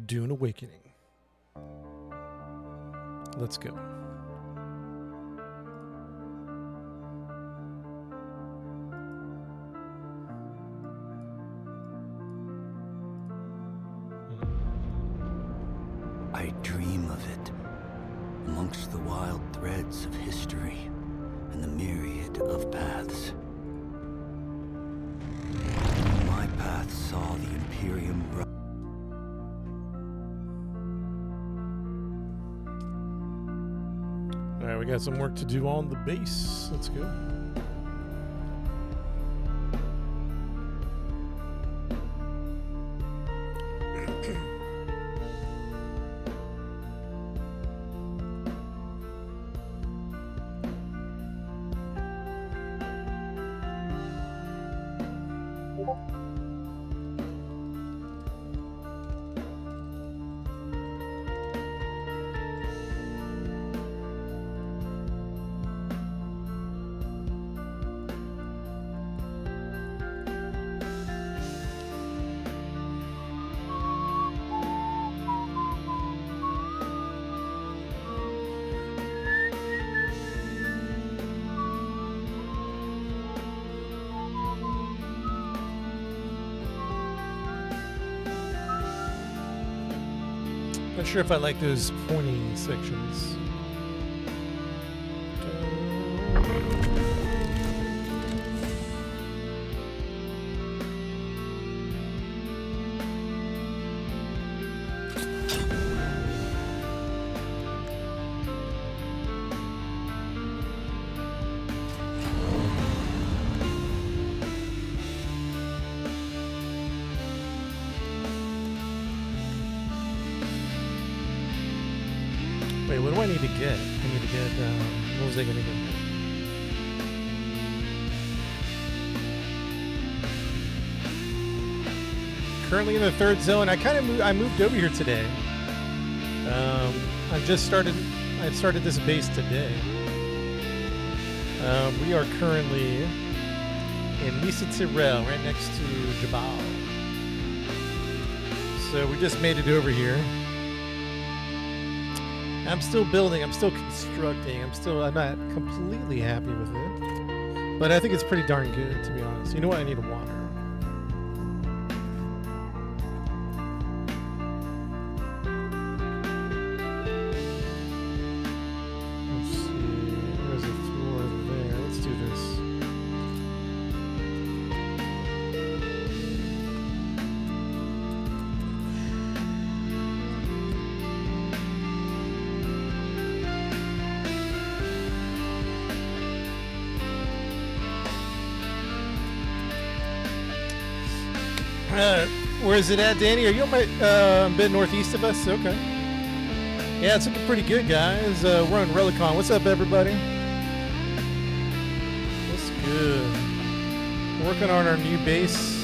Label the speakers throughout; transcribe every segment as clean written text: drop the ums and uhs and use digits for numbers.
Speaker 1: Dune Awakening. Let's go.
Speaker 2: I dream of it, amongst the wild threads of history and the myriad of paths. My path saw the Imperium rise.
Speaker 1: All right, we got some work to do on the base. Let's go. Not sure if I like those pointy sections. Wait, what do I need to get? I need to get, what was I going to get? Currently in the third zone. I moved over here today. I started this base today. We are currently in Misa Tirel, right next to Jabal. So we just made it over here. I'm still building, I'm still constructing, I'm not completely happy with it. But I think it's pretty darn good, to be honest. You know what? I need water. Let's see. There's a floor there. Let's do this. Where is it at, Danny? Are you on my bit northeast of us? Okay. Yeah, it's looking pretty good, guys. We're on Relicon. What's up, everybody? What's good? Working on our new base.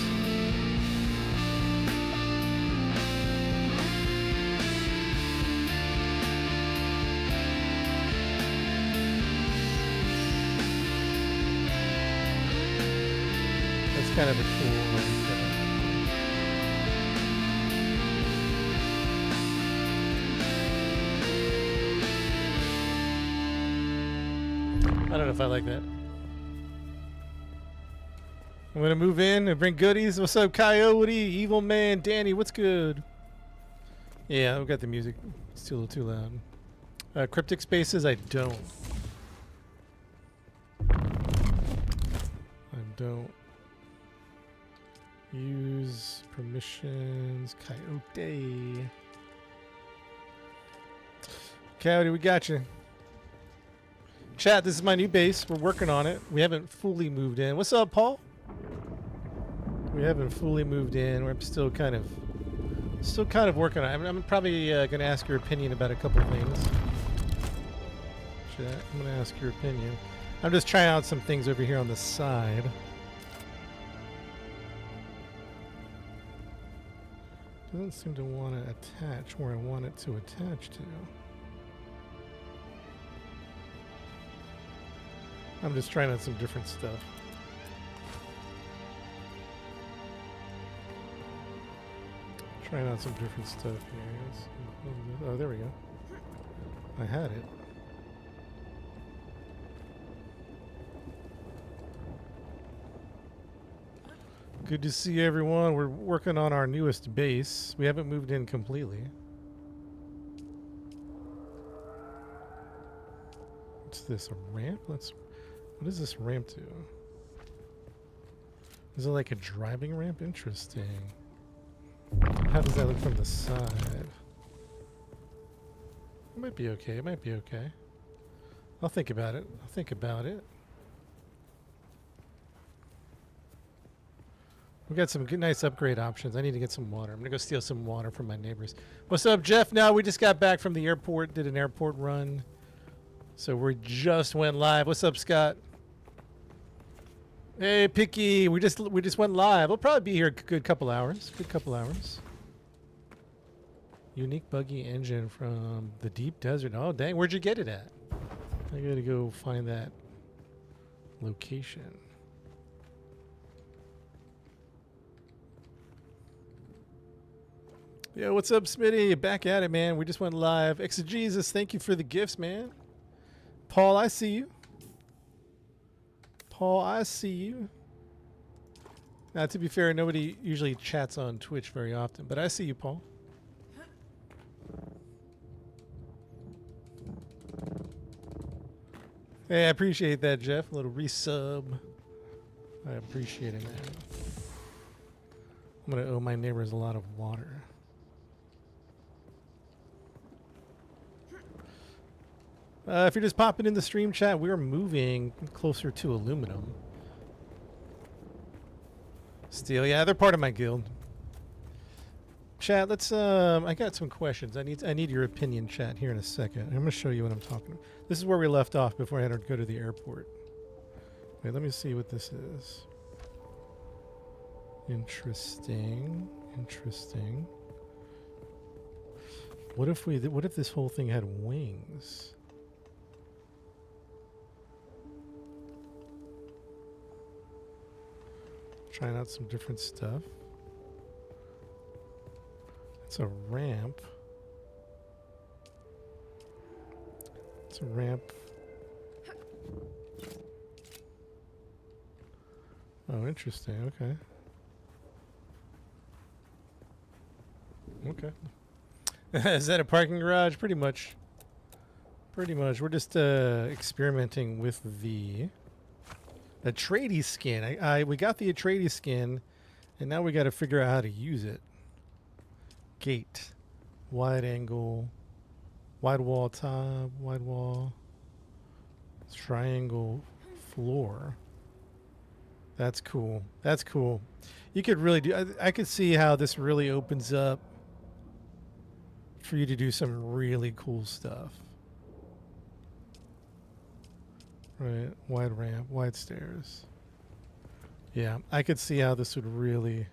Speaker 1: That's kind of a cool one. I don't know if I like that. I'm gonna move in and bring goodies. What's up, Coyote? Evil Man, Danny, what's good? Yeah, I've got the music. It's too a little too loud. Cryptic spaces, I don't. Use permissions. Coyote. Coyote, we got you. Chat, this is my new base. We're working on it. We haven't fully moved in. What's up, Paul? We haven't fully moved in. We're still kind of working on it. I'm probably going to ask your opinion about a couple things. Chat, I'm going to ask your opinion. I'm just trying out some things over here on the side. Doesn't seem to want to attach where I want it to attach to. I'm just trying out some different stuff. Trying out some different stuff here. Oh, there we go. I had it. Good to see everyone. We're working on our newest base. We haven't moved in completely. What's this? A ramp? What does this ramp do? Is it like a driving ramp? Interesting. How does that look from the side? It might be okay. It might be okay. I'll think about it. I'll think about it. We got some good, nice upgrade options. I need to get some water. I'm gonna go steal some water from my neighbors. What's up, Jeff? Now we just got back from the airport. Did an airport run, so we just went live. What's up, Scott? Hey, Picky. We just went live. We'll probably be here a good couple hours. Good couple hours. Unique buggy engine from the deep desert. Oh, dang. Where'd you get it at? I gotta go find that location. Yo, what's up, Smitty? Back at it, man. We just went live. Exegesis, thank you for the gifts, man. Paul, I see you. Paul, I see you. Now, to be fair, nobody usually chats on Twitch very often, but I see you, Paul. Hey, I appreciate that, Jeff. A little resub. I appreciate it, man. I'm going to owe my neighbors a lot of water. If you're just popping in the stream chat, we're moving closer to aluminum. Steel, yeah, they're part of my guild. Chat, let's I got some questions. I need your opinion, chat, here in a second. I'm gonna show you what I'm talking about. This is where we left off before I had to go to the airport. Wait, let me see what this is. Interesting. Interesting. What if this whole thing had wings? Trying out some different stuff. It's a ramp. It's a ramp. Oh, interesting. Okay. Okay. Is that a parking garage? Pretty much. Pretty much. We're just experimenting with the Atreides skin. We got the Atreides skin, and now we got to figure out how to use it. Gate, wide angle, wide wall top, wide wall, triangle floor. That's cool. That's cool. You could really do. I could see how this really opens up for you to do some really cool stuff. Right, wide ramp, wide stairs. Yeah, I could see how this would really.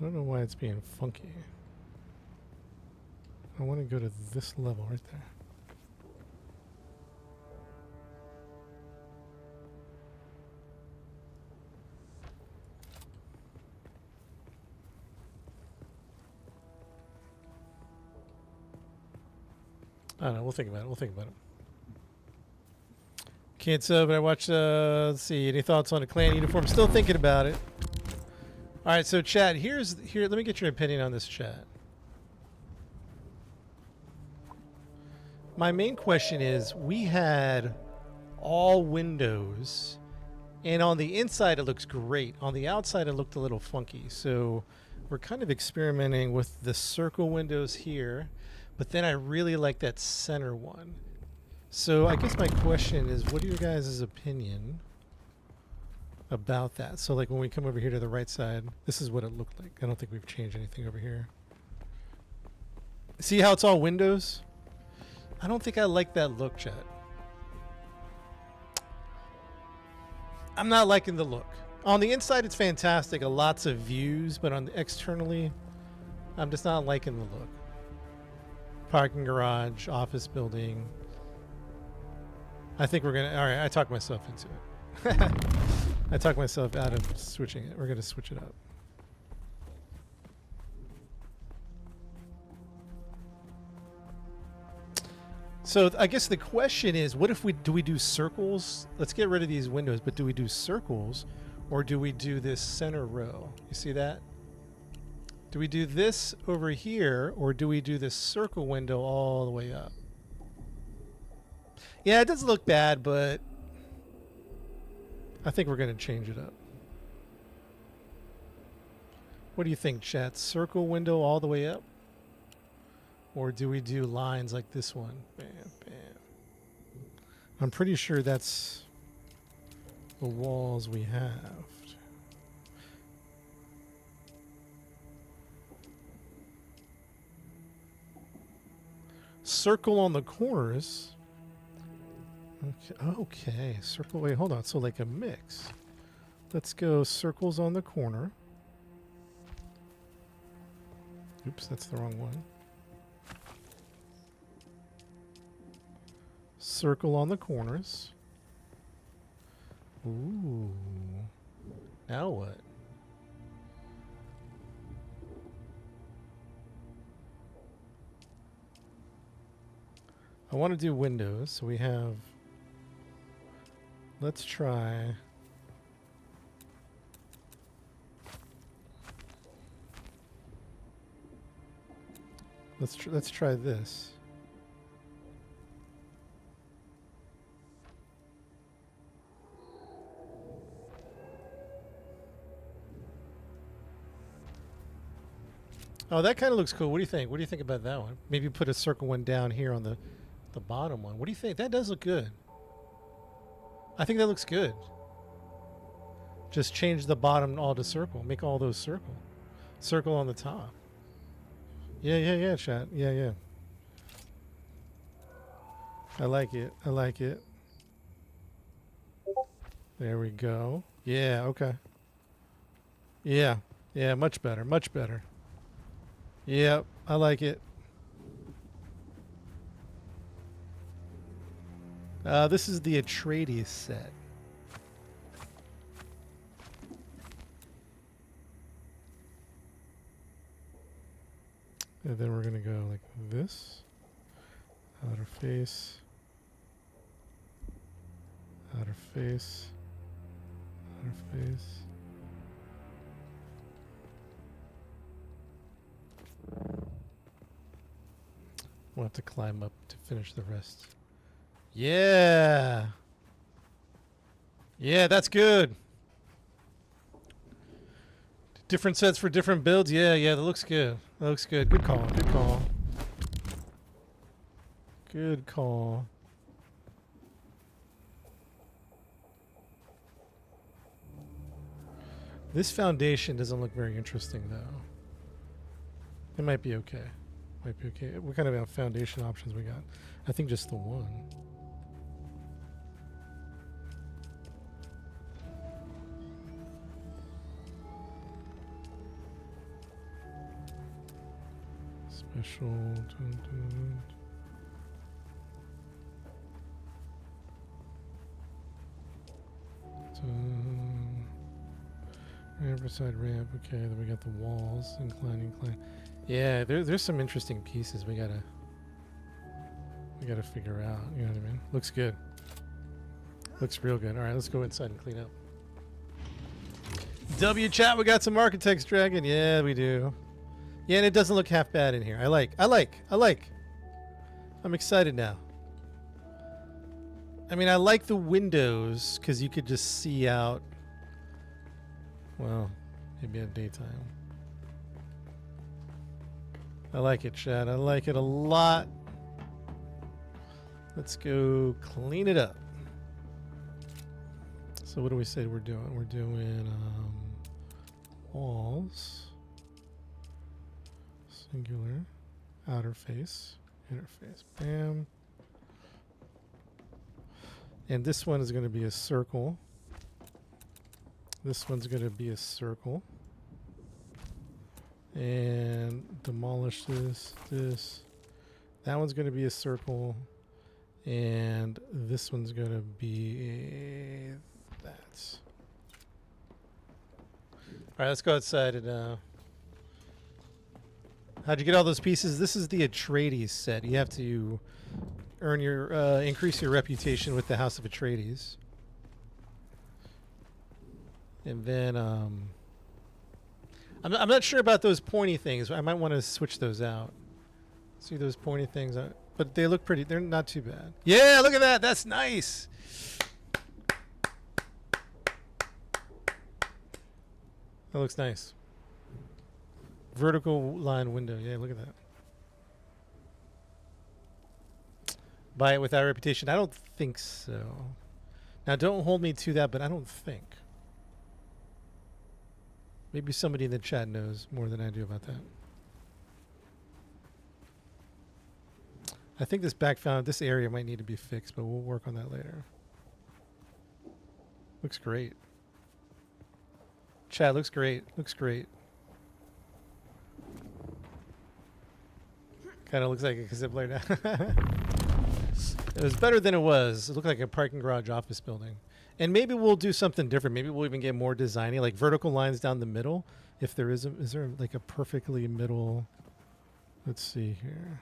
Speaker 1: I don't know why it's being funky. I want to go to this level right there. I don't know. We'll think about it. We'll think about it. Can't sub, but I watched. Let's see. Any thoughts on a clan uniform? Still thinking about it. All right. So, chat. Here. Let me get your opinion on this, chat. My main question is: we had all windows, and on the inside it looks great. On the outside, it looked a little funky. So, we're kind of experimenting with the circle windows here. But then I really like that center one. So I guess my question is, what are your guys' opinion about that? So like when we come over here to the right side, this is what it looked like. I don't think we've changed anything over here. See how it's all windows? I don't think I like that look, chat. I'm not liking the look. On the inside, it's fantastic. Lots of views, but on the externally, I'm just not liking the look. Parking garage, office building. I think we're gonna. All right, I talked myself into it. I talked myself out of switching it. We're gonna switch it up. So I guess the question is, what if we do circles? Let's get rid of these windows, but do we do circles, or do we do this center row? You see that? Do we do this over here, or do we do this circle window all the way up? Yeah, it doesn't look bad, but I think we're going to change it up. What do you think, chat? Circle window all the way up? Or do we do lines like this one? Bam, bam. I'm pretty sure that's the walls we have. Circle on the corners. Okay, okay. Circle. Wait, hold on. So like a mix. Let's go circles on the corner. Oops, that's the wrong one. Circle on the corners. Ooh. Now what? I want to do windows, so we have... Let's try... Let's try this. Oh, that kind of looks cool. What do you think? What do you think about that one? Maybe put a circle one down here on the bottom one. What do you think? That does look good. I think that looks good. Just change the bottom all to circle. Make all those circle. Circle on the top. Yeah, chat. Yeah. I like it. I like it. There we go. Yeah, okay. Yeah, much better. Much better. Yep, I like it. This is the Atreides set. And then we're going to go like this. Outer face. Outer face. Outer face. We'll have to climb up to finish the rest. Yeah. Yeah, that's good. Different sets for different builds. Yeah, that looks good. That looks good. Good call. Good call. Good call. This foundation doesn't look very interesting, though. It might be okay. Might be okay. What kind of foundation options we got? I think just the one. Special. Dun, dun. Ramp side ramp. Okay, then we got the walls. Incline. Yeah, there's some interesting pieces we gotta figure out. You know what I mean? Looks good. Looks real good. All right, let's go inside and clean up. W chat, we got some Architects Dragon. Yeah, we do. Yeah, and it doesn't look half bad in here. I like. I'm excited now. I mean, I like the windows because you could just see out. Well, maybe at daytime. I like it, chat. I like it a lot. Let's go clean it up. So what do we say we're doing? We're doing walls. Singular. Outer face. Inner face. Bam. And this one is going to be a circle. This one's going to be a circle. And demolish this. That one's going to be a circle. And this one's going to be that. All right, let's go outside and how'd you get all those pieces? This is the Atreides set. You have to earn your increase your reputation with the House of Atreides. And then I'm not sure about those pointy things. I might want to switch those out. See those pointy things, but they look pretty. They're not too bad. Yeah, look at that. That's nice. That looks nice. Vertical line window. Yeah, look at that. Buy it without reputation. I don't think so. Now, don't hold me to that, but I don't think. Maybe somebody in the chat knows more than I do about that. I think this area might need to be fixed, but we'll work on that later. Looks great. Chat looks great. Looks great. Kind of looks like a zipline now. It was better than it was. It looked like a parking garage office building. And maybe we'll do something different. Maybe we'll even get more designy, like vertical lines down the middle. If there is there like a perfectly middle? Let's see here.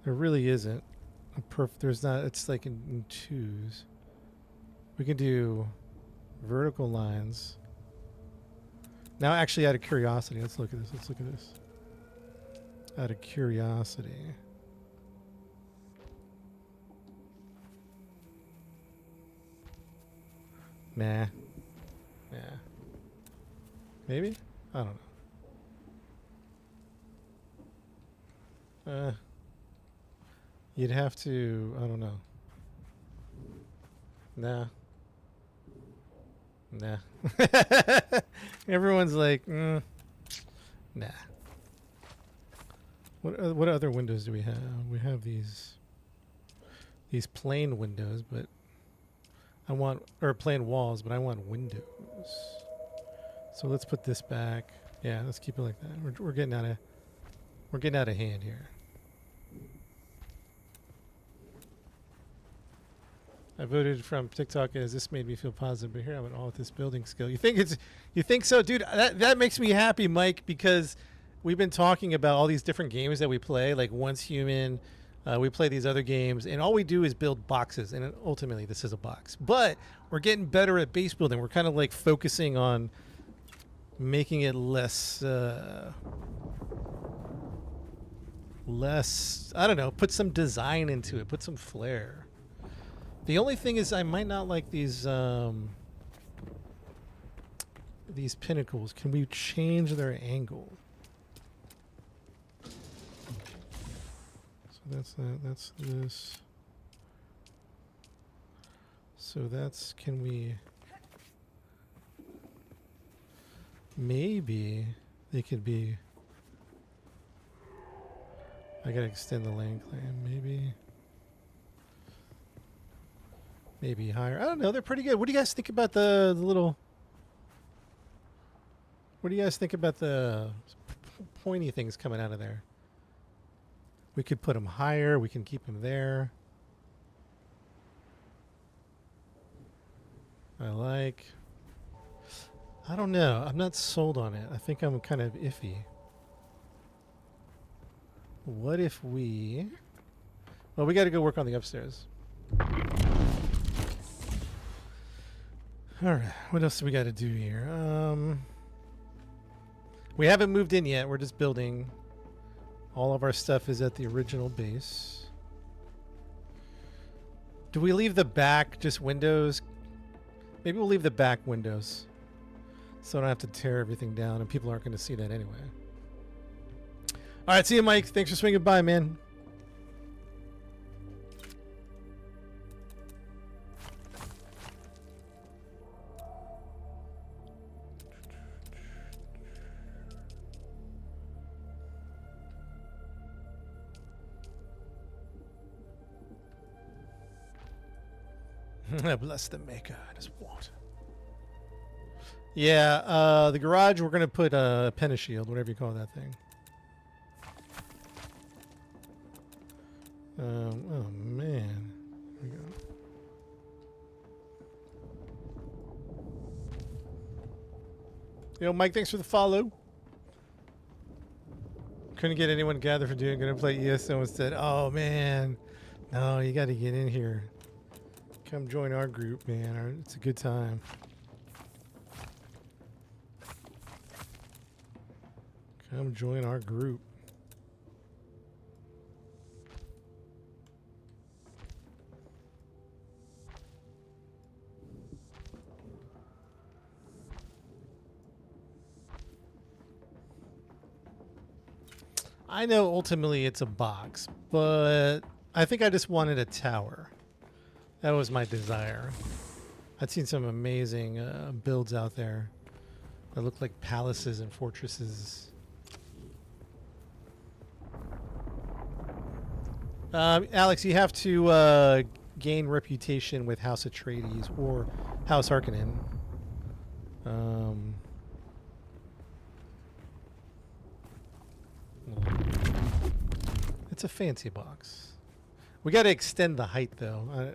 Speaker 1: There really isn't a there's not. It's like in twos. We can do vertical lines. Now, actually, out of curiosity, let's look at this. Let's look at this. Out of curiosity. Nah. Nah. Maybe? I don't know. You'd have to, I don't know. Nah. Nah. Everyone's like, nah. What other windows do we have? We have these plain windows, but I want, or plain walls, but I want windows. So let's put this back. Yeah, let's keep it like that. We're getting out of hand here. I voted from TikTok as this made me feel positive, but here I'm at all with this building skill. You think so, dude? That makes me happy, Mike, because we've been talking about all these different games that we play, like Once Human. We play these other games, and all we do is build boxes, and ultimately this is a box. But we're getting better at base building. We're kind of like focusing on making it less, I don't know, put some design into it, put some flair. The only thing is I might not like these pinnacles. Can we change their angle? So that's that. That's this. So that's, can we... Maybe they could be... I gotta extend the lane claim. Maybe higher. I don't know. They're pretty good. What do you guys think about the little... What do you guys think about the pointy things coming out of there? We could put them higher. We can keep them there. I don't know. I'm not sold on it. I think I'm kind of iffy. What if we... Well, we got to go work on the upstairs. All right. What else do we got to do here? We haven't moved in yet. We're just building. All of our stuff is at the original base. Do we leave the back just windows? Maybe we'll leave the back windows, so I don't have to tear everything down, and people aren't going to see that anyway. All right, see you, Mike. Thanks for swinging by, man. Bless the maker and his water. Yeah, the garage, we're going to put a pentashield, whatever you call that thing. Oh man. Here we go. Yo, Mike, thanks for the follow. Couldn't get anyone gathered for doing. Gonna play ESO instead. Oh man, no, you got to get in here. Come join our group, man. It's a good time. Come join our group. I know ultimately it's a box, but I think I just wanted a tower. That was my desire. I'd seen some amazing builds out there that look like palaces and fortresses. Alex, you have to gain reputation with House Atreides or House Harkonnen. It's a fancy box. We got to extend the height, though.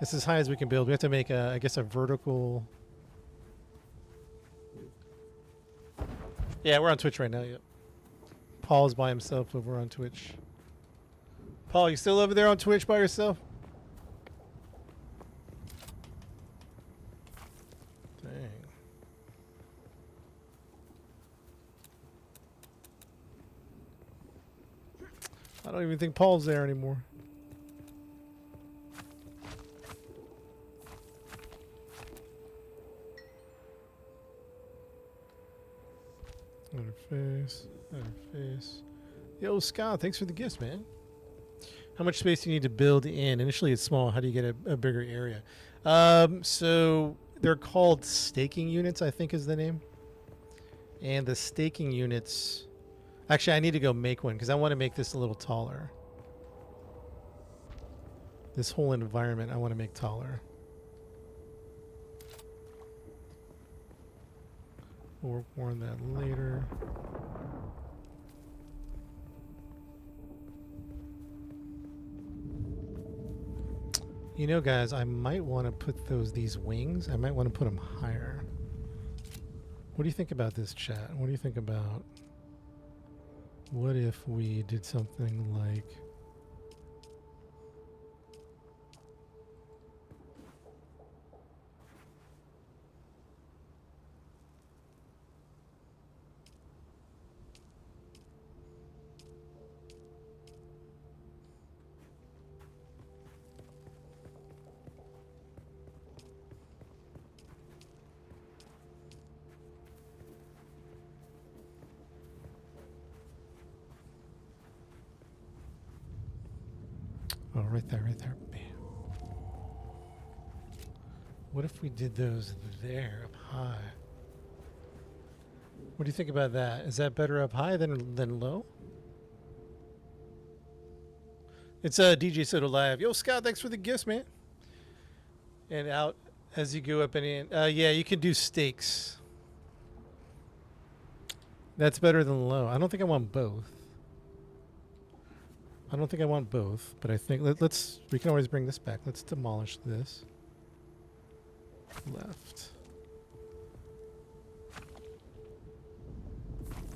Speaker 1: It's as high as we can build. We have to make, I guess, a vertical. Yeah, we're on Twitch right now. Yep. Paul's by himself over on Twitch. Paul, you still over there on Twitch by yourself? Dang. I don't even think Paul's there anymore. Other face, other face. Yo, Scott, thanks for the gifts, man. How much space do you need to build in? Initially, it's small. How do you get a bigger area? So they're called staking units, I think is the name. And the staking units... Actually, I need to go make one because I want to make this a little taller. This whole environment I want to make taller. We'll work more on that later. You know, guys, I might want to put these wings. I might want to put them higher. What do you think about this, chat? What do you think about... What if we did something like... Oh, right there, right there. Bam. What if we did those there, up high? What do you think about that? Is that better up high than low? It's DJ Soto Live. Yo, Scott, thanks for the gifts, man. And out as you go up and in. Yeah, you can do stakes. That's better than low. I don't think I want both. I don't think I want both, but I think we can always bring this back. Let's demolish this. Left.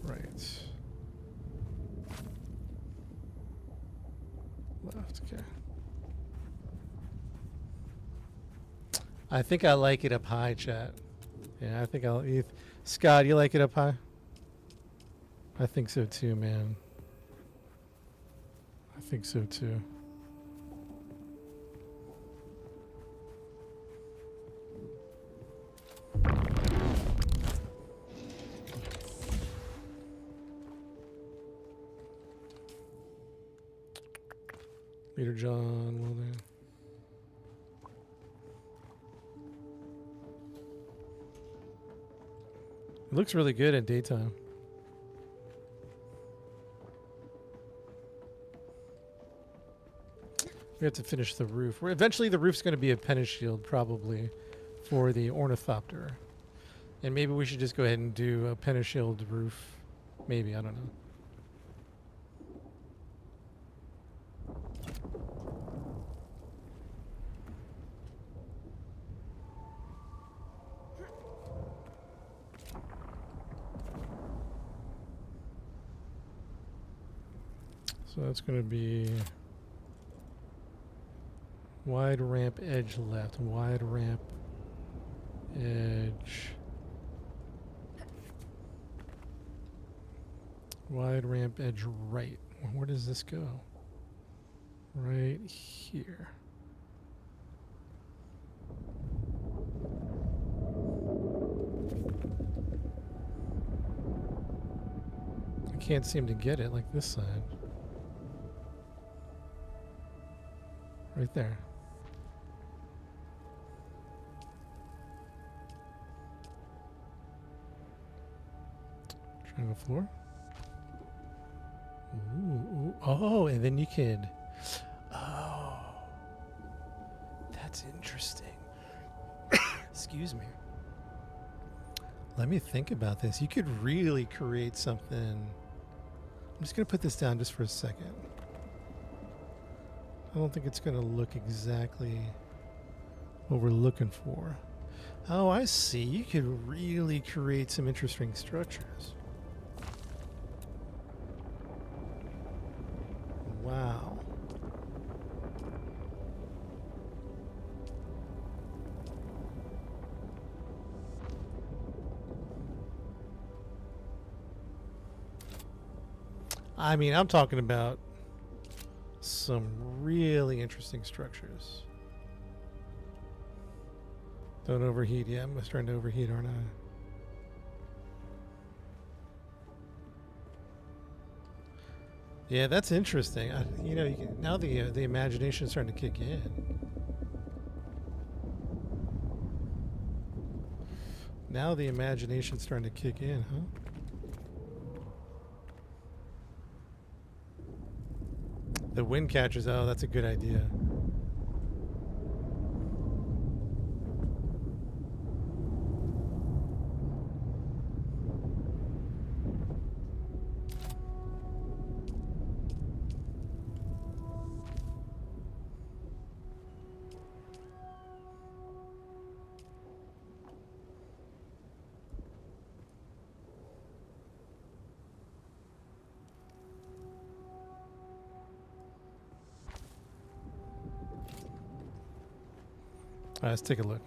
Speaker 1: Right. Left, okay. I think I like it up high, chat. Yeah, I think Scott, you like it up high? I think so too, man. I think so too. Peter John, well then. It looks really good in daytime. We have to finish the roof. Eventually the roof's going to be a penance shield probably for the ornithopter. And maybe we should just go ahead and do a penance shield roof. Maybe, I don't know. So that's going to be wide ramp edge left, wide ramp edge, wide ramp edge right. Where does this go? Right here. I can't seem to get it like this side. Right there. Triangle floor. Ooh, oh, and then you could. Oh, that's interesting. Excuse me. Let me think about this. You could really create something. I'm just going to put this down just for a second. I don't think it's going to look exactly what we're looking for. Oh, I see. You could really create some interesting structures. Wow. I mean, I'm talking about some really interesting structures. Don't overheat. Yeah, I'm starting to overheat, aren't I? Yeah, that's interesting. You know, now the imagination is starting to kick in. Now the imagination's starting to kick in, huh? The wind catchers. Oh, that's a good idea. All right, let's take a look.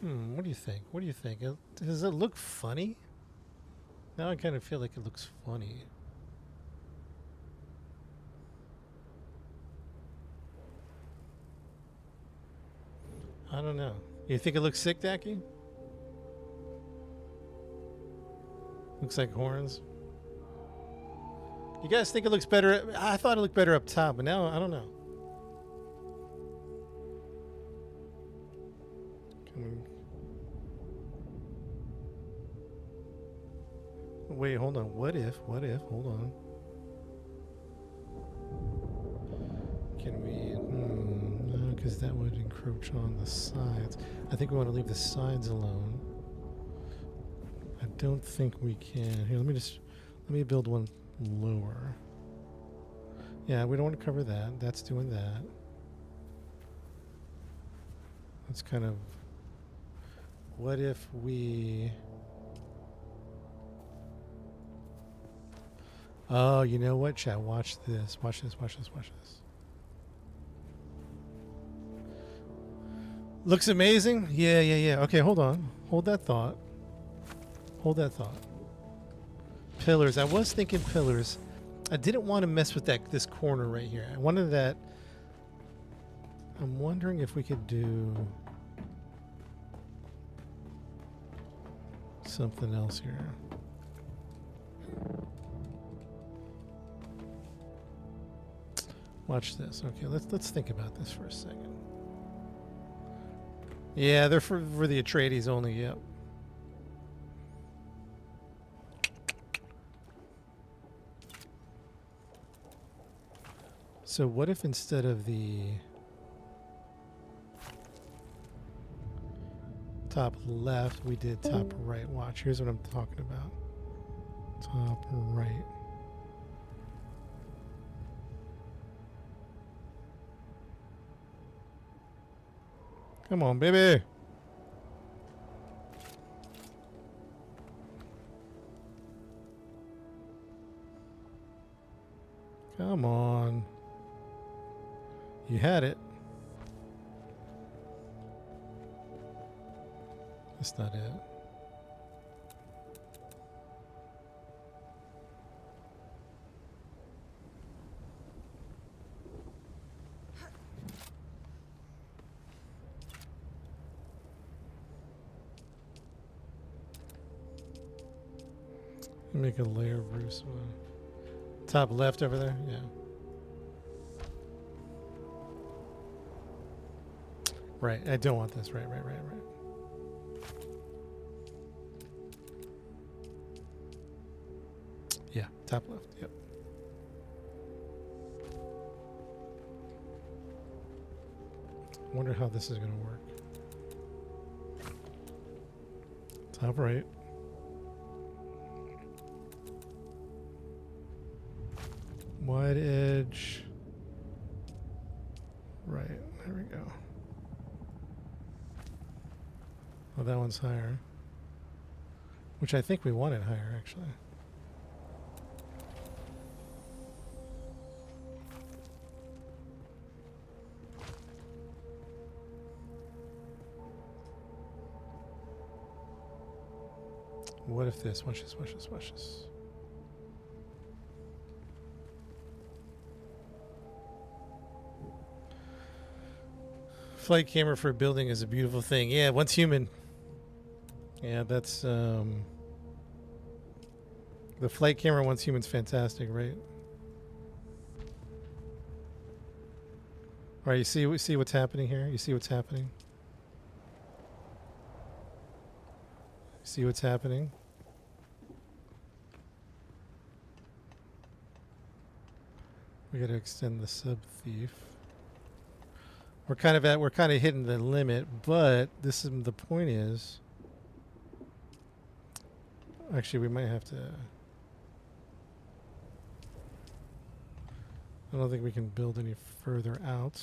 Speaker 1: What do you think? What do you think? Does it look funny? Now I kind of feel like it looks funny. I don't know. You think it looks sick, Daki? Looks like horns. You guys think it looks better? I thought it looked better up top, but now I don't know. Wait, hold on. What if? Hold on. Can we? No, because that would encroach on the sides. I think we want to leave the sides alone. I don't think we can. Here, let me build one lower. Yeah, we don't want to cover that. That's doing that. That's kind of. What if we? Oh, you know what, chat? Watch this. Watch this. Watch this. Watch this. Looks amazing. Yeah. Okay, hold on. Hold that thought. Hold that thought. Pillars. I was thinking pillars. I didn't want to mess with this corner right here. I wanted that. I'm wondering if we could do something else here. Watch this. Okay, let's think about this for a second. Yeah, they're for the Atreides only. Yep. So what if instead of the top left, we did top right? Watch. Here's what I'm talking about. Top right. Come on, baby. Come on. You had it. That's not it. Make a layer, Bruce. Top left over there? Yeah. Right. I don't want this. Right. Yeah. Top left. Yep. Wonder how this is going to work. Top right. Wide edge. Right, there we go. Oh, that one's higher. Which I think we wanted higher, actually. What if this? Watch this. Flight camera for a building is a beautiful thing. Yeah, once human. Yeah, that's the flight camera once human's fantastic, right? All right, you see what's happening here? You see what's happening? See what's happening? We got to extend the sub thief. We're kind of hitting the limit, but this is the point is. Actually, we might have to. I don't think we can build any further out.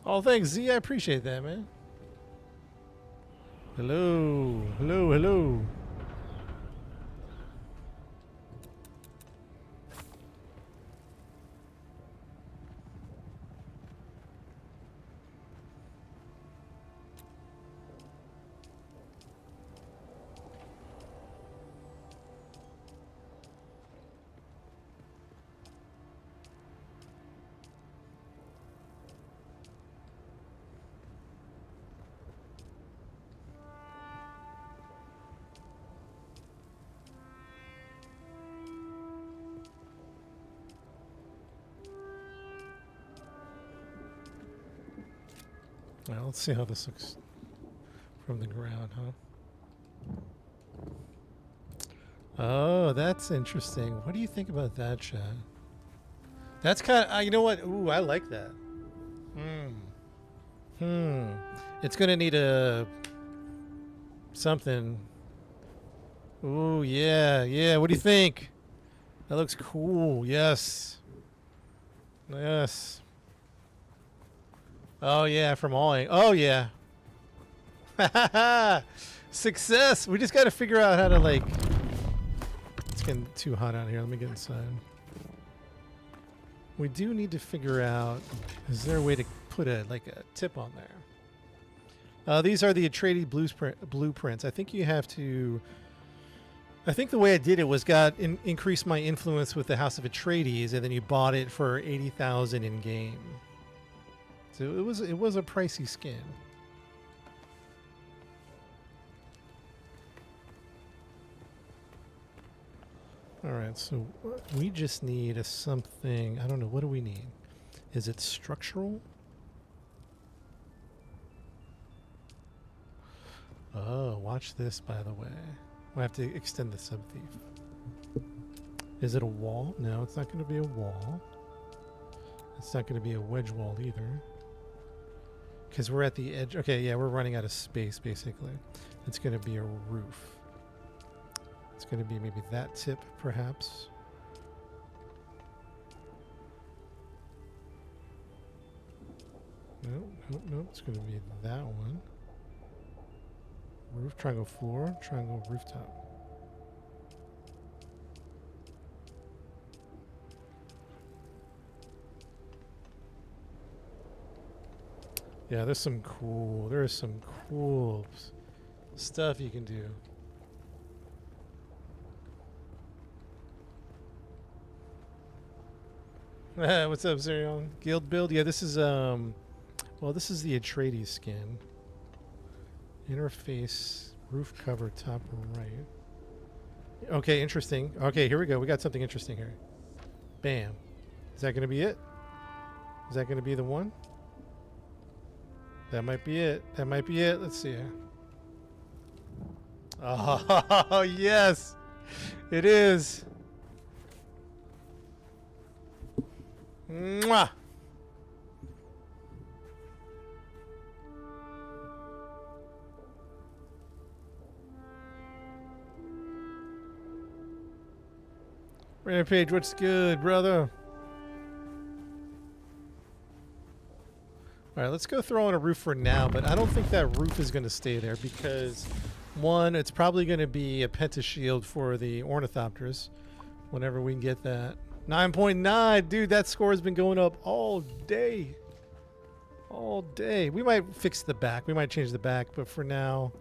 Speaker 1: Oh, thanks, Z. I appreciate that, man. Hello. Well, let's see how this looks from the ground, huh? Oh, that's interesting. What do you think about that, Chad? That's kind of, you know what? Ooh, I like that. It's gonna need a something. Ooh, yeah. What do you think? That looks cool. Yes. Oh yeah, from all. Oh yeah. Success. We just got to figure out how to like. It's getting too hot out here. Let me get inside. We do need to figure out. Is there a way to put a tip on there? These are the Atreides blueprints. I think you have to. I think the way I did it was increase my influence with the House of Atreides, and then you bought it for 80,000 in game. So it was a pricey skin. All right, so we just need a something. I don't know. What do we need? Is it structural? Oh, watch this, by the way. We'll have to extend the sub-thief. Is it a wall? No, it's not going to be a wall. It's not going to be a wedge wall either. Because we're at the edge. Okay, yeah, we're running out of space, basically. It's going to be a roof. It's going to be maybe that tip, perhaps. Nope, nope, nope. It's going to be that one. Roof, triangle floor, triangle rooftop. Yeah, there's some cool stuff you can do. What's up, Zerion? Guild build? Yeah, this is well, this is the Atreides skin. Interface, roof cover, top right. Okay, interesting. Okay, here we go. We got something interesting here. Bam. Is that going to be it? Is that going to be the one? That might be it. That might be it. Let's see. Oh, yes. It is. Mwah. Rampage, what's good, brother? All right, let's go throw on a roof for now, but I don't think that roof is going to stay there because, one, it's probably going to be a pentashield for the ornithopters whenever we can get that. 9.9, dude, that score has been going up all day. All day. We might fix the back. We might change the back, but for now,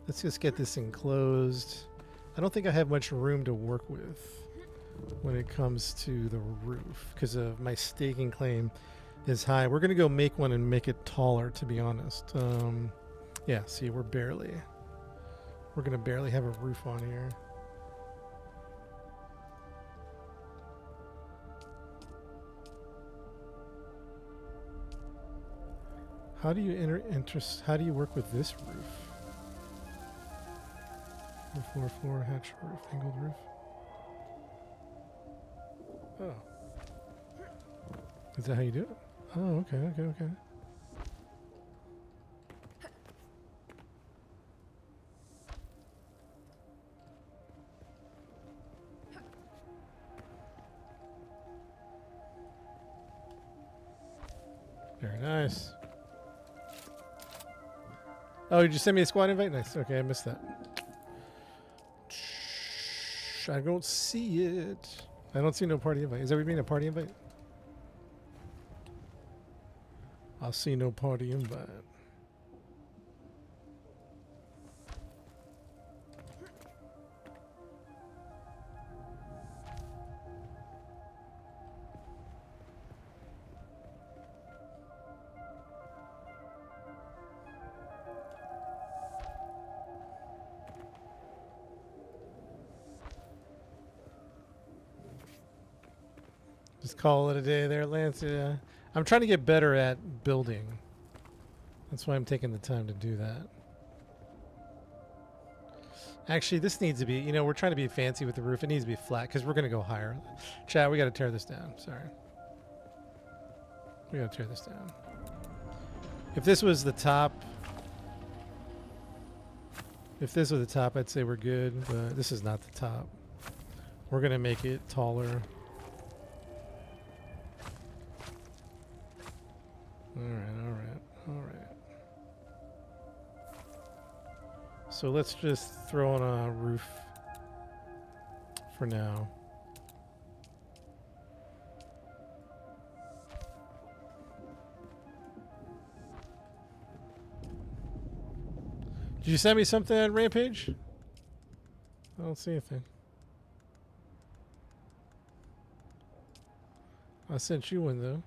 Speaker 1: let's just get this enclosed. I don't think I have much room to work with when it comes to the roof because of my staking claim is high. We're going to go make one and make it taller, to be honest. Yeah, see, we're going to barely have a roof on here. How do you how do you work with this roof? 444 hatch roof, angled roof. Oh. Is that how you do it? Oh, okay, okay, okay. Very nice. Oh, did you send me a squad invite? Nice. Okay, I missed that. I don't see it. I don't see no party invite. Is that what you mean, a party invite? I'll see no party invite. Just call it a day there, Lance. Yeah. I'm trying to get better at building. That's why I'm taking the time to do that. Actually, this needs to be, you know, we're trying to be fancy with the roof. It needs to be flat because we're going to go higher. Chat, we got to tear this down. Sorry. We got to tear this down. If this was the top, I'd say we're good, but this is not the top. We're going to make it taller. All right. So let's just throw on a roof for now. Did you send me something on Rampage? I don't see anything. I sent you one though.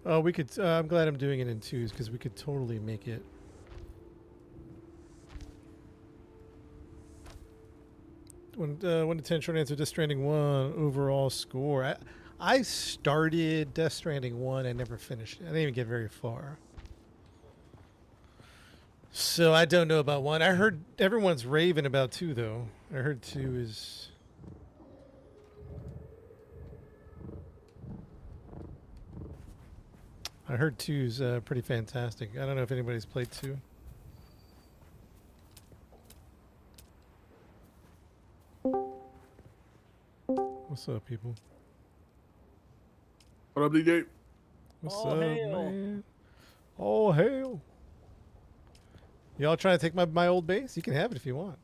Speaker 1: Oh, we could. I'm glad I'm doing it in twos because we could totally make it. One to 10 short answer. Death Stranding 1 overall score. I started Death Stranding 1. I never finished it. I didn't even get very far. So I don't know about 1. I heard everyone's raving about 2 though. I heard 2 is. I heard 2's pretty fantastic. I don't know if anybody's played 2. What's up, people?
Speaker 3: What up, DJ?
Speaker 1: What's
Speaker 4: Oh,
Speaker 1: up,
Speaker 4: hail.
Speaker 1: man? Oh, hell. Y'all trying to take my old base? You can have it if you want.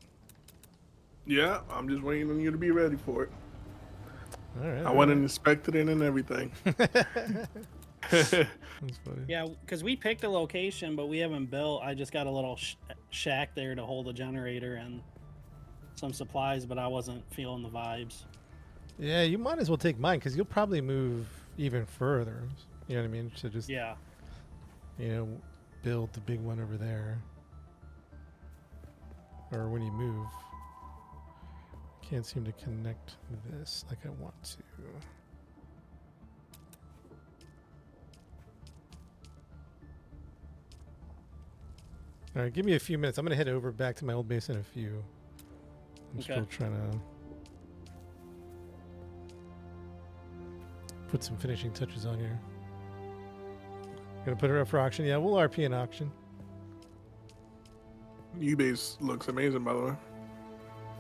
Speaker 3: Yeah, I'm just waiting on you to be ready for it.
Speaker 1: All right.
Speaker 3: I went and inspected it and everything.
Speaker 1: That's funny.
Speaker 4: Yeah, because we picked a location, but we haven't built. I just got a little shack there to hold a generator and some supplies, but I wasn't feeling the vibes.
Speaker 1: Yeah, you might as well take mine because you'll probably move even further. You know what I mean? To just,
Speaker 4: Yeah.
Speaker 1: build the big one over there. Or when you move. Can't seem to connect this like I want to. All right, give me a few minutes. I'm going to head over back to my old base in a few. I'm
Speaker 4: Okay.
Speaker 1: still trying to put some finishing touches on here. Gonna put it up for auction. Yeah, we'll RP an auction.
Speaker 3: Ubase looks amazing, by the way.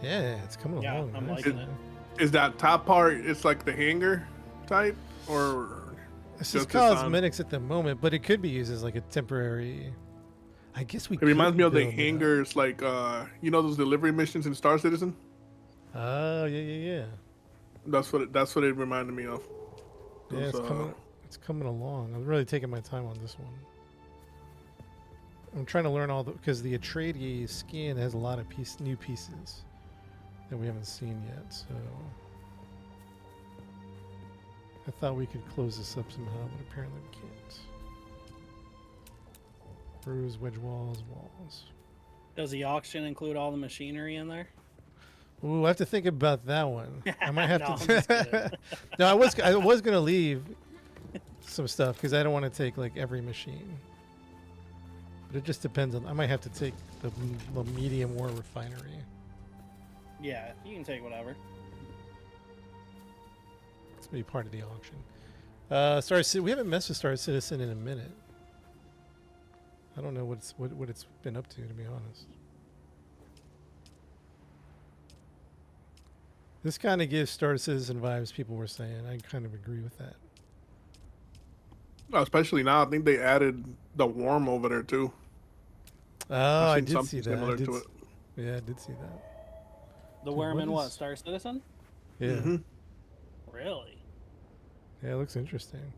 Speaker 1: Yeah, it's coming
Speaker 4: Yeah,
Speaker 1: along.
Speaker 4: I'm
Speaker 1: nicely.
Speaker 4: liking it.
Speaker 3: Is that top part? It's like the hanger type, or
Speaker 1: It's
Speaker 3: just
Speaker 1: just
Speaker 3: the sound?
Speaker 1: cosmetics at the moment, but it could be used as like a temporary. I guess we.
Speaker 3: It reminds
Speaker 1: could
Speaker 3: me of the
Speaker 1: build it up.
Speaker 3: hangers, like those delivery missions in Star Citizen.
Speaker 1: Oh yeah.
Speaker 3: That's what it reminded me of.
Speaker 1: Yeah, it's
Speaker 3: Those,
Speaker 1: coming. It's coming along. I'm really taking my time on this one. I'm trying to learn all because the Atreides skin has a lot of new pieces that we haven't seen yet. So I thought we could close this up somehow, but apparently we can't. Bruise, wedge walls.
Speaker 4: Does the auction include all the machinery in there?
Speaker 1: Ooh, I have to think about that one. I might have
Speaker 4: No, I'm
Speaker 1: to.
Speaker 4: just kidding.
Speaker 1: No, I was gonna leave some stuff because I don't want to take like every machine. But it just depends on. I might have to take the medium war refinery.
Speaker 4: Yeah, you can take whatever.
Speaker 1: It's gonna be part of the auction. We haven't messed with Star Citizen in a minute. I don't know what it's been up to be honest. This kind of gives Star Citizen vibes. People were saying. I kind of agree with that.
Speaker 3: Especially now, I think they added the worm over there too.
Speaker 1: Oh,
Speaker 3: I've
Speaker 1: I
Speaker 3: seen
Speaker 1: did
Speaker 3: something
Speaker 1: see that.
Speaker 3: similar to it.
Speaker 1: Yeah, I did see that.
Speaker 4: The
Speaker 1: Dude,
Speaker 4: worm
Speaker 1: what
Speaker 4: in what?
Speaker 1: is-
Speaker 4: Star Citizen?
Speaker 1: Yeah,
Speaker 3: Mhm.
Speaker 4: Really?
Speaker 1: yeah, it looks interesting.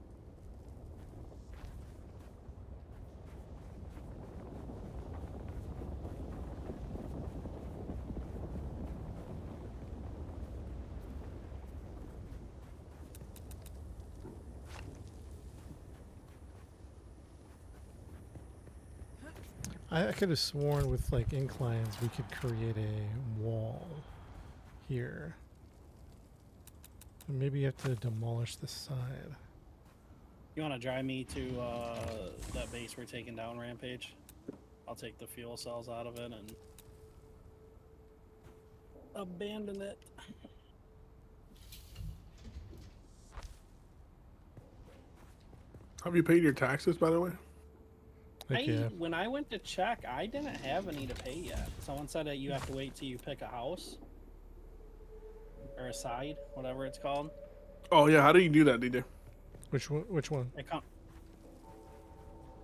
Speaker 1: I could have sworn with like inclines we could create a wall here. And maybe you have to demolish the side.
Speaker 4: You want to drive me to that base we're taking down, Rampage? I'll take the fuel cells out of it and abandon it.
Speaker 3: Have you paid your taxes, by the way?
Speaker 1: Heck yeah.
Speaker 4: When I went to check, I didn't have any to pay yet. Someone said that you have to wait till you pick a house or a side, whatever it's called.
Speaker 3: Oh yeah, how do you do that, DJ?
Speaker 1: Which one? Which one?
Speaker 4: It come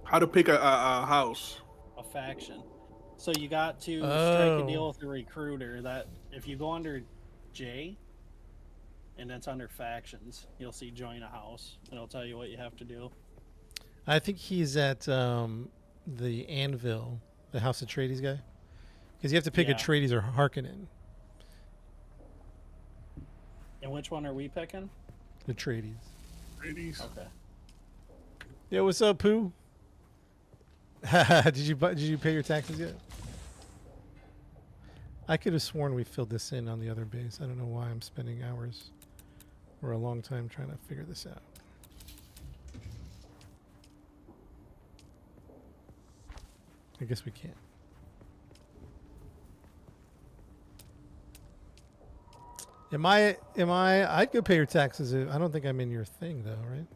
Speaker 3: How to pick a house?
Speaker 4: a faction. So you got to strike
Speaker 1: Oh.
Speaker 4: a deal with the recruiter that if you go under J and it's under factions, you'll see join a house and it'll tell you what you have to do.
Speaker 1: I think he's at the Anvil, the House of Atreides guy. Because you have to pick
Speaker 4: Yeah.
Speaker 1: Atreides or Harkonnen.
Speaker 4: And which one are we picking?
Speaker 1: Atreides.
Speaker 3: Ladies.
Speaker 4: Okay.
Speaker 1: Yo, what's up, Pooh? Did you pay your taxes yet? I could have sworn we filled this in on the other base. I don't know why I'm spending hours or a long time trying to figure this out. I guess we can't. I'd go pay your taxes. I don't think I'm in your thing though, right?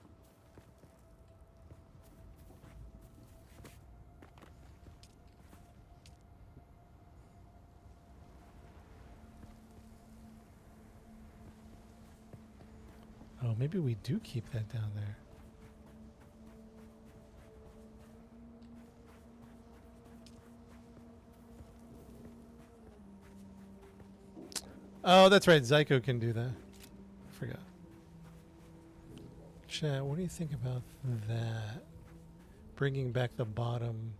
Speaker 1: Oh, maybe we do keep that down there. Oh, that's right. Zyko can do that. I forgot. Chat, what do you think about that? Bringing back the bottom.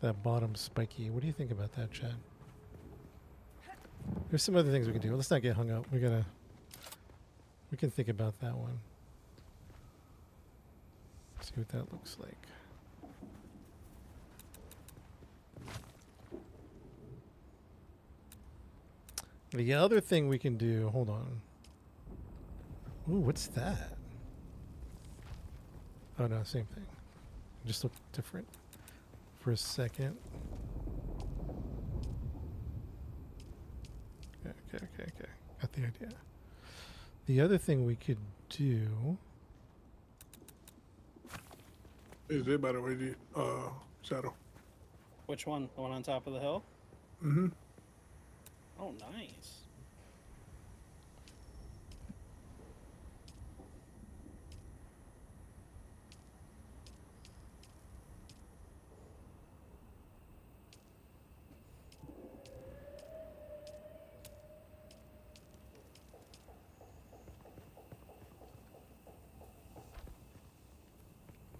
Speaker 1: That bottom spiky. What do you think about that, Chad? There's some other things we can do. Let's not get hung up. We can think about that one. See what that looks like. The other thing we can do, hold on. Ooh, what's that? Oh no, same thing. Just look different for a second. Okay. Got the idea. The other thing we could do.
Speaker 3: Is it by the way, Shadow?
Speaker 4: Which one? The one on top of the hill?
Speaker 3: Mm-hmm.
Speaker 4: Oh, nice.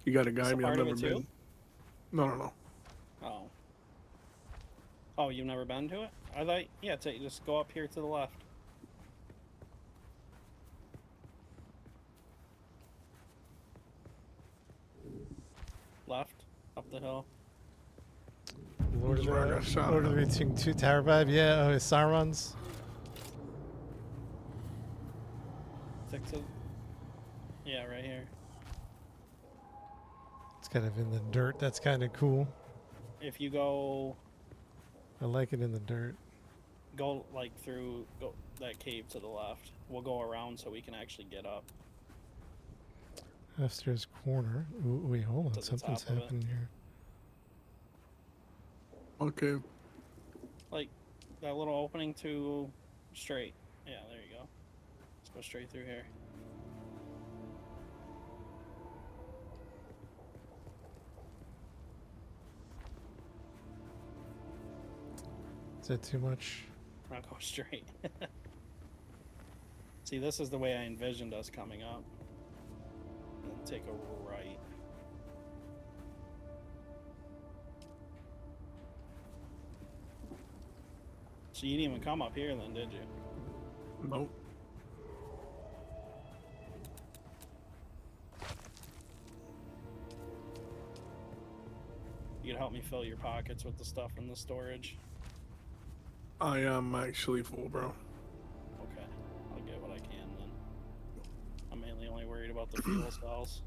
Speaker 3: You got to guide me. I've
Speaker 4: part of
Speaker 3: never
Speaker 4: it
Speaker 3: been.
Speaker 4: too?
Speaker 3: No.
Speaker 4: Oh. Oh, you've never been to it? I thought, yeah, just go up here to the left. Left, up the hill.
Speaker 1: Lord of
Speaker 3: That's where I got shot
Speaker 1: Lord of
Speaker 3: at.
Speaker 1: the Rings 2 Tower Vibe. Yeah, oh, Sauron's.
Speaker 4: Yeah, right here.
Speaker 1: It's kind of in the dirt. That's kind of cool.
Speaker 4: If you go
Speaker 1: I like it in the dirt.
Speaker 4: like through that cave to the left, we'll go around so we can actually get up.
Speaker 1: Upstairs corner. Ooh, wait, hold on.
Speaker 4: To the
Speaker 1: Something's
Speaker 4: top of it.
Speaker 1: happening here.
Speaker 3: Okay.
Speaker 4: Like that little opening to straight. Yeah, there you go. Let's go straight through here.
Speaker 1: Is that too much?
Speaker 4: I'll go straight. See, this is the way I envisioned us coming up. And then take a right. So you didn't even come up here then, did you?
Speaker 3: Nope.
Speaker 4: You could help me fill your pockets with the stuff in the storage.
Speaker 3: I am actually full, bro.
Speaker 4: Okay, I'll get what I can then. I'm mainly only worried about the fuel cells.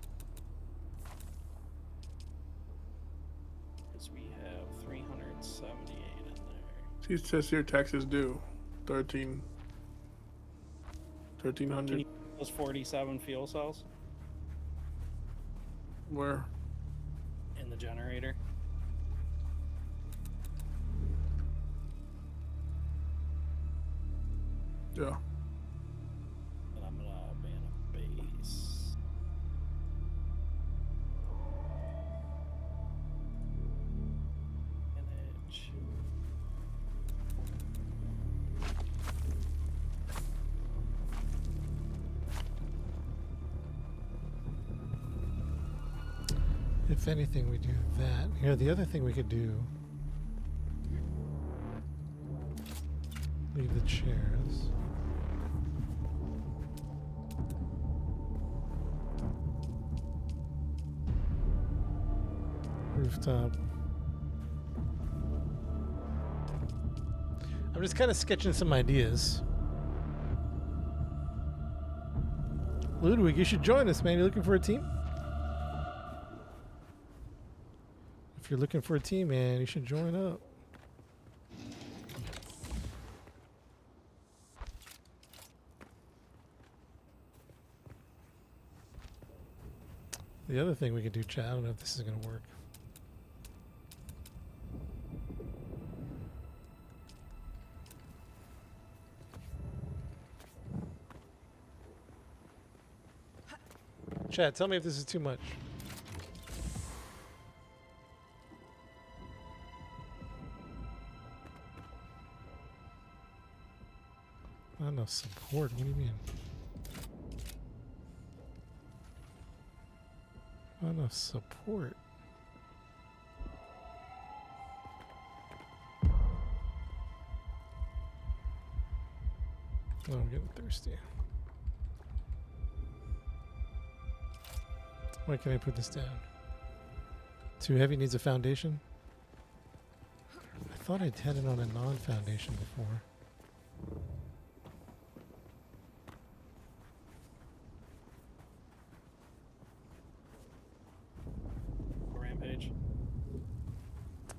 Speaker 4: Because we have 378 in there.
Speaker 3: See, it says here taxes due. 1300.
Speaker 4: Those 47 fuel cells
Speaker 3: Where?
Speaker 4: in the generator.
Speaker 3: Yeah.
Speaker 4: And I'm gonna ban a base. Manage.
Speaker 1: If anything, we do that. Here, the other thing we could do. Leave the chairs. rooftop. I'm just kind of sketching some ideas. Ludwig, you should join us, man. You looking for a team? If you're looking for a team, man, you should join up. The other thing we could do, chat, I don't know if this is going to work. Chat, tell me if this is too much. Not enough support, what do you mean? Not enough support. Oh, I'm getting thirsty. Why can I put this down? Too heavy, needs a foundation? I thought I'd had it on a non-foundation before.
Speaker 4: Rampage.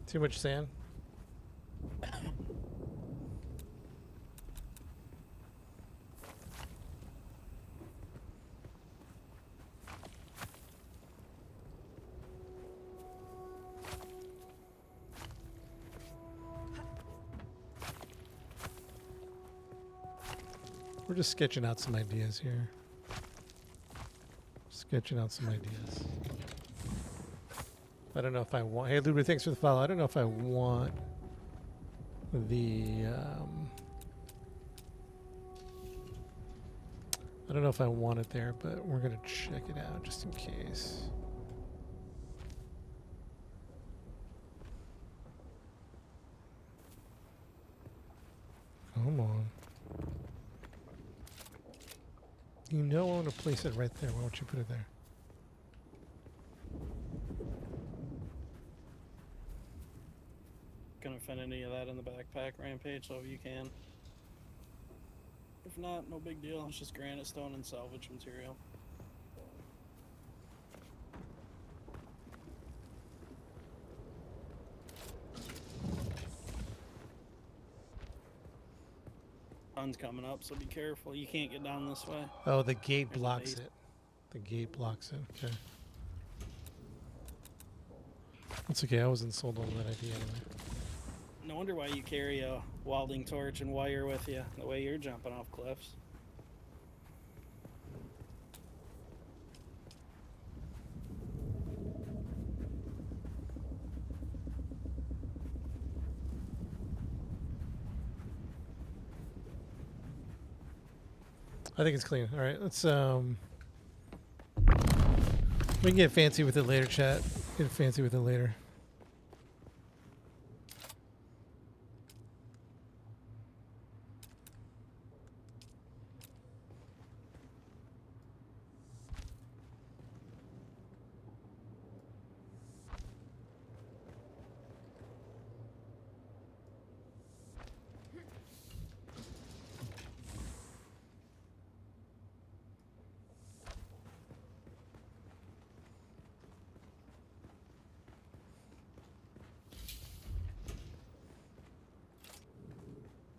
Speaker 1: Too much sand? We're just sketching out some ideas here. Sketching out some ideas. I don't know if I want... Hey, Ludwig, thanks for the follow. I don't know if I want the... I don't know if I want it there, but we're going to check it out just in case. Come on. You know I want to place it right there. Why don't you put it there?
Speaker 4: Gonna fit any of that in the backpack, Rampage, so if you can. If not, no big deal. It's just granite, stone, and salvage material. Sun's coming up, so be careful. You can't get down this way.
Speaker 1: Oh, the gate
Speaker 4: There's a
Speaker 1: blocks
Speaker 4: base.
Speaker 1: it. The gate blocks it. Okay. That's okay. I wasn't sold on that idea anyway.
Speaker 4: No wonder why you carry a welding torch and wire with you, the way you're jumping off cliffs.
Speaker 1: I think it's clean. All right, let's we can get fancy with it later, chat. Get fancy with it later.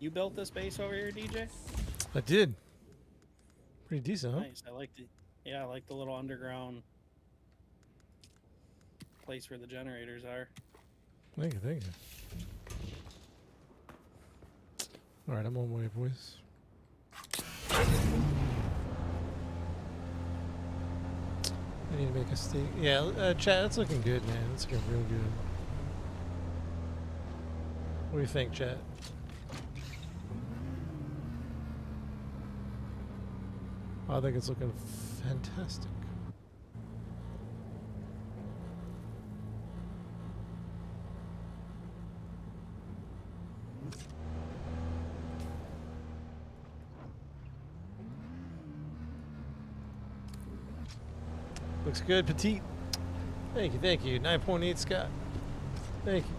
Speaker 4: You built this base over here, DJ?
Speaker 1: I did. Pretty decent, huh?
Speaker 4: Nice. I like the, yeah, I like the little underground place where the generators are.
Speaker 1: Thank you, thank you. All right, I'm on my way, boys. I need to make a steak. Yeah, chat, it's looking good, man. It's looking real good. What do you think, chat? I think it's looking fantastic. Looks good, petite. Thank you. 9.8 Scott. Thank you.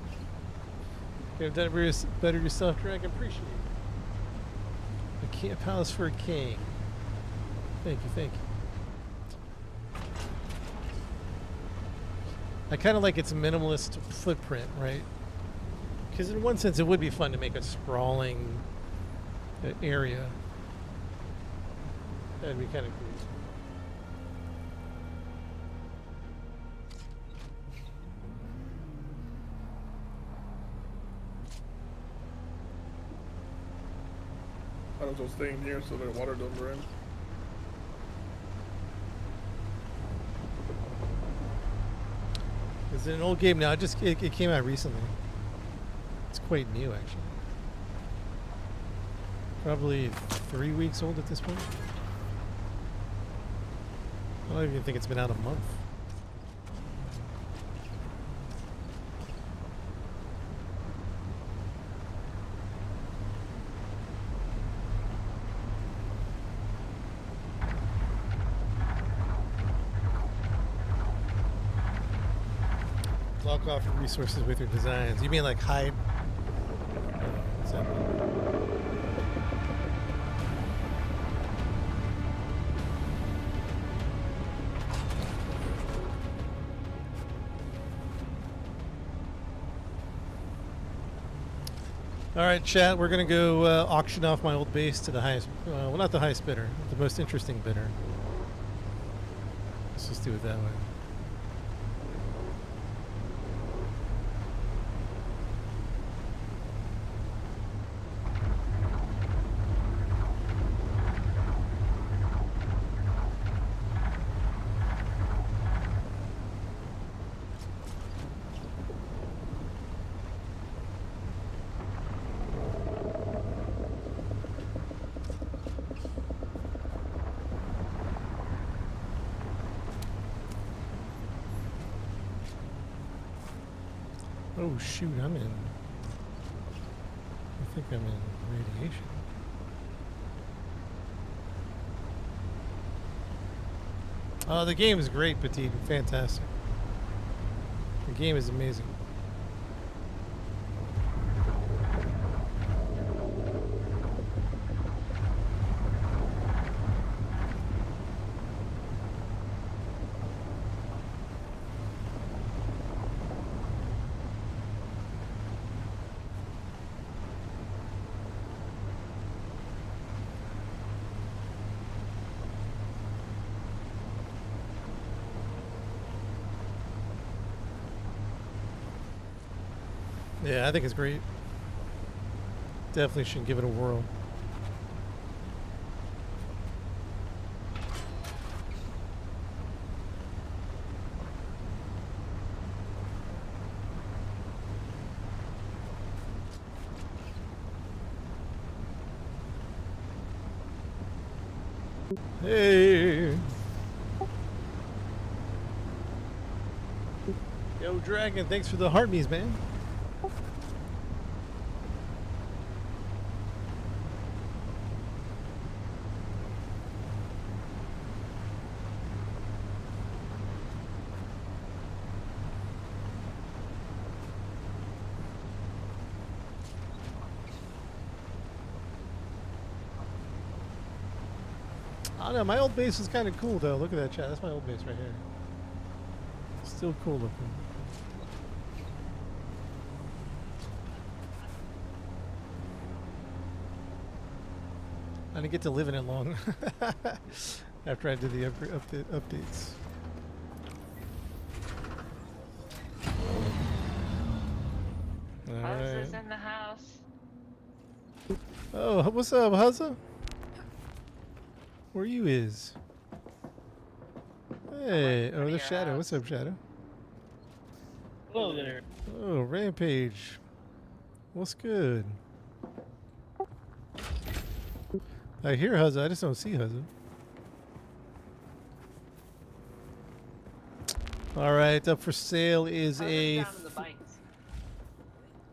Speaker 1: You have done it better yourself, Dragon. Appreciate it. A camp house for a king. Thank you. I kind of like its minimalist footprint, right? Because in one sense, it would be fun to make a sprawling area. That'd be kind of cool.
Speaker 3: I was just staying here so the water doesn't run.
Speaker 1: Is it an old game now? It came out recently. It's quite new, actually. Probably 3 weeks old at this point. I don't even think it's been out a month. Block off resources with your designs. You mean like hide? What's that mean? All right, chat. We're gonna go auction off my old base to the highest. Well, not the highest bidder, the most interesting bidder. Let's just do it that way. Oh shoot, I think I'm in radiation. Oh, the game is great, Petite. Fantastic. The game is amazing. Yeah, I think it's great. Definitely should give it a whirl. Hey! Yo, Dragon, thanks for the heartbeats, man. I don't know, my old base is kind of cool though. Look at that chat. That's my old base right here. Still cool looking. I didn't get to live in it long after I did the updates.
Speaker 5: How's in the house?
Speaker 1: Oh, what's up, Huzza? Where you is? Hey, oh, the Shadow. What's up, Shadow?
Speaker 4: Hello there.
Speaker 1: Oh, Rampage. What's good? I hear Huzza. I just don't see Huzza. All right, up for sale is a.
Speaker 5: Down in the bites.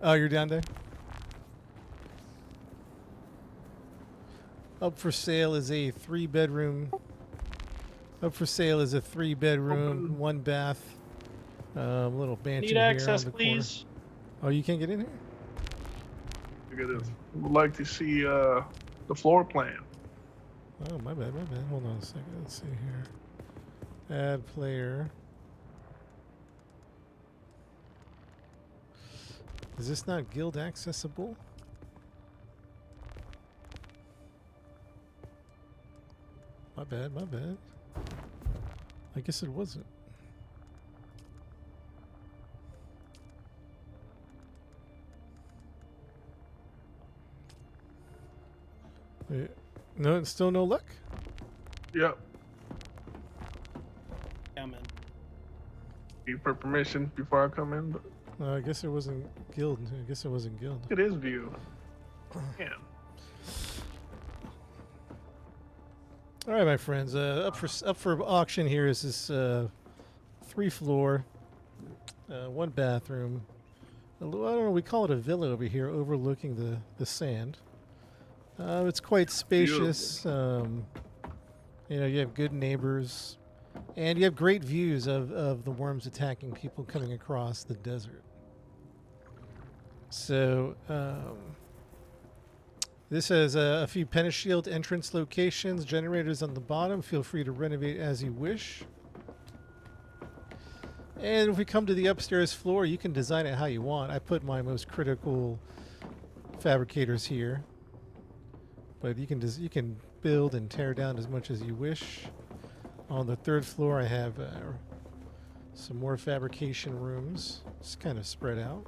Speaker 1: Oh, you're down there? Up for sale is a 3-bedroom. Up for sale is a 3-bedroom, 1 bath, Little mansion
Speaker 6: Need
Speaker 1: here
Speaker 6: access,
Speaker 1: on the
Speaker 6: please.
Speaker 1: corner. Oh, you can't get in here?
Speaker 3: Look at this. Would like to see the floor plan.
Speaker 1: Oh, my bad, my bad. Hold on a second. Let's see here. Add player. Is this not guild accessible? My bad, my bad. I guess it wasn't. Wait, no, still no luck?
Speaker 3: Yep.
Speaker 4: Come in.
Speaker 3: Need for permission before I come in, but
Speaker 1: I guess it wasn't guild. I guess it wasn't guild.
Speaker 3: it is view. Yeah.
Speaker 1: All right, my friends. Up for auction here is this 3-floor, 1 bathroom. I don't know. We call it a villa over here, overlooking the sand. It's quite spacious. You know, you have good neighbors, and you have great views of the worms attacking people coming across the desert. So. This has a few Penashield entrance locations, generators on the bottom. Feel free to renovate as you wish. And if we come to the upstairs floor, you can design it how you want. I put my most critical fabricators here. But you can build and tear down as much as you wish. On the 3rd floor, I have some more fabrication rooms. Just kind of spread out.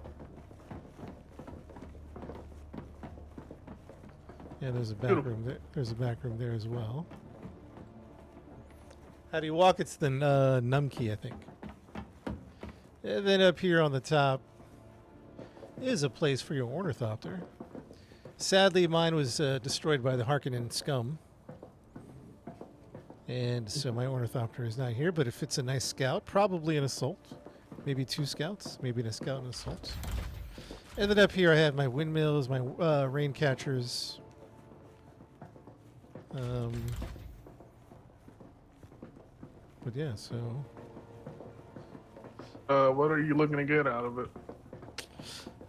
Speaker 1: Yeah, there's a back room there. There's a back room there as well. How do you walk? It's the num key, I think. And then up here on the top is a place for your ornithopter. Sadly, mine was destroyed by the Harkonnen scum. And so my ornithopter is not here, but if it's a nice scout, probably an assault. Maybe 2 scouts, maybe an scout and assault. And then up here I have my windmills, my rain catchers. But yeah, so
Speaker 3: What are you looking to get out of it?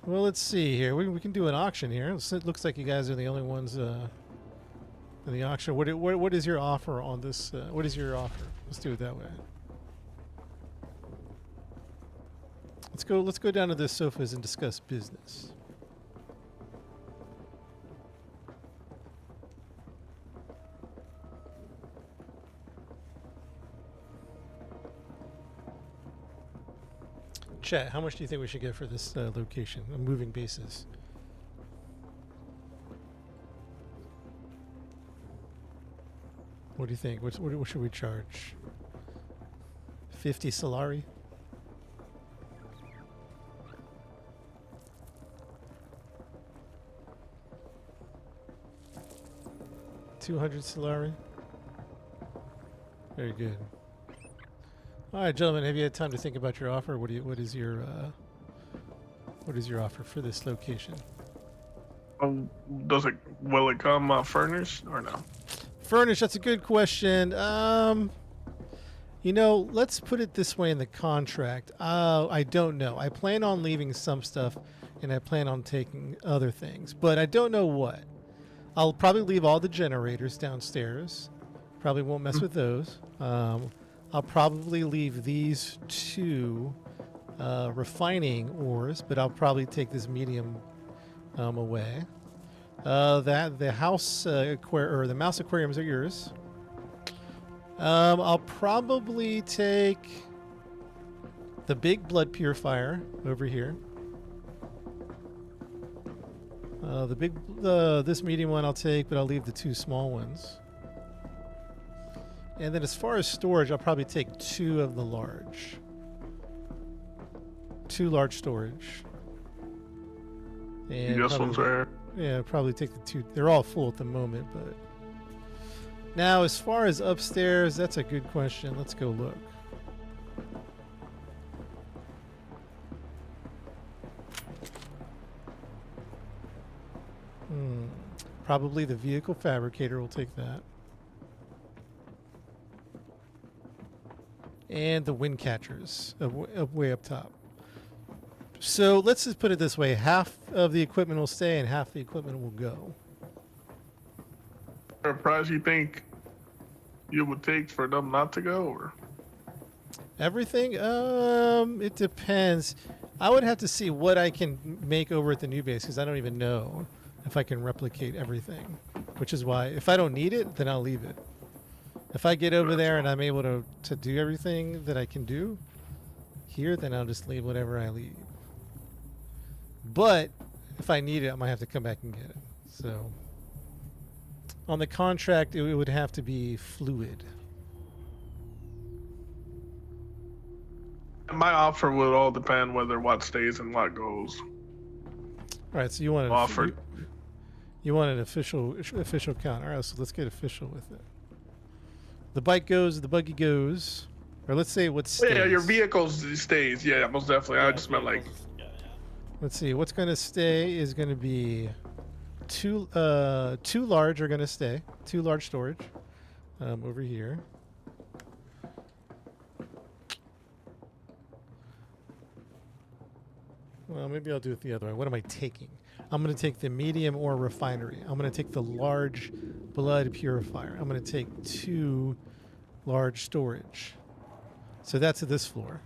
Speaker 1: well, let's see here. We can do an auction here. It looks like you guys are the only ones in the auction. What is your offer on this? What is your offer? Let's do it that way. Let's go down to the sofas and discuss business. Chat, how much do you think we should get for this location, a moving basis? What do you think? What should we charge? 50 Solari? $200 Solari? Very good. All right, gentlemen, have you had time to think about your offer? What is your offer for this location?
Speaker 3: Will it come furnished or no?
Speaker 1: Furnished, that's a good question. You know, let's put it this way in the contract. I don't know. I plan on leaving some stuff, and I plan on taking other things, but I don't know what. I'll probably leave all the generators downstairs. Probably won't mess with those. I'll probably leave these 2 refining ores, but I'll probably take this medium away. The house or the mouse aquariums are yours. I'll probably take the big blood purifier over here. This medium one I'll take, but I'll leave the 2 small ones. And then as far as storage, I'll probably take 2 of the large. 2 large storage. And
Speaker 3: This one's right.
Speaker 1: yeah, probably take the 2. They're all full at the moment, but now as far as upstairs, that's a good question. Let's go look. Probably the vehicle fabricator will take that. and the wind catchers way up top. So let's just put it this way: half of the equipment will stay, and half the equipment will go.
Speaker 6: What price you think you would take for them not to go, or?
Speaker 1: Everything? It depends. I would have to see what I can make over at the new base because I don't even know if I can replicate everything. Which is why, if I don't need it, then I'll leave it. If I get over there and I'm able to do everything that I can do here, then I'll just leave whatever I leave. But if I need it, I might have to come back and get it. So on the contract, it would have to be fluid.
Speaker 6: My offer would all depend whether what stays and what goes.
Speaker 1: All right, so you want
Speaker 6: Offered.
Speaker 1: You want an official count. All right, so let's get official with it. The bike goes, the buggy goes, or let's say what stays.
Speaker 6: Yeah, your vehicles stays. Yeah, most definitely. I just meant like.
Speaker 4: Yeah, yeah.
Speaker 1: Let's see. What's going to stay is going to be two large are going to stay. 2 large storage over here. Well, maybe I'll do it the other way. What am I taking? I'm going to take the medium ore refinery. I'm going to take the large blood purifier. I'm going to take 2 large storage. So that's at this floor.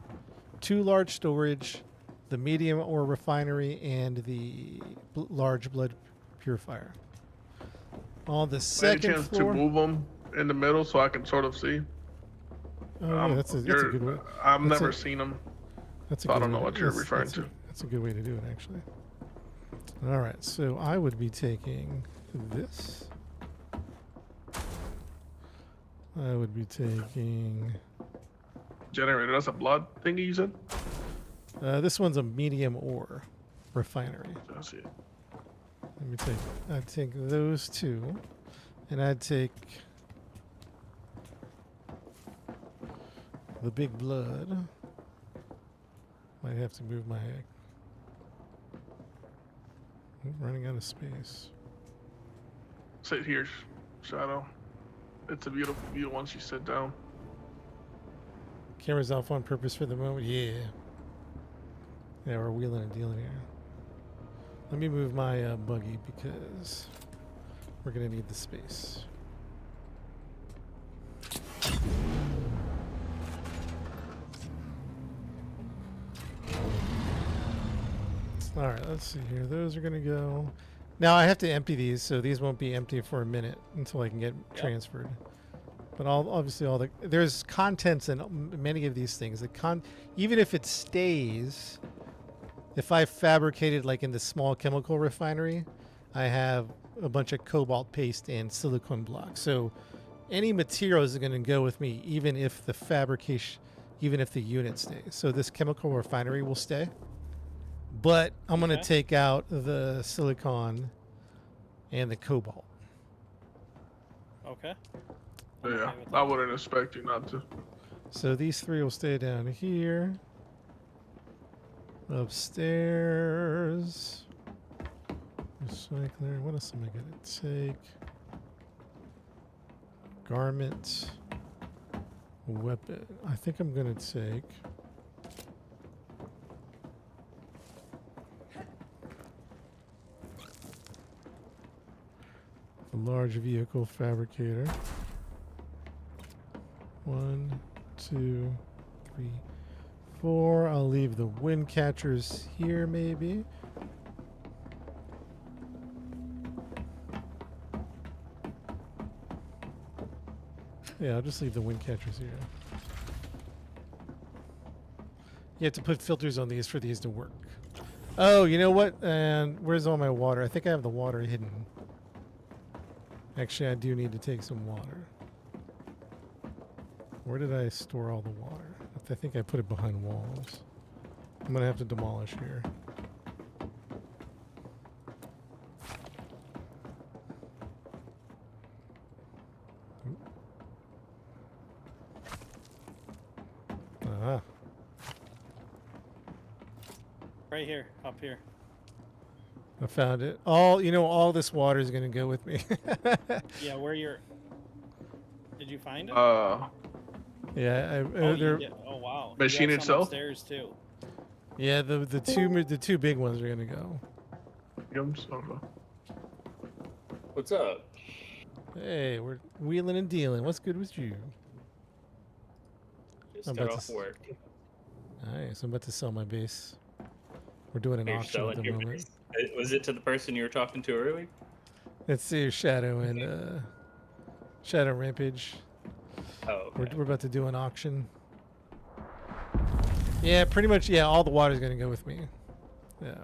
Speaker 1: 2 large storage, the medium ore refinery, and the large blood purifier. On the
Speaker 6: Any
Speaker 1: second
Speaker 6: chance
Speaker 1: floor.
Speaker 6: to move them in the middle so I can sort of see?
Speaker 1: Oh, yeah, that's a good way.
Speaker 6: I've
Speaker 1: that's
Speaker 6: never
Speaker 1: a-
Speaker 6: seen them.
Speaker 1: That's a
Speaker 6: So I
Speaker 1: good
Speaker 6: don't
Speaker 1: way
Speaker 6: know what you're referring
Speaker 1: that's
Speaker 6: to.
Speaker 1: That's a good way to do it, actually. All right, so I would be taking this. I would be taking.
Speaker 6: Generator. That's a blood thingy you said?
Speaker 1: This one's a medium ore refinery.
Speaker 6: I see it.
Speaker 1: Let me take. I'd take those 2, and I'd take the big blood. Might have to move my. I'm running out of space.
Speaker 6: Sit here, Shadow. It's a beautiful view once you sit down.
Speaker 1: Camera's off on purpose for the moment. Yeah. Yeah, we're wheeling and dealing here. Let me move my buggy because we're going to need the space. All right, let's see here. Those are going to go. Now I have to empty these, so these won't be empty for a minute until I can get transferred. But obviously there's contents in many of these things. Even if it stays, if I fabricated like in the small chemical refinery, I have a bunch of cobalt paste and silicone blocks. So any materials are going to go with me, even if the unit stays. So this chemical refinery will stay. But I'm going to take out the silicon and the cobalt.
Speaker 4: Okay.
Speaker 6: Yeah,
Speaker 4: okay with
Speaker 6: I
Speaker 4: that.
Speaker 6: wouldn't expect you not to.
Speaker 1: So these 3 will stay down here. Upstairs. Recycler. What else am I going to take? Garment. Weapon. I think I'm going to take. A large vehicle fabricator. 1, 2, 3, 4. I'll leave the wind catchers here, maybe. Yeah, I'll just leave the wind catchers here. You have to put filters on these for these to work. Oh, you know what? And where's all my water? I think I have the water hidden. Actually, I do need to take some water. Where did I store all the water? I think I put it behind walls. I'm gonna have to demolish here. Ah,
Speaker 4: Right here, up here.
Speaker 1: I found it. All this water is gonna go with me.
Speaker 4: Yeah, where you're. Did you find it?
Speaker 1: Yeah,
Speaker 4: oh,
Speaker 1: there.
Speaker 4: We
Speaker 6: Machine
Speaker 4: have some
Speaker 6: itself?
Speaker 4: upstairs too.
Speaker 1: Yeah, the two big ones are gonna go.
Speaker 6: Yums? Okay.
Speaker 7: What's up?
Speaker 1: Hey, we're wheeling and dealing. What's good with you?
Speaker 7: Just
Speaker 1: I'm
Speaker 7: got
Speaker 1: about to
Speaker 7: off work.
Speaker 1: Nice. I'm about to sell my base. We're doing an
Speaker 7: You're
Speaker 1: auction at
Speaker 7: selling
Speaker 1: the
Speaker 7: your
Speaker 1: moment.
Speaker 7: base? Was it to the person you were talking to earlier?
Speaker 1: Let's see, Shadow and Shadow Rampage.
Speaker 7: Oh, okay.
Speaker 1: We're about to do an auction. Yeah, pretty much. Yeah, all the water's gonna go with me. Yeah.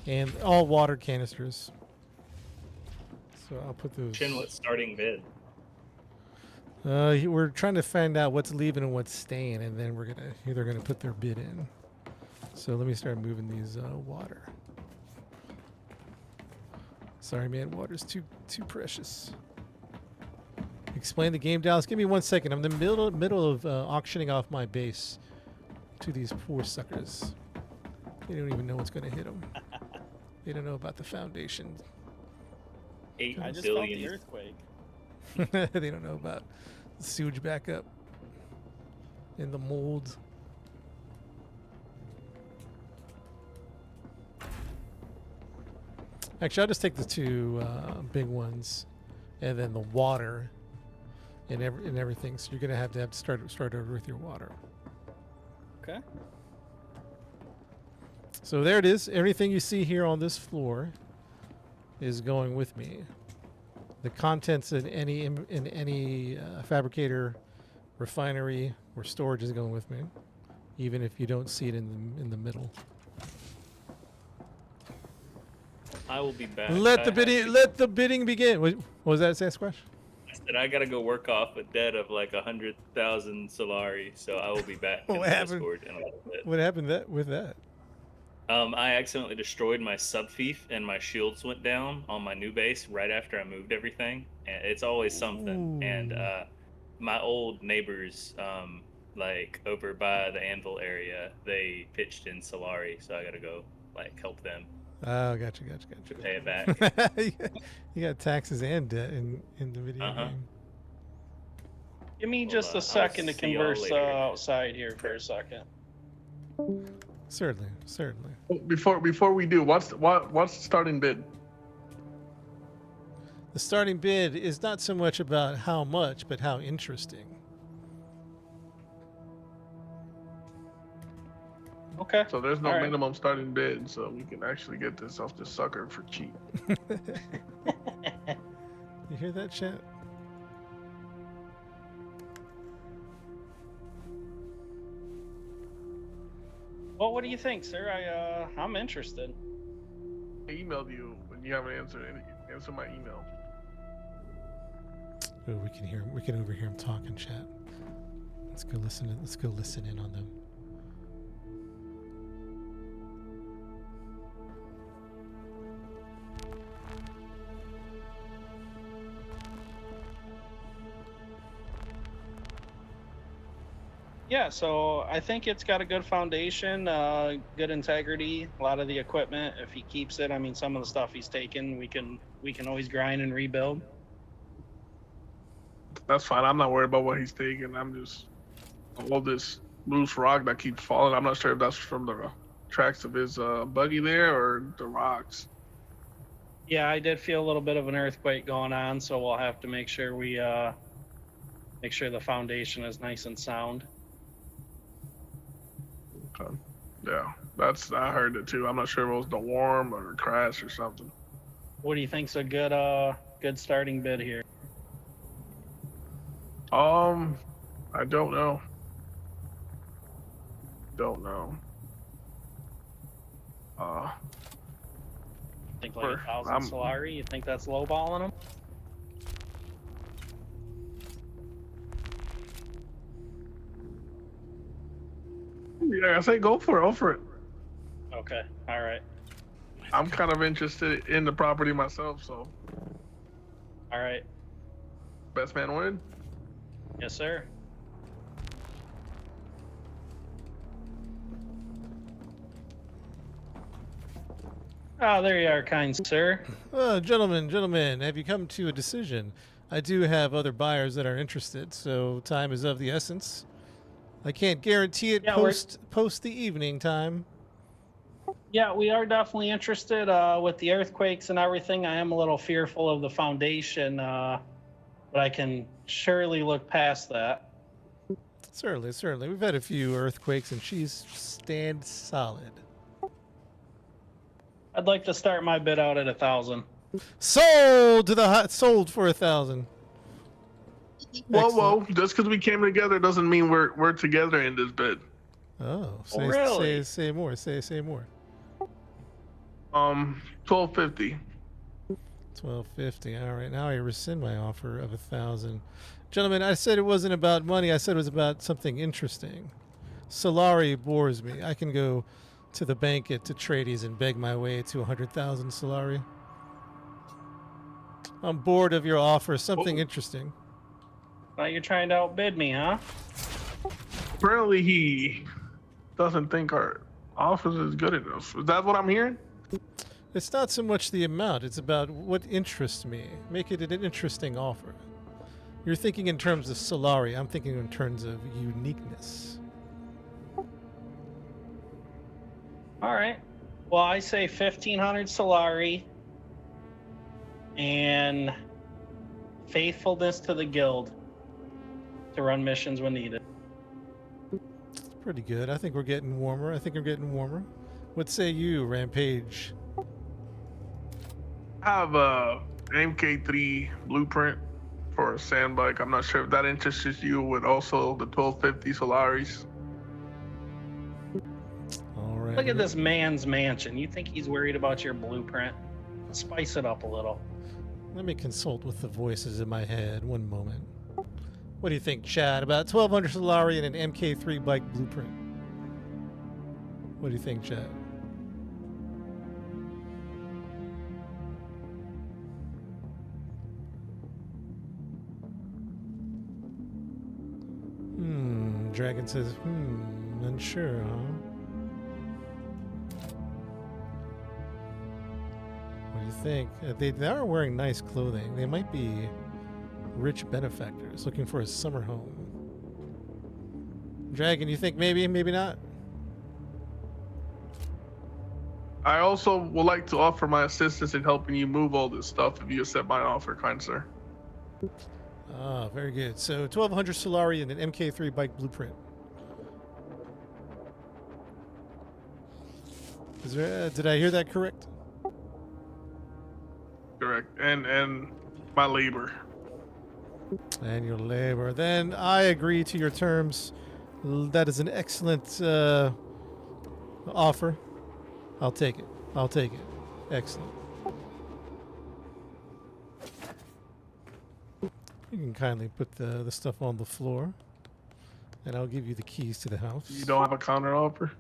Speaker 1: And all water canisters. So I'll put those.
Speaker 7: Chin, what's starting bid?
Speaker 1: We're trying to find out what's leaving and what's staying, and then they're gonna put their bid in. So let me start moving these water. Sorry, man, water's too precious. Explain the game, Dallas. Give me 1 second. I'm in the middle of auctioning off my base to these poor suckers. They don't even know what's gonna hit them. They don't know about the foundation.
Speaker 7: Eight
Speaker 4: I just felt the
Speaker 7: billion.
Speaker 4: earthquake.
Speaker 1: They don't know about the sewage backup and the mold. Actually, I'll just take the two big ones, and then the water, and everything. So you're gonna have to start over with your water.
Speaker 4: Okay.
Speaker 1: So there it is. Everything you see here on this floor is going with me. The contents in any fabricator, refinery, or storage is going with me, even if you don't see it in the middle.
Speaker 7: I will be back.
Speaker 1: Let the bidding begin. What was that, Sasquatch?
Speaker 7: I said I gotta go work off a debt of like 100,000 Solari, so I will be back in
Speaker 1: What
Speaker 7: the
Speaker 1: happened?
Speaker 7: Discord in a little bit.
Speaker 1: What happened with that?
Speaker 7: I accidentally destroyed my subfief and my shields went down on my new base right after I moved everything. And it's always something.
Speaker 1: Ooh.
Speaker 7: And my old neighbors, like over by the Anvil area, they pitched in Solari, so I gotta go like help them
Speaker 1: Oh, gotcha.
Speaker 7: to pay it back.
Speaker 1: You got taxes and debt in the video
Speaker 7: Uh-huh.
Speaker 1: game.
Speaker 4: Give me
Speaker 7: Hold
Speaker 4: just
Speaker 7: on,
Speaker 4: a
Speaker 7: I'll
Speaker 4: second to
Speaker 7: see y'all
Speaker 4: converse
Speaker 7: later.
Speaker 4: outside here for a second.
Speaker 1: Certainly.
Speaker 6: Before we do, what's the starting bid?
Speaker 1: The starting bid is not so much about how much, but how interesting.
Speaker 4: Okay.
Speaker 6: So there's no
Speaker 4: All right.
Speaker 6: minimum starting bid, so we can actually get this off the sucker for cheap.
Speaker 1: You hear that, chat?
Speaker 4: Well, what do you think, sir? I'm interested.
Speaker 6: I emailed you when you haven't answered answer my email.
Speaker 1: Oh, we can overhear him talking, chat. Let's go listen in on them.
Speaker 4: Yeah, so I think it's got a good foundation, good integrity. A lot of the equipment, if he keeps it, I mean, some of the stuff he's taken, we can always grind and rebuild.
Speaker 6: That's fine. I'm not worried about what he's taking. I'm just all this loose rock that keeps falling. I'm not sure if that's from the tracks of his buggy there or the rocks.
Speaker 4: Yeah, I did feel a little bit of an earthquake going on, so we'll have to make sure we make sure the foundation is nice and sound.
Speaker 6: Okay. Yeah, I heard it too. I'm not sure if it was the worm or crash or something.
Speaker 4: What do you think's a good starting bid here?
Speaker 6: I don't know.
Speaker 4: Think like
Speaker 6: Sure.
Speaker 4: 1,000
Speaker 6: I'm-
Speaker 4: Solari? You think that's lowballing him?
Speaker 6: Yeah, I say go for it.
Speaker 4: Okay, all right,
Speaker 6: I'm kind of interested in the property myself, so
Speaker 4: all right.
Speaker 6: best man win.
Speaker 4: Yes, sir. Oh, there you are, kind sir.
Speaker 1: Gentlemen, have you come to a decision? I do have other buyers that are interested, so time is of the essence. I can't guarantee it
Speaker 4: Yeah,
Speaker 1: post the evening time.
Speaker 4: Yeah, we are definitely interested with the earthquakes and everything. I am a little fearful of the foundation, but I can surely look past that.
Speaker 1: Certainly, certainly. We've had a few earthquakes, and she's stand solid.
Speaker 4: I'd like to start my bid out at 1,000.
Speaker 1: Sold to the sold for 1,000.
Speaker 6: Whoa! Just because we came together doesn't mean we're together in this bid.
Speaker 1: Oh,
Speaker 4: really?
Speaker 1: say more. Say more.
Speaker 6: 1250.
Speaker 1: 1250. All right, now I rescind my offer of 1,000. Gentlemen, I said it wasn't about money. I said it was about something interesting. Solari bores me. I can go to the bank at Trades and beg my way to 100,000 Solari. I'm bored of your offer. Something interesting.
Speaker 4: Well, you're trying to outbid me, huh?
Speaker 6: Apparently, he doesn't think our office is good enough. Is that what I'm hearing?
Speaker 1: It's not so much the amount. It's about what interests me. Make it an interesting offer. You're thinking in terms of Solari. I'm thinking in terms of uniqueness.
Speaker 4: All right. Well, I say 1,500 Solari and faithfulness to the guild to run missions when needed.
Speaker 1: It's pretty good. I think we're getting warmer. What say you, Rampage?
Speaker 6: I have a MK3 blueprint for a sand bike. I'm not sure if that interests you with also the 1250 Solaris.
Speaker 1: All right.
Speaker 4: Look at this man's mansion. You think he's worried about your blueprint? Spice it up a little.
Speaker 1: Let me consult with the voices in my head. One moment. What do you think, Chad? About 1,200 Solari and an MK3 bike blueprint. What do you think, Chad? Dragon says, unsure, huh? What do you think? They are wearing nice clothing. They might be rich benefactors looking for a summer home. Dragon, you think maybe, maybe not?
Speaker 6: I also would like to offer my assistance in helping you move all this stuff if you accept my offer, kind sir.
Speaker 1: Ah, very good. So 1,200 Solari and an MK3 bike blueprint. Is there, did I hear that correct?
Speaker 6: Correct. And my labor.
Speaker 1: And your labor. Then I agree to your terms. That is an excellent offer. I'll take it. Excellent. You can kindly put the stuff on the floor, and I'll give you the keys to the house.
Speaker 6: You don't have a counter offer?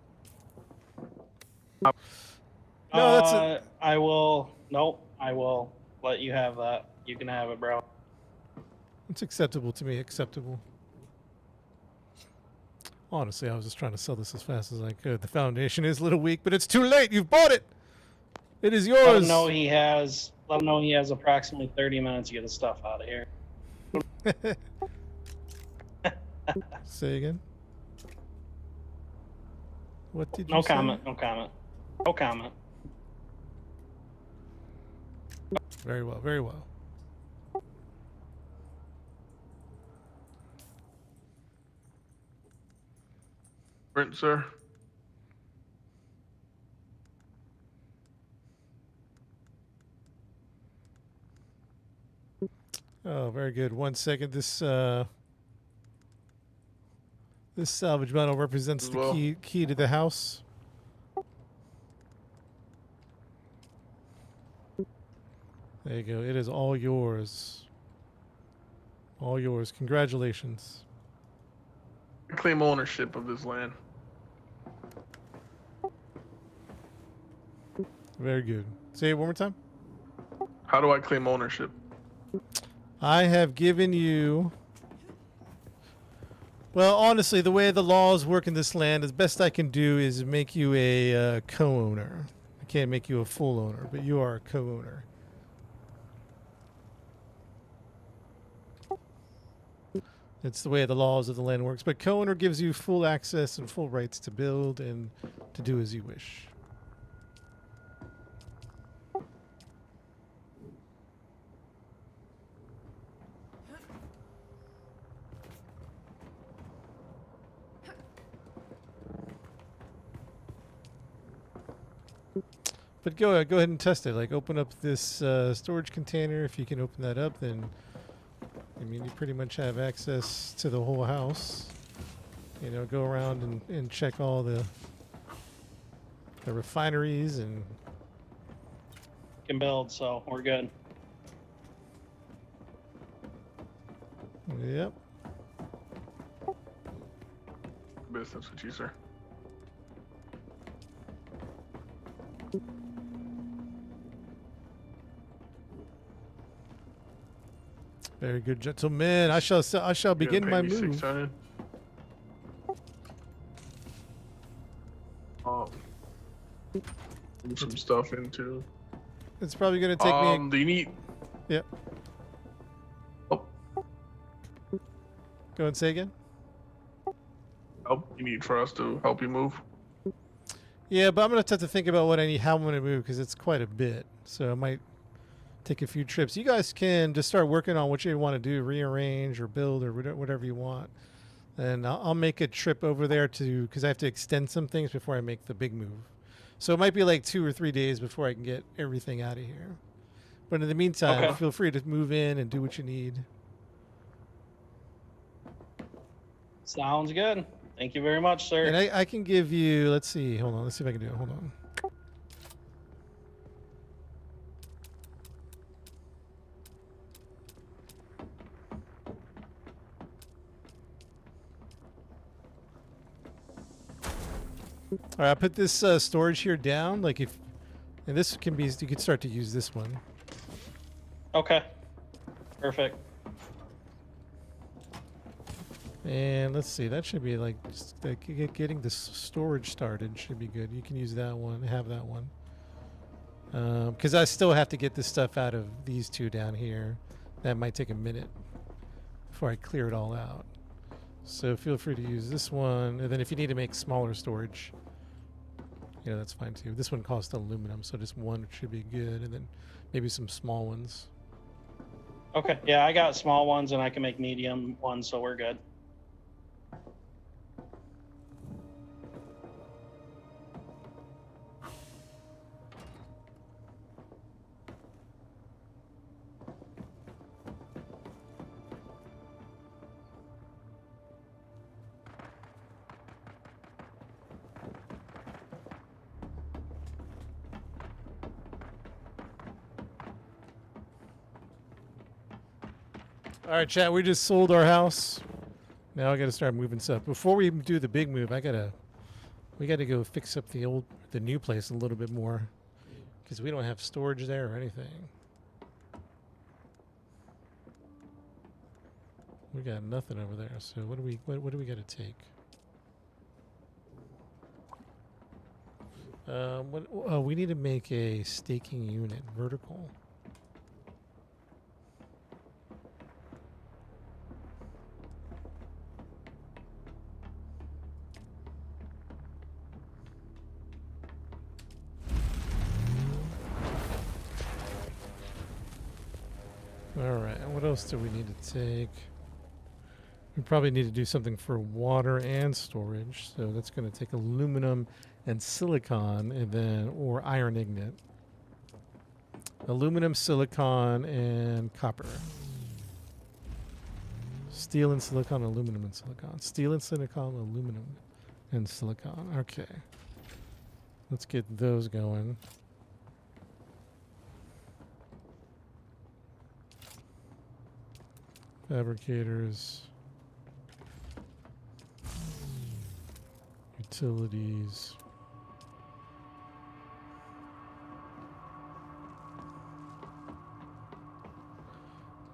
Speaker 1: No, that's it.
Speaker 4: I will. Nope. I will let you have that. You can have it, bro.
Speaker 1: It's acceptable to me. Acceptable. Honestly, I was just trying to sell this as fast as I could. The foundation is a little weak, but it's too late. You've bought it. It is yours.
Speaker 4: Let him know he has. Let him know he has approximately 30 minutes to get the stuff out of here.
Speaker 1: Say again. What did you
Speaker 4: No
Speaker 1: say?
Speaker 4: comment. No comment. No comment.
Speaker 1: Very well. Very well.
Speaker 6: Print, sir.
Speaker 1: Oh, very good. 1 second. This salvage metal represents the
Speaker 6: Well.
Speaker 1: key to the house. There you go. It is all yours. All yours. Congratulations.
Speaker 6: I claim ownership of this land.
Speaker 1: Very good. Say it one more time.
Speaker 6: How do I claim ownership?
Speaker 1: I have given you... Well, honestly, the way the laws work in this land, as best I can do is make you a co-owner. I can't make you a full owner, but you are a co-owner. It's the way the laws of the land works. But co-owner gives you full access and full rights to build and to do as you wish. But go ahead and test it. Like, open up this storage container. If you can open that up, then I mean, you pretty much have access to the whole house. You know, go around and check all the refineries and
Speaker 4: Can build, so we're good.
Speaker 1: yep.
Speaker 6: Business with you, sir.
Speaker 1: Very good, gentlemen. I shall begin my move.
Speaker 6: 600. Move some stuff into.
Speaker 1: It's probably gonna take me.
Speaker 6: Do you need?
Speaker 1: Yep.
Speaker 6: Oh,
Speaker 1: Go and say again.
Speaker 6: help you need for us to help you move.
Speaker 1: Yeah, but I'm gonna have to think about what I need, how I'm gonna move, because it's quite a bit. So I might take a few trips. You guys can just start working on what you want to do, rearrange or build or whatever you want. And I'll make a trip over there because I have to extend some things before I make the big move. So it might be like 2 or 3 days before I can get everything out of here. But in the meantime,
Speaker 4: Okay.
Speaker 1: feel free to move in and do what you need.
Speaker 4: Sounds good. Thank you very much, sir.
Speaker 1: And I can give you, let's see, hold on, let's see if I can do it. Hold on. All right, I put this storage here down. Like and this can be, you could start to use this one.
Speaker 4: Okay. Perfect.
Speaker 1: And let's see, that should be like, just like getting this storage started should be good. You can use that one, have that one. Because I still have to get this stuff out of these two down here. That might take a minute before I clear it all out. So feel free to use this one. And then if you need to make smaller storage, you know, that's fine too. This one costs aluminum, so just one should be good. And then maybe some small ones.
Speaker 4: Okay. Yeah, I got small ones and I can make medium ones, so we're good.
Speaker 1: All right, chat. We just sold our house. Now I got to start moving stuff. Before we do the big move, we got to go fix up the new place a little bit more, because we don't have storage there or anything. We got nothing over there. So what do we got to take? We need to make a staking unit vertical. Alright, what else do we need to take? We probably need to do something for water and storage. So that's going to take aluminum and silicon, and then, or iron ingot. Aluminum, silicon, and copper. Steel and silicon, aluminum and silicon. Steel and silicon, aluminum and silicon. Okay. Let's get those going. Fabricators, utilities.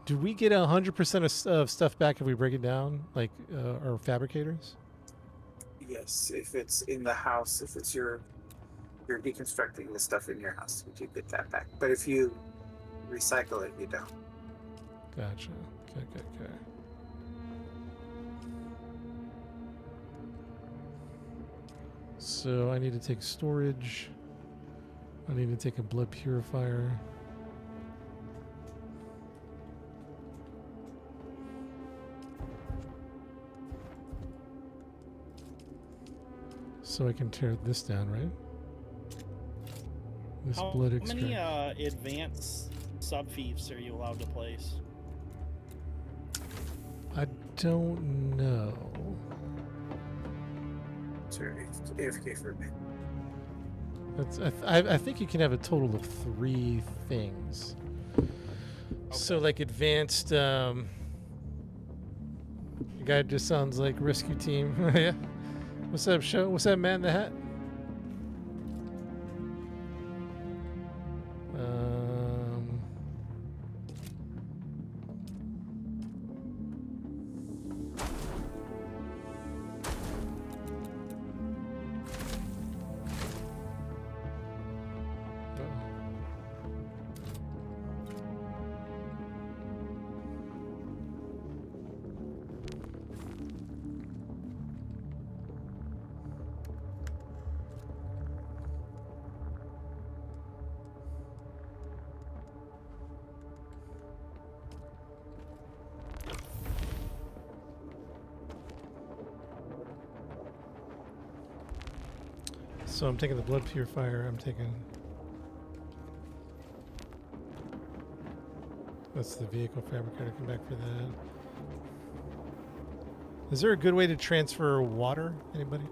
Speaker 1: Do we get 100% of stuff back if we break it down, like our fabricators?
Speaker 8: Yes, if it's in the house, if it's you're deconstructing the stuff in your house, you do get that back. But if you recycle it, you don't.
Speaker 1: Gotcha. Okay. So I need to take storage. I need to take a blood purifier. So I can tear this down, right? This
Speaker 9: How
Speaker 1: blood
Speaker 9: many
Speaker 1: extract.
Speaker 9: advanced sub-fiefs are you allowed to place?
Speaker 1: I don't know.
Speaker 8: Sorry, AFK for a bit.
Speaker 1: That's, I think you can have a total of 3 things. So like advanced. The guy just sounds like rescue team. Yeah. What's up, show? What's up, man in the hat? So I'm taking the blood purifier. I'm taking. That's the vehicle fabricator. Come back for that. Is there a good way to transfer water? Anybody?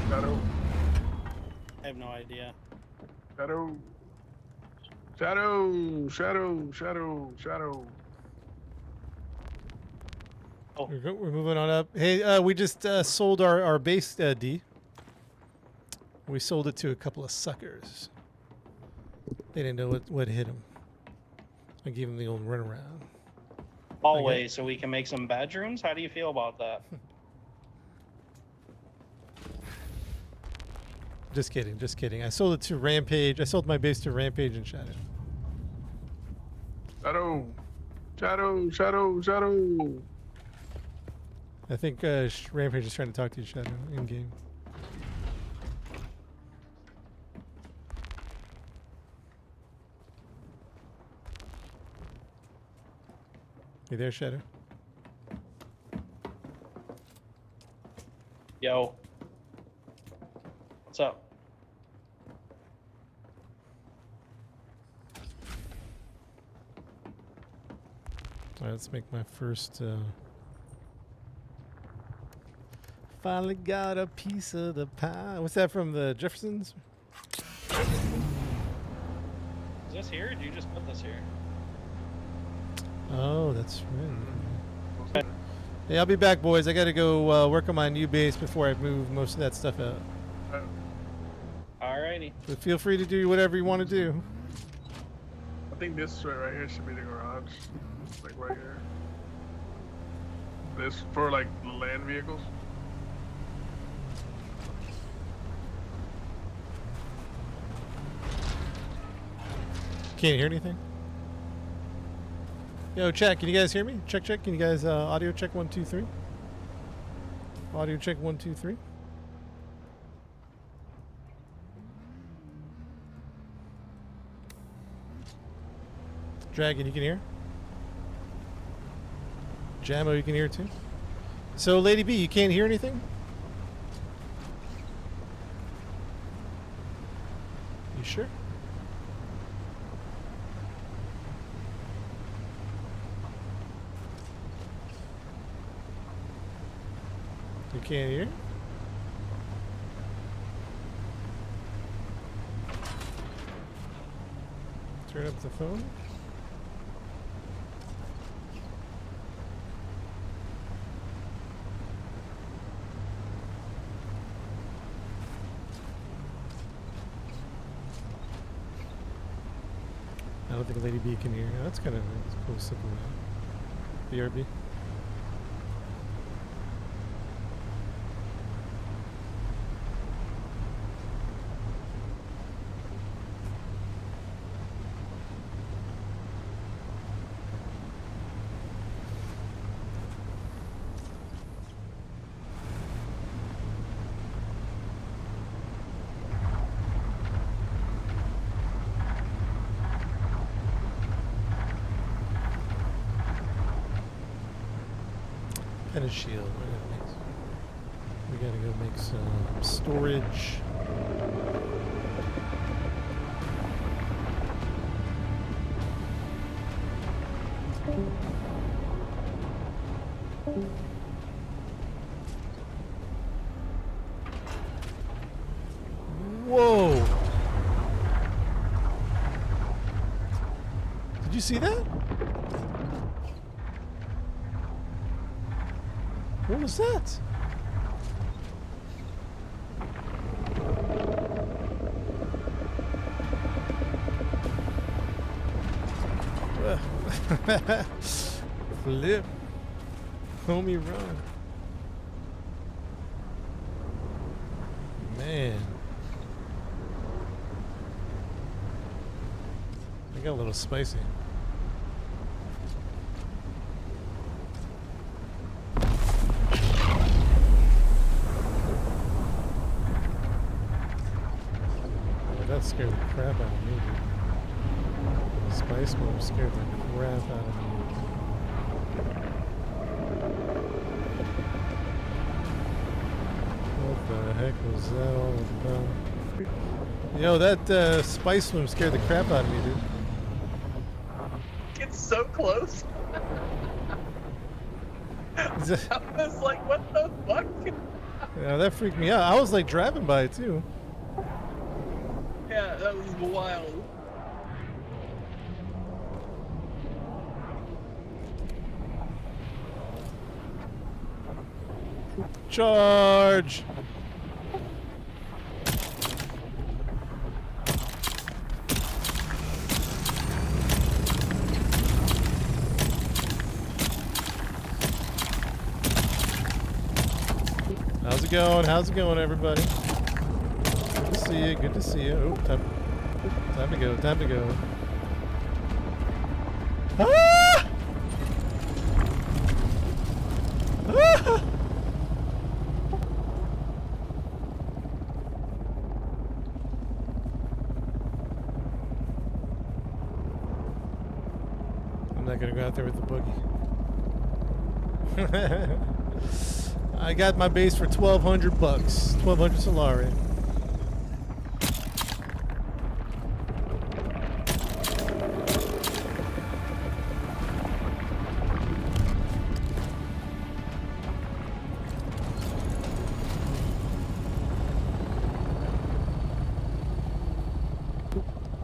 Speaker 6: Shadow.
Speaker 9: I have no idea.
Speaker 6: Shadow. Shadow. Shadow. Shadow. Shadow.
Speaker 1: We're moving on up. Hey, we just sold our base, D. We sold it to a couple of suckers. They didn't know what hit them. I gave them the old runaround.
Speaker 4: Always, so we can make some bedrooms. How do you feel about that?
Speaker 1: Just kidding, just kidding. I sold it to Rampage. I sold my base to Rampage and Shadow.
Speaker 6: Shadow. Shadow. Shadow. Shadow.
Speaker 1: I think Rampage is trying to talk to you, Shadow, in game. You there, Shadow?
Speaker 4: Yo. What's up?
Speaker 1: All right, let's make my first. Finally got a piece of the pie. What's that from the Jeffersons?
Speaker 4: Is this here? Or did you just put this here?
Speaker 1: Oh, that's right. Hey, I'll be back, boys. I gotta go work on my new base before I move most of that stuff out.
Speaker 4: Alrighty.
Speaker 1: So feel free to do whatever you want to do.
Speaker 6: I think this right here should be the garage. Like right here. This for like land vehicles.
Speaker 1: Can't hear anything? Yo, chat, can you guys hear me? Check, check. Can you guys audio check 1, 2, 3? Audio check 1, 2, 3. Dragon, you can hear? Jammo, you can hear too? So, Lady B, you can't hear anything? You sure? You can't hear? Turn up the phone. I don't think Lady B can hear. That's kind of cool to stick around. BRB. Pen and shield. We gotta go make some storage. Whoa! Did you see that? What was that? Flip. Homie run. Man. I got a little spicy. Oh, that scared the crap out of me, dude. The spice bomb scared the crap out of me. What the heck was that all about? Yo, that spice bloom scared the crap out of me, dude.
Speaker 7: It's so close.
Speaker 1: Is it-
Speaker 7: I was like, what the fuck?
Speaker 1: Yeah, that freaked me out. I was like driving by it too.
Speaker 7: Yeah, that was wild.
Speaker 1: Charge! How's it going? How's it going, everybody? Good to see you. Good to see you. Oh, time to go. Time to go. Ah! Ah! I'm not gonna go out there with the boogie. I got my base for $1,200. 1,200 Solari.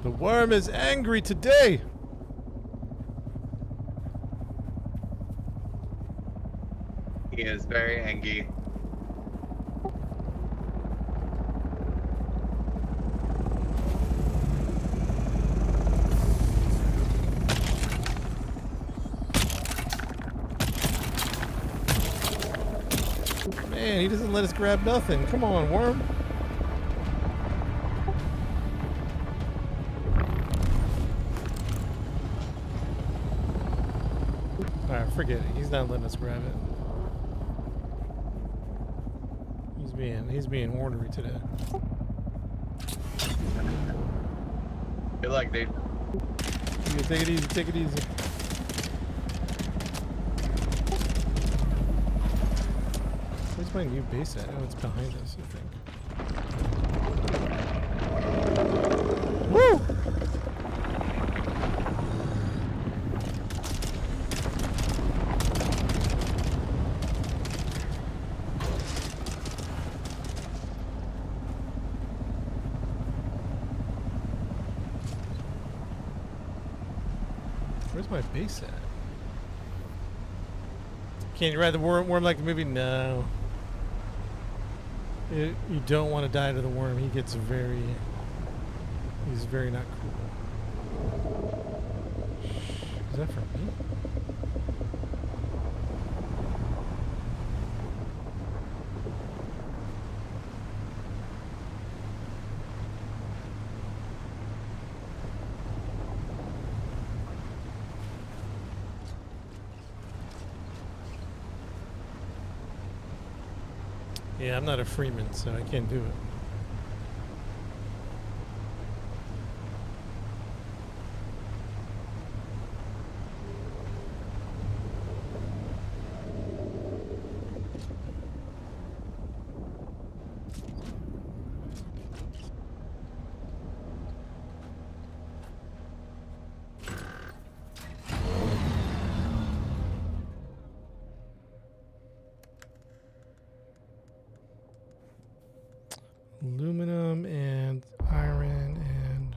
Speaker 1: The worm is angry today.
Speaker 10: He is very angry.
Speaker 1: Man, he doesn't let us grab nothing. Come on, worm. Alright, forget it. He's not letting us grab it. He's being ornery today.
Speaker 10: Good luck, dude.
Speaker 1: Yeah, take it easy, take it easy. Where's my new base at? Oh, it's behind us, I think. Woo! Where's my base at? Can you ride the worm like the movie? No. You don't want to die to the worm. He gets very... He's very not cool. Is that for me? Yeah, I'm not a Freeman, so I can't do it. Aluminum and iron and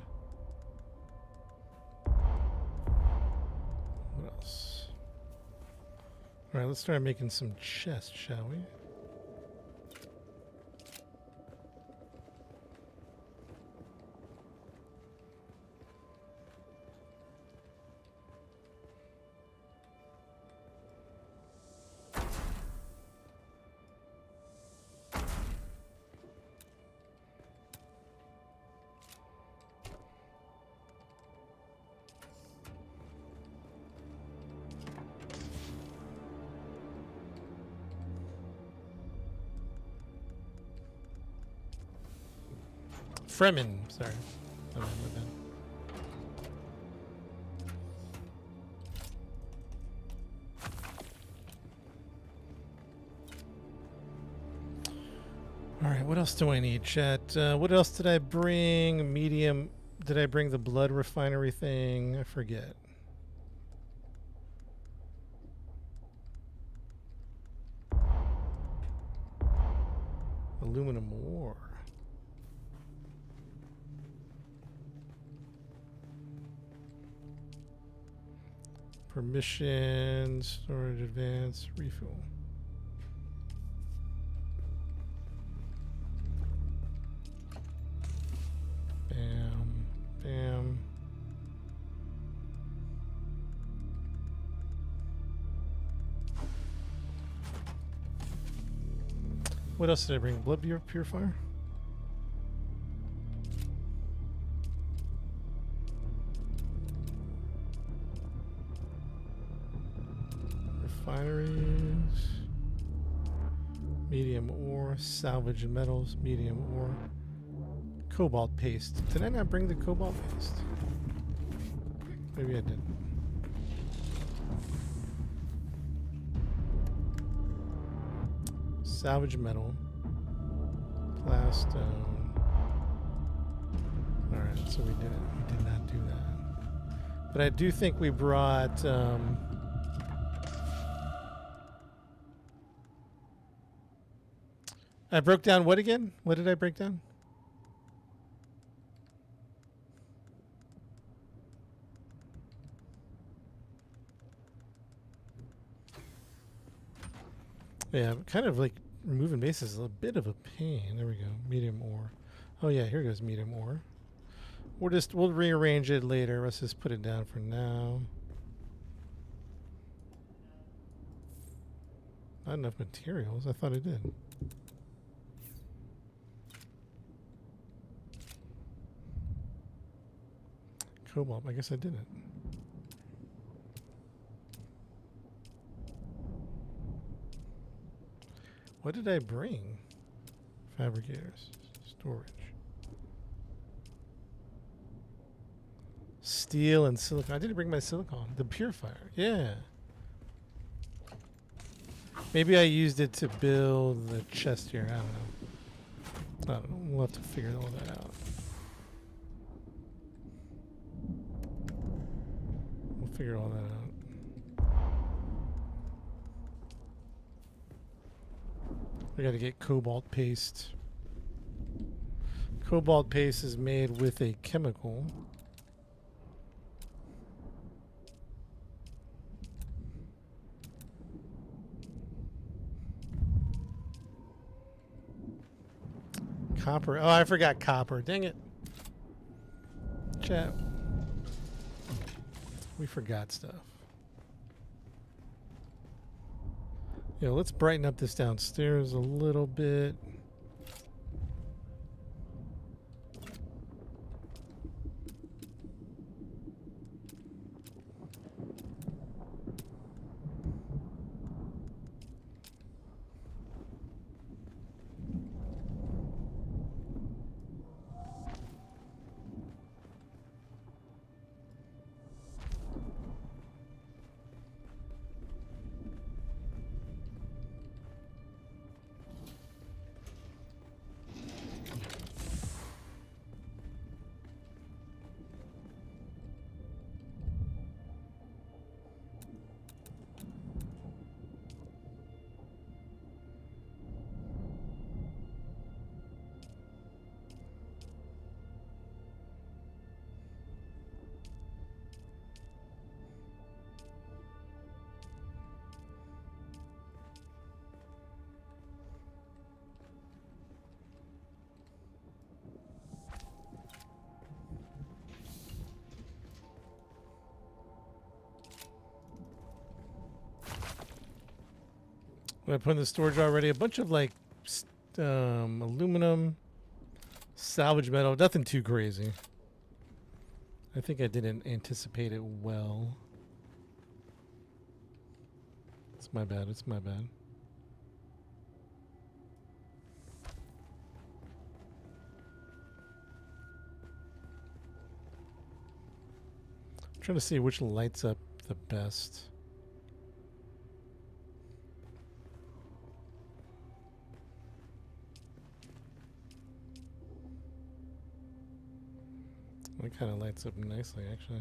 Speaker 1: what else? All right, let's start making some chests, shall we? Fremen, sorry. Oh, my bad. All right, what else do I need, chat? What else did I bring? Medium. Did I bring the blood refinery thing? I forget. Aluminum ore. Permission, storage advance, refill. Bam, bam. What else did I bring? Blood purifier? Refineries. Medium ore. Salvage metals. Medium ore. Cobalt paste. Did I not bring the cobalt paste? Maybe I didn't. Salvage metal. Plastone. Alright, so we did it. We did not do that. But I do think we brought I broke down what again? What did I break down? Yeah, kind of like removing bases is a bit of a pain. There we go. Medium ore. Oh yeah, here goes medium ore. We'll rearrange it later. Let's just put it down for now. Not enough materials. I thought I did. Cobalt. I guess I didn't. What did I bring? Fabricators. Storage. Steel and silicon. I didn't bring my silicon. The purifier. Yeah. Maybe I used it to build the chest here. I don't know. We'll have to figure all that out. We'll figure all that out. I gotta get cobalt paste. Cobalt paste is made with a chemical. Copper. Oh, I forgot copper. Dang it. Chat. We forgot stuff. Yeah, let's brighten up this downstairs a little bit. What I put in the storage already? A bunch of like aluminum, salvage metal. Nothing too crazy. I think I didn't anticipate it well. It's my bad. It's my bad. I'm trying to see which lights up the best. That kind of lights up nicely, actually.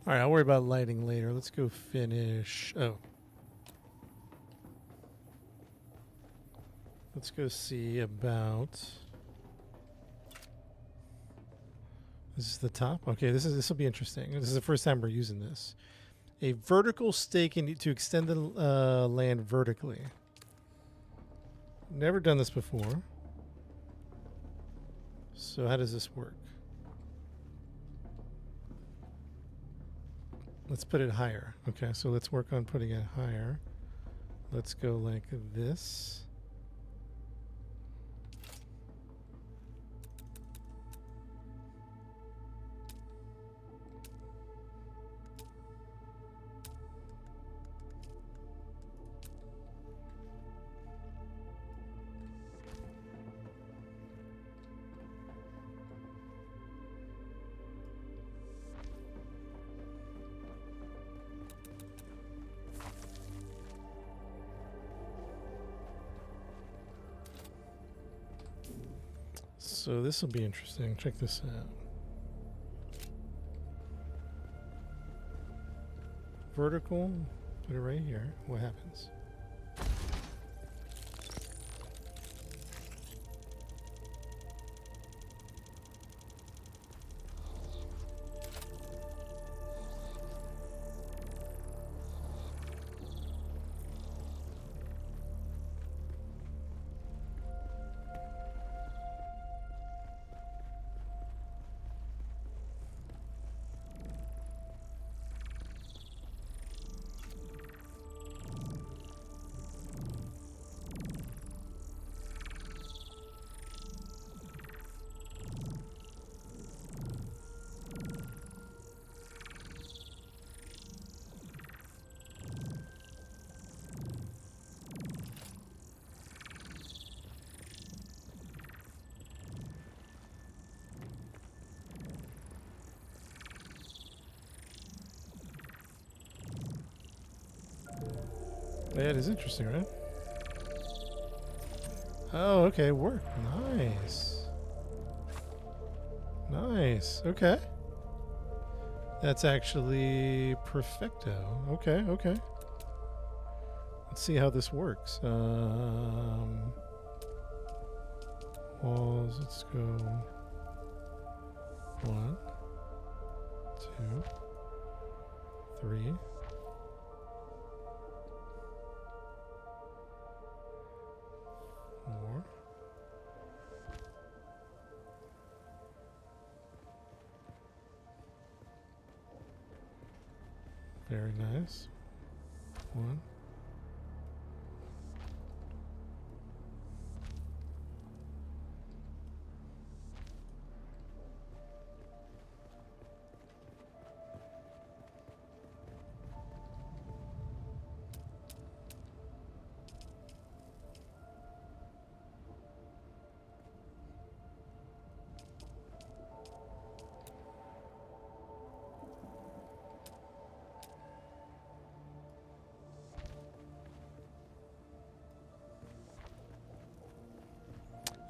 Speaker 1: All right, I'll worry about lighting later. Let's go finish. Oh. Let's go see about. This is the top. Okay, this will be interesting. This is the first time we're using this. A vertical staking to extend the land vertically. Never done this before. So how does this work? Let's put it higher. Okay, so let's work on putting it higher. Let's go like this. So this will be interesting. Check this out. Vertical, put it right here. What happens? Yeah, it is interesting, right? Oh, okay, work. Nice. Nice. Okay. That's actually perfecto. Okay, okay. Let's see how this works. Walls, let's go 1, 2, 3. More. Very nice. one.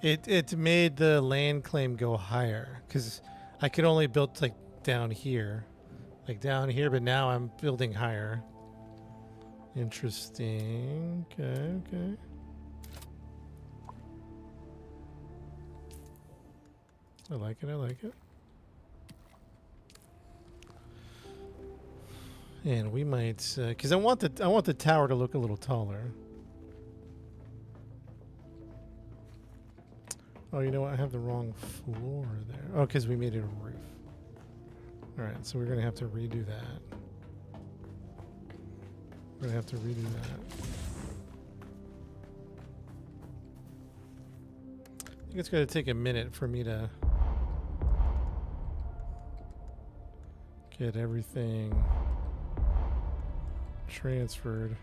Speaker 1: It made the land claim go higher because I could only build like down here, but now I'm building higher. Interesting. Okay, okay. I like it. I like it. And we might, because I want the tower to look a little taller. Oh, you know what? I have the wrong floor there. Oh, because we made it a roof. All right, so we're gonna have to redo that. We're gonna have to redo that. I think it's gonna take a minute for me to get everything transferred.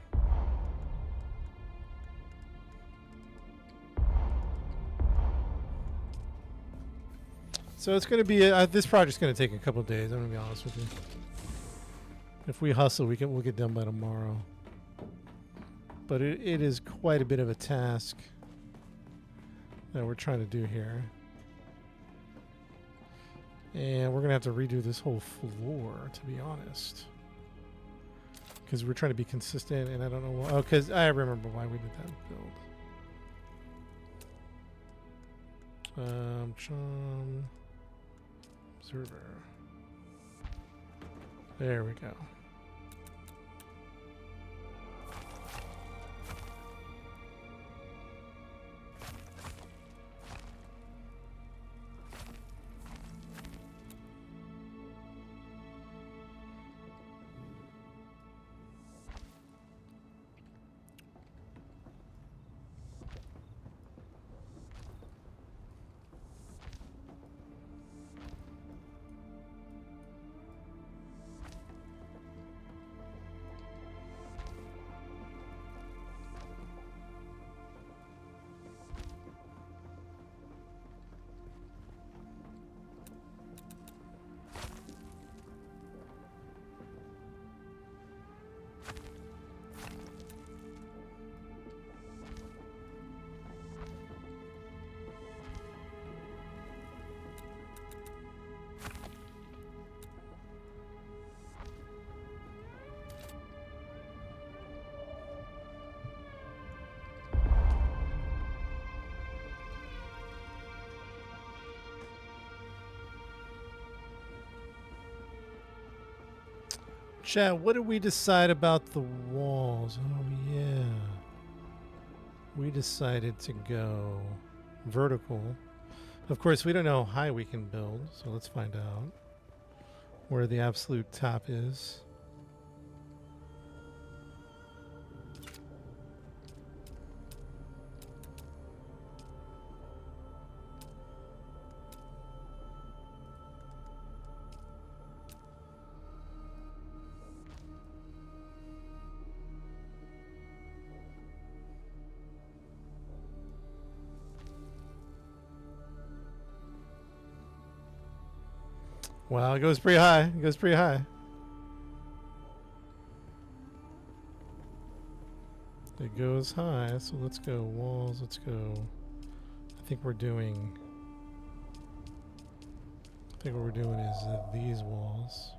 Speaker 1: So it's going to be this project's going to take a couple days. I'm going to be honest with you. If we hustle, we'll get done by tomorrow. But it is quite a bit of a task that we're trying to do here, and we're going to have to redo this whole floor, to be honest, because we're trying to be consistent. And I don't know why. Oh, because I remember why we did that build. Chum. Observer. There we go. Chat, what did we decide about the walls? Oh, yeah. We decided to go vertical. Of course, we don't know how high we can build, so let's find out where the absolute top is. Wow, it goes pretty high. It goes pretty high. It goes high, so let's go walls. Let's go. I think what we're doing is these walls.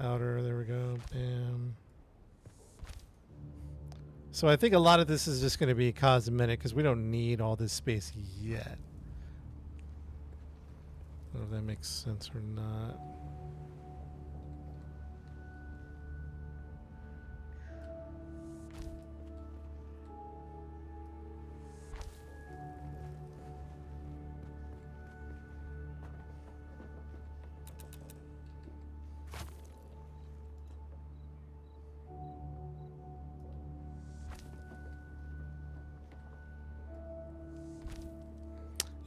Speaker 1: Outer, there we go. Bam. So I think a lot of this is just going to be cosmetic because we don't need all this space yet. I don't know if that makes sense or not.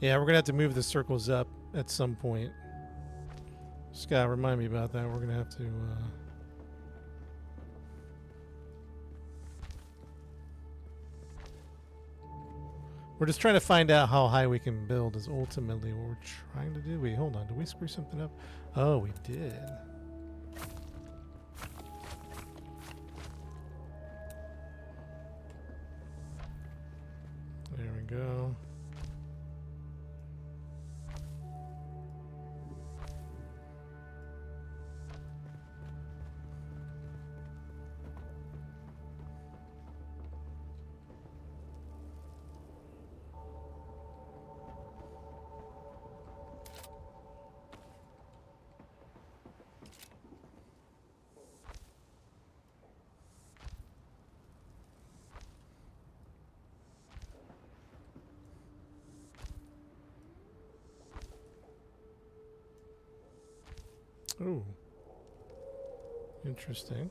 Speaker 1: Yeah, we're gonna have to move the circles up at some point. Scott, remind me about that. We're gonna have to. We're just trying to find out how high we can build. Is ultimately what we're trying to do. Wait, hold on. Did we screw something up? Oh, we did. There we go. Ooh. Interesting.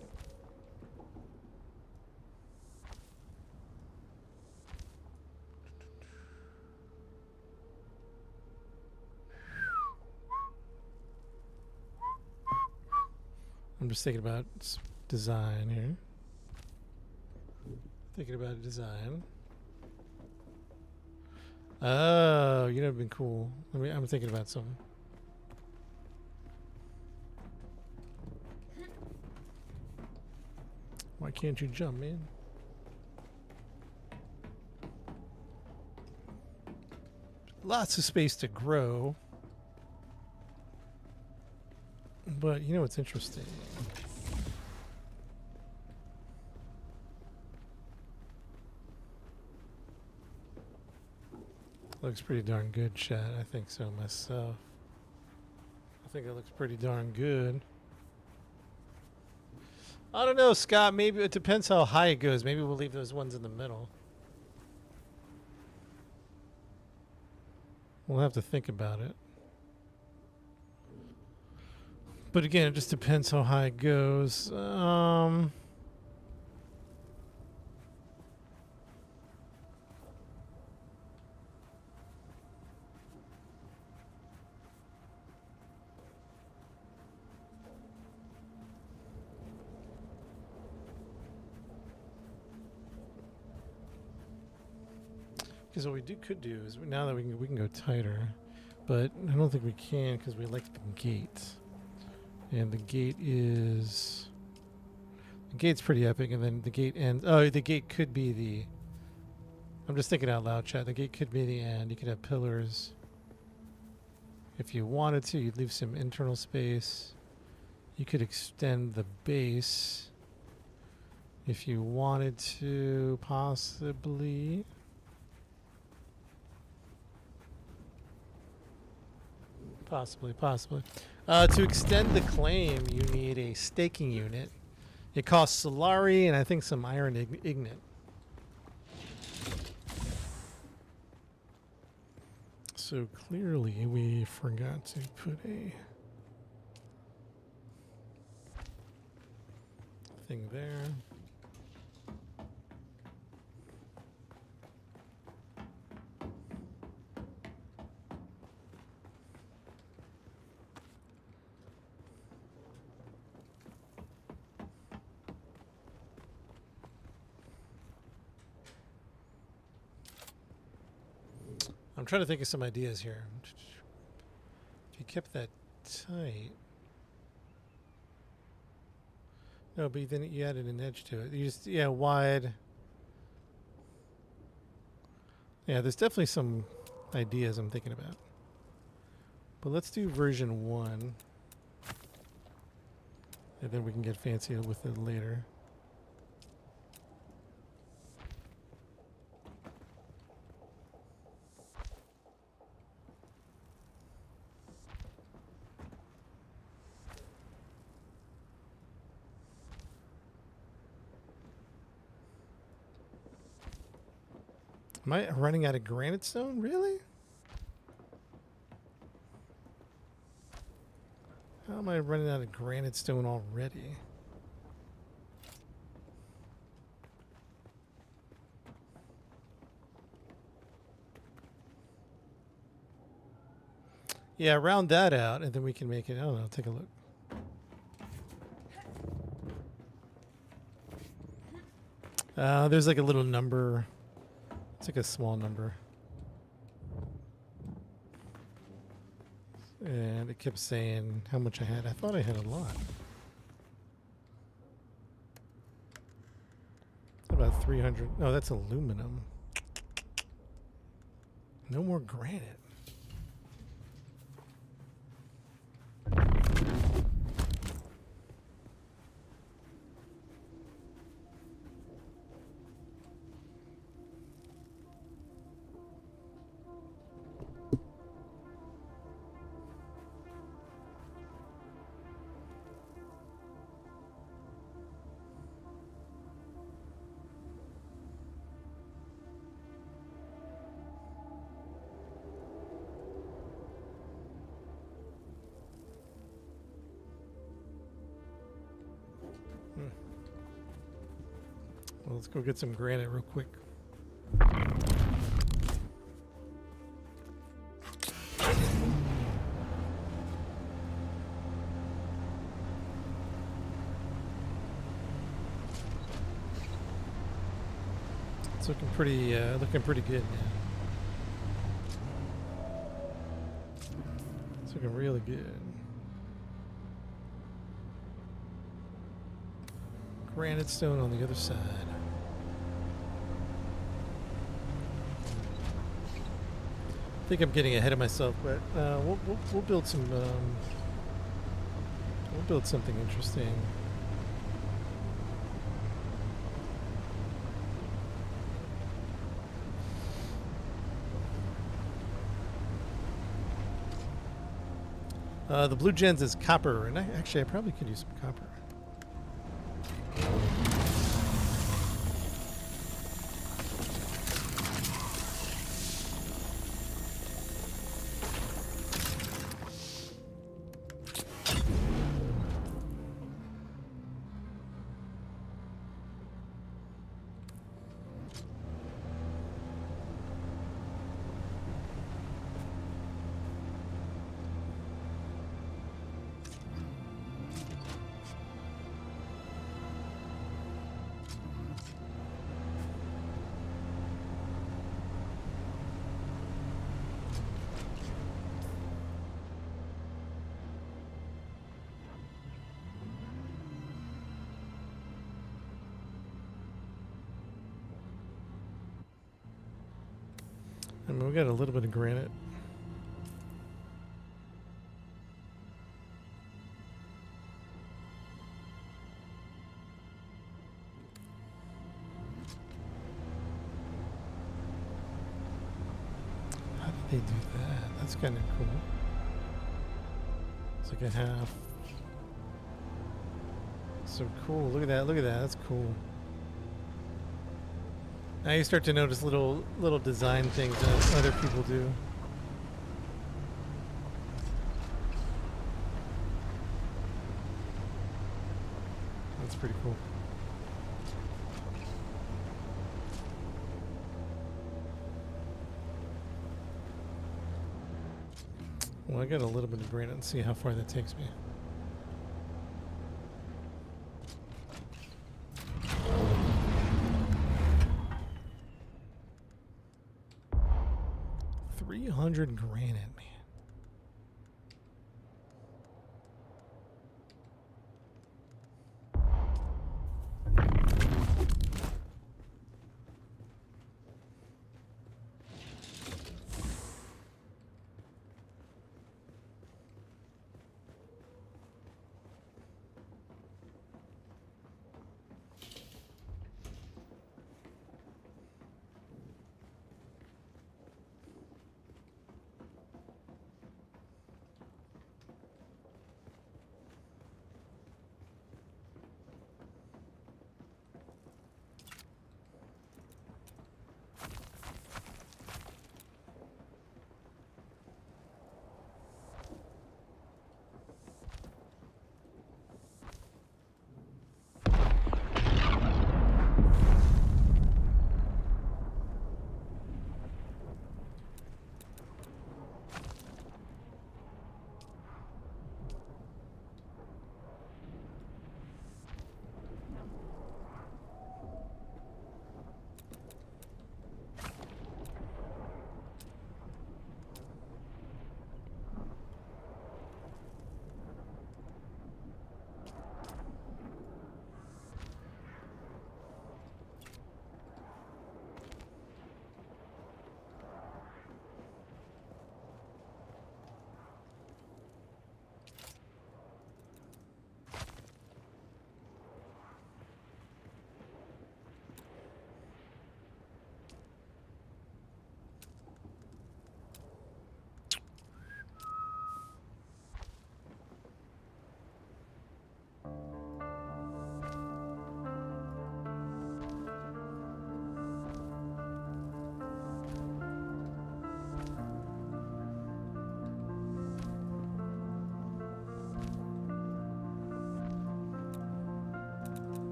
Speaker 1: I'm just thinking about design here. Thinking about design. Oh, you'd have been cool. I'm thinking about something. Why can't you jump, man? Lots of space to grow. But you know what's interesting? Looks pretty darn good, chat. I think so myself. I think it looks pretty darn good. I don't know, Scott. Maybe it depends how high it goes. Maybe we'll leave those ones in the middle. We'll have to think about it. But again, it just depends how high it goes. Because what we could do is now that we can go tighter, but I don't think we can because we like the gate, and the gate's pretty epic, and then the gate ends. Oh, the gate could be the. I'm just thinking out loud, chat. The gate could be the end. You could have pillars. If you wanted to, you'd leave some internal space. You could extend the base. If you wanted to, possibly. Possibly. To extend the claim, you need a staking unit. It costs Solari and I think some iron ignet. So clearly we forgot to put a thing there. I'm trying to think of some ideas here. If you kept that tight. No, but then you added an edge to it. You just, yeah, wide. Yeah, there's definitely some ideas I'm thinking about. But let's do version 1. And then we can get fancy with it later. Am I running out of granite stone? Really? How am I running out of granite stone already? Yeah, round that out, and then we can make it. I don't know. Take a look. There's like a little number. It's like a small number. And it kept saying how much I had. I thought I had a lot. About 300. No, that's aluminum. No more granite. Well, let's go get some granite real quick. It's looking pretty good, man. It's looking really good. Granite stone on the other side. I think I'm getting ahead of myself, but we'll build some. We'll build something interesting. The blue gens is copper, and I probably could use some copper. I mean, we got a little bit of granite. How did they do that? That's kind of cool. It's like a half. So cool. Look at that. Look at that. That's cool. Now you start to notice little design things that other people do. That's pretty cool. Well, I got a little bit of granite and see how far that takes me. $300 granite, man.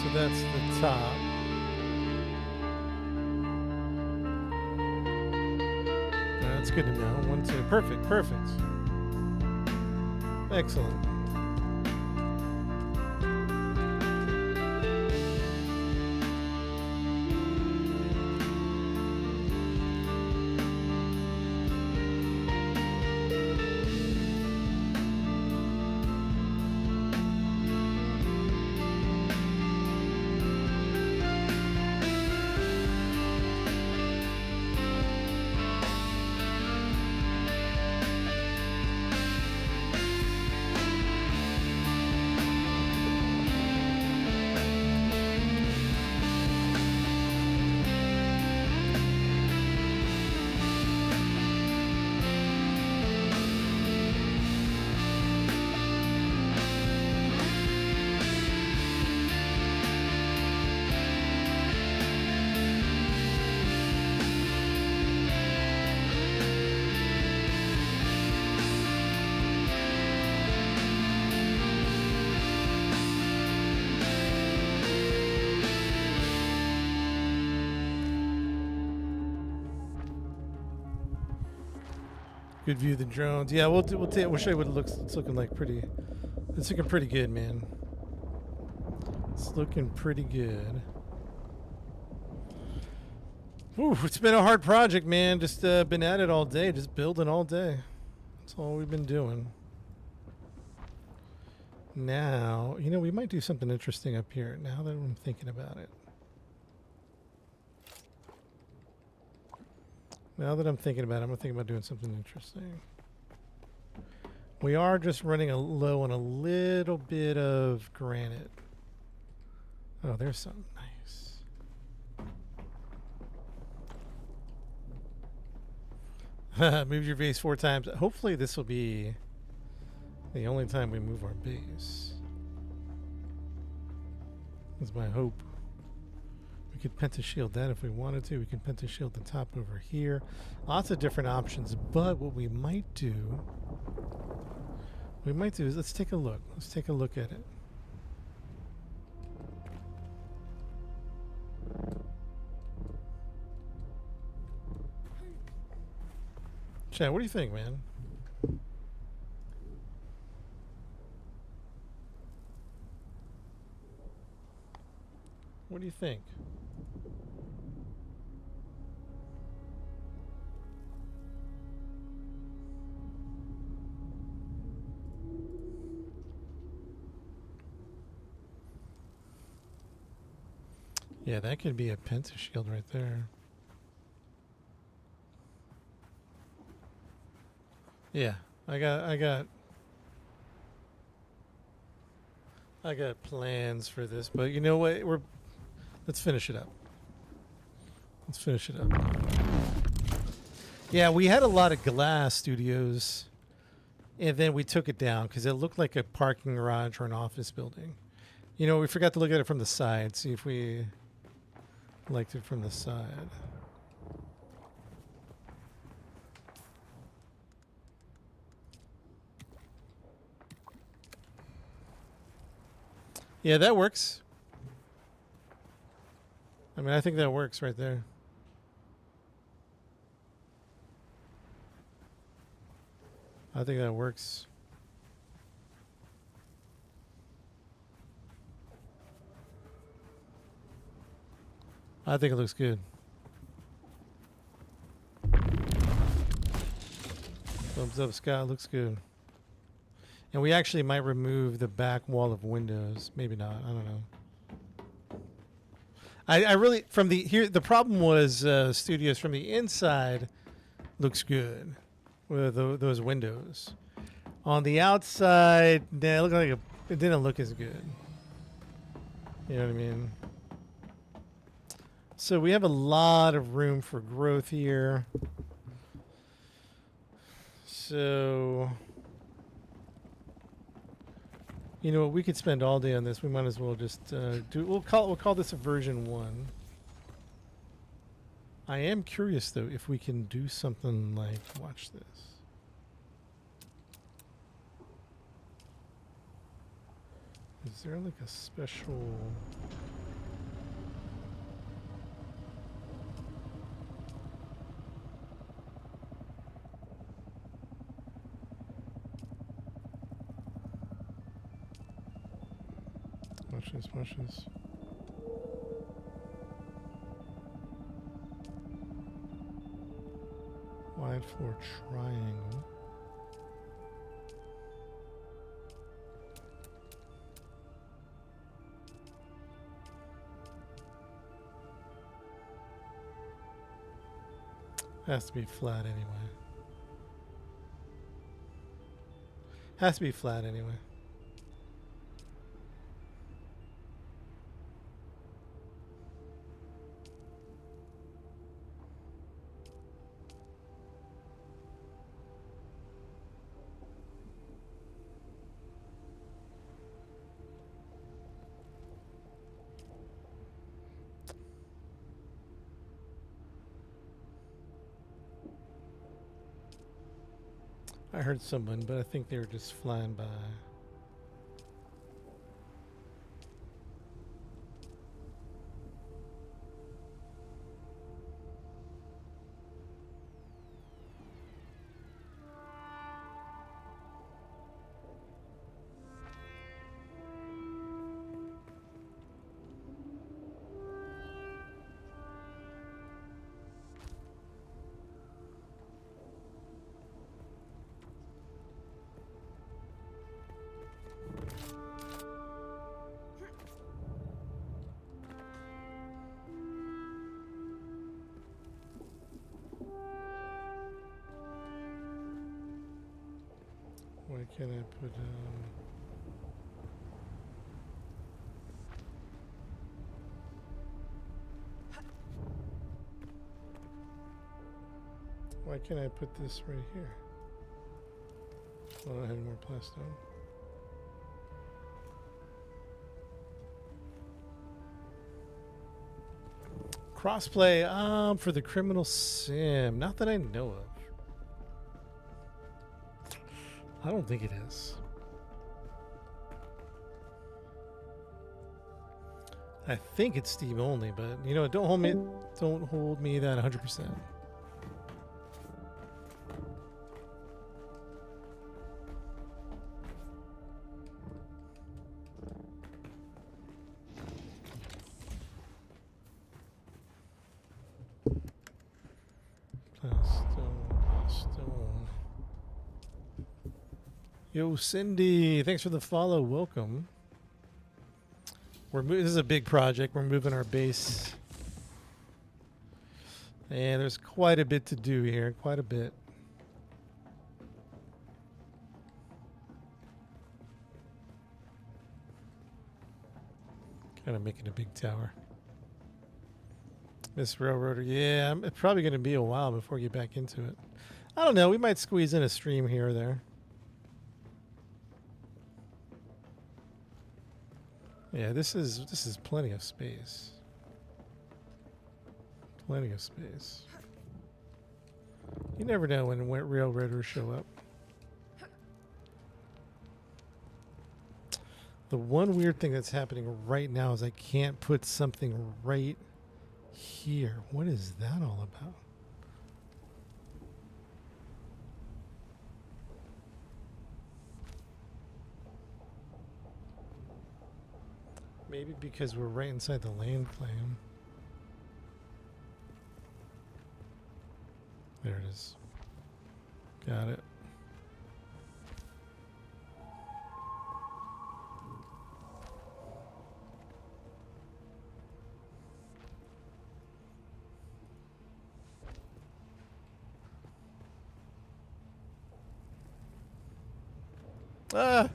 Speaker 1: So that's the top. That's good to know. 1, 2. Perfect, perfect. Excellent. Good view of the drones. Yeah, we'll show you what it looks. It's looking like pretty. It's looking pretty good, man. It's looking pretty good. Ooh, it's been a hard project, man. Just been at it all day, just building all day. That's all we've been doing. Now, you know, we might do something interesting up here. Now that I'm thinking about it. Now that I'm thinking about it, I'm going to think about doing something interesting. We are just running low on a little bit of granite. Oh, there's something nice. Moved your base 4 times. Hopefully this will be the only time we move our base. That's my hope. We could pentashield that if we wanted to. We can pentashield the top over here. Lots of different options. But what we might do is let's take a look. Let's take a look at it. Chad, what do you think, man? What do you think? Yeah, that could be a pentashield right there. Yeah, I got plans for this, but you know what? Let's finish it up. Let's finish it up. Yeah, we had a lot of glass studios, and then we took it down because it looked like a parking garage or an office building. You know, we forgot to look at it from the side, see if we liked it from the side. Yeah, that works. I mean, I think that works right there. I think that works. I think it looks good. Thumbs up, Scott. Looks good. And we actually might remove the back wall of windows. Maybe not. I don't know. I really the problem was studios from the inside looks good with those windows. On the outside, it looked like it didn't look as good. You know what I mean? So we have a lot of room for growth here. So, you know what? We could spend all day on this. We might as well just do. We'll call this a version 1. I am curious though if we can do something like, watch this. Is there like a special? Watch this, watch this. Wide floor triangle. Has to be flat anyway. Has to be flat anyway. I heard someone, but I think they were just flying by. Why can't I put why can't I put this right here? Well, I had more plastone. Crossplay, for the criminal sim. Not that I know of. I don't think it is. I think it's Steam only, but you know, don't hold me that 100%. Plastone. Yo, Cindy, thanks for the follow. Welcome. This is a big project. We're moving our base. And there's quite a bit to do here. Quite a bit. Kind of making a big tower. This railroader. Yeah, it's probably going to be a while before we get back into it. I don't know. We might squeeze in a stream here or there. Yeah, this is plenty of space. Plenty of space. You never know when railroaders show up. The one weird thing that's happening right now is I can't put something right here. What is that all about? Maybe because we're right inside the land claim. There it is. Got it. Ah!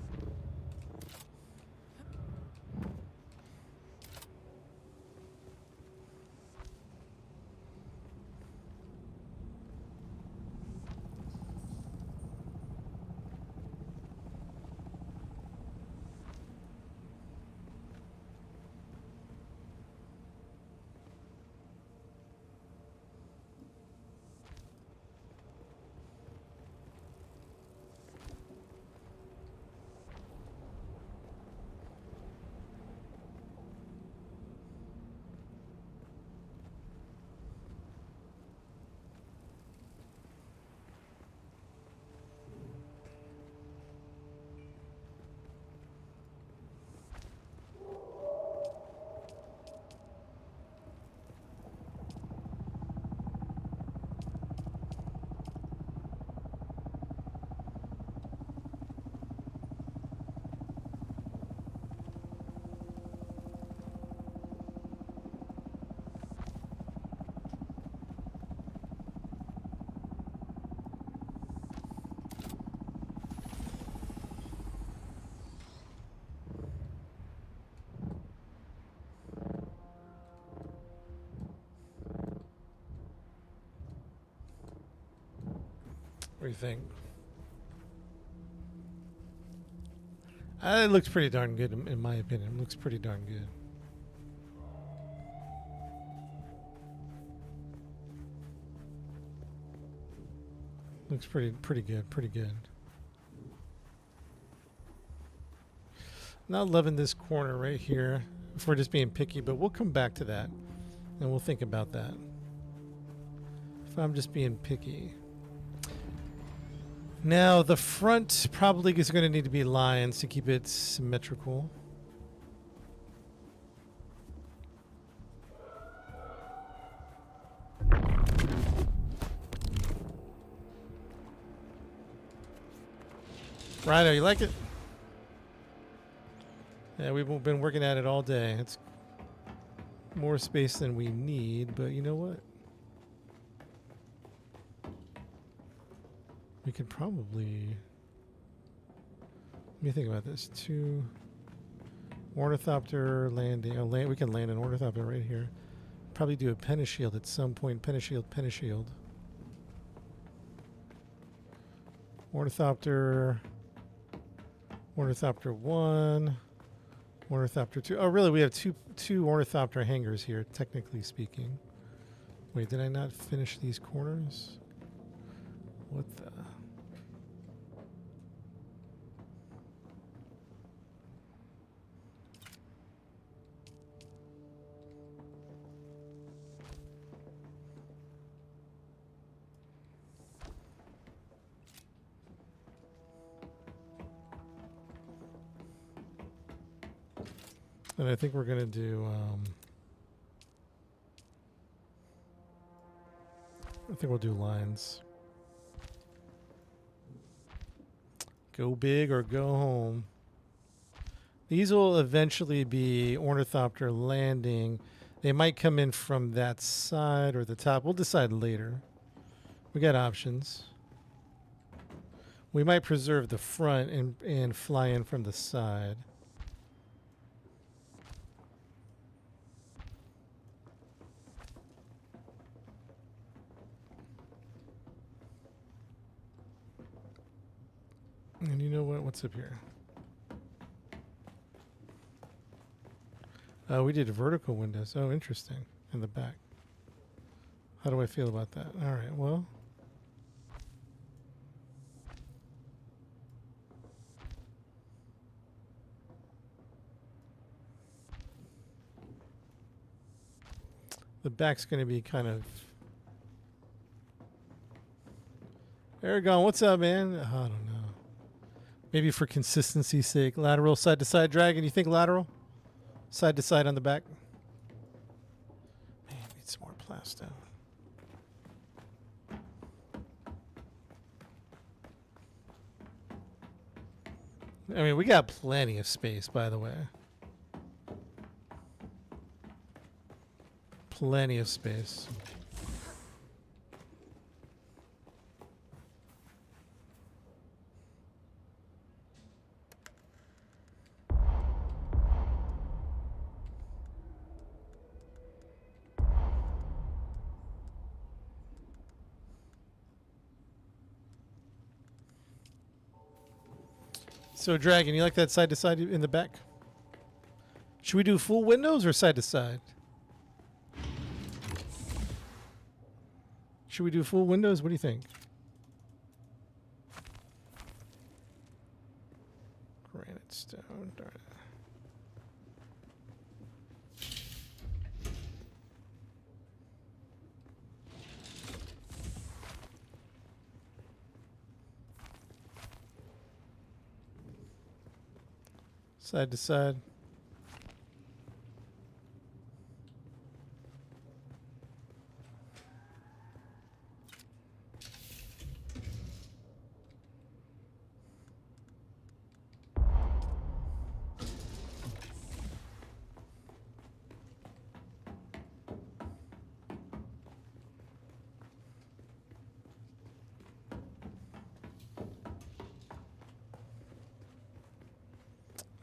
Speaker 1: What do you think? It looks pretty darn good, in my opinion. It looks pretty darn good. Looks pretty good, pretty good. Not loving this corner right here, if we're just being picky, but we'll come back to that, and we'll think about that. If I'm just being picky. Now, the front probably is going to need to be lions to keep it symmetrical. Rhino, you like it? Yeah, we've been working at it all day. It's more space than we need, but you know what? We could probably... Let me think about this. 2 ornithopter landing. Oh, we can land an ornithopter right here. Probably do a pentashield at some point. Pentashield, pentashield. Ornithopter. Ornithopter 1. Ornithopter 2. Oh, really? We have two ornithopter hangars here, technically speaking. Wait, did I not finish these corners? What the... And I think we're going to do... I think we'll do lines. Go big or go home. These will eventually be ornithopter landing. They might come in from that side or the top. We'll decide later. We got options. We might preserve the front and fly in from the side. And you know what? What's up here? We did vertical windows. Oh, interesting. In the back. How do I feel about that? All right, well. The back's going to be kind of... Aragon, what's up, man? I don't know. Maybe for consistency's sake. Lateral, side to side. Dragon, you think lateral? Side to side on the back. Man, need some more plasto. I mean, we got plenty of space, by the way. Plenty of space. So, Dragon, you like that side to side in the back? Should we do full windows or side to side? Should we do full windows? What do you think? Granite stone, darn it. Side to side.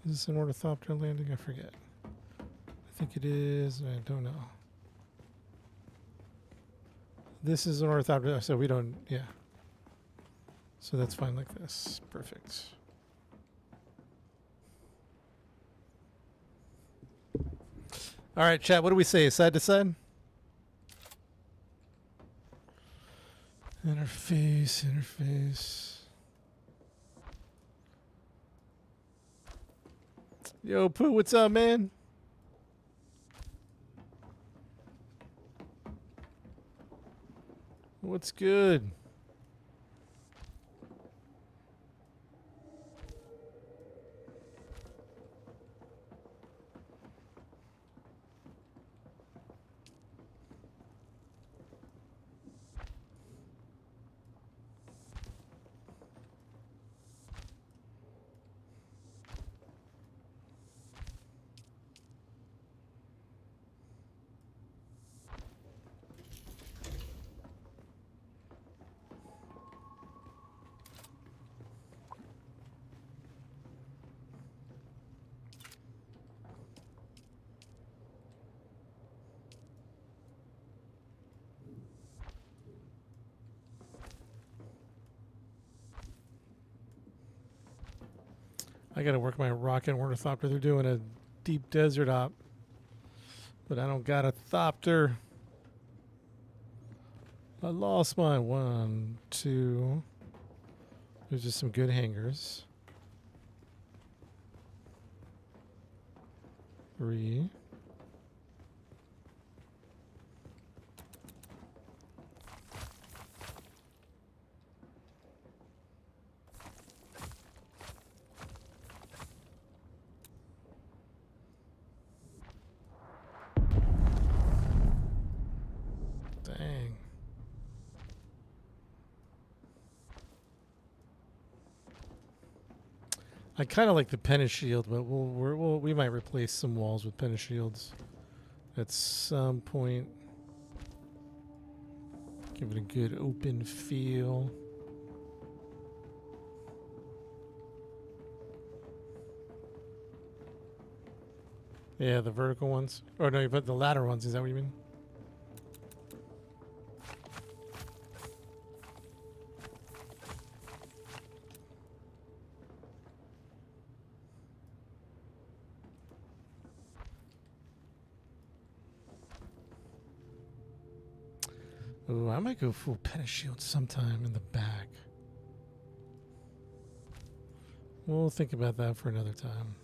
Speaker 1: Is this an ornithopter landing? I forget. I think it is. I don't know. This is an ornithopter, so we don't... Yeah. So that's fine like this. Perfect. All right, chat. What do we say? Side to side? Interface, interface. Yo, Pooh, what's up, man? What's good? I gotta work my rocket ornithopter. They're doing a deep desert op, but I don't got a thopter. I lost my 1, 2. There's just some good hangers. 3. Dang. I kind of like the Pentashield, but we might replace some walls with Pentashields at some point. Give it a good open feel. Yeah, the vertical ones. Or no, you put the ladder ones. Is that what you mean? Ooh, I might go full Pentashield sometime in the back. We'll think about that for another time.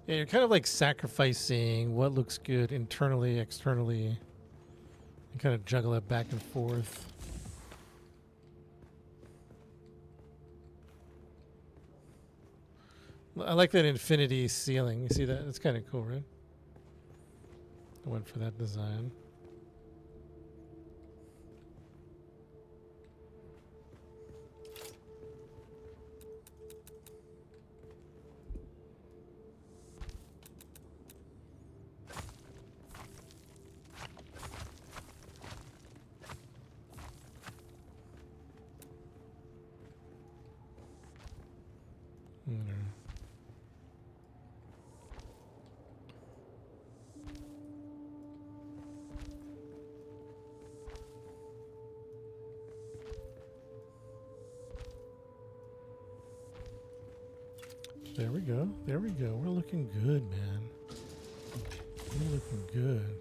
Speaker 1: Yeah, you're kind of like sacrificing what looks good internally, externally, and kind of juggle it back and forth. I like that infinity ceiling. You see that? It's kind of cool, right? I went for that design. There we go. There we go. We're looking good, man. We're looking good.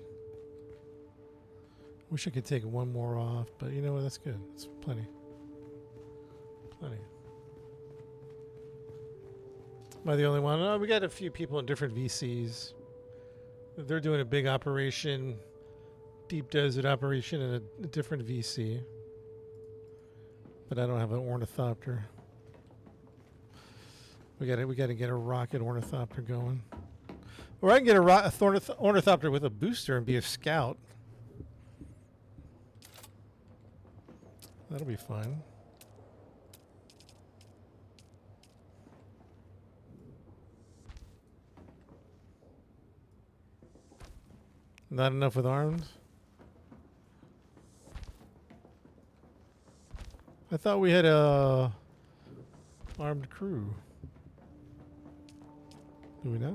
Speaker 1: Wish I could take one more off, but you know what? That's good. That's plenty. Plenty. Am I the only one? Oh, we got a few people in different VCs. They're doing a big operation, deep desert operation in a different VC. But I don't have an ornithopter. We got to get a rocket ornithopter going. Or I can get a ornithopter with a booster and be a scout. That'll be fun. Not enough with arms? I thought we had a armed crew. Do we not?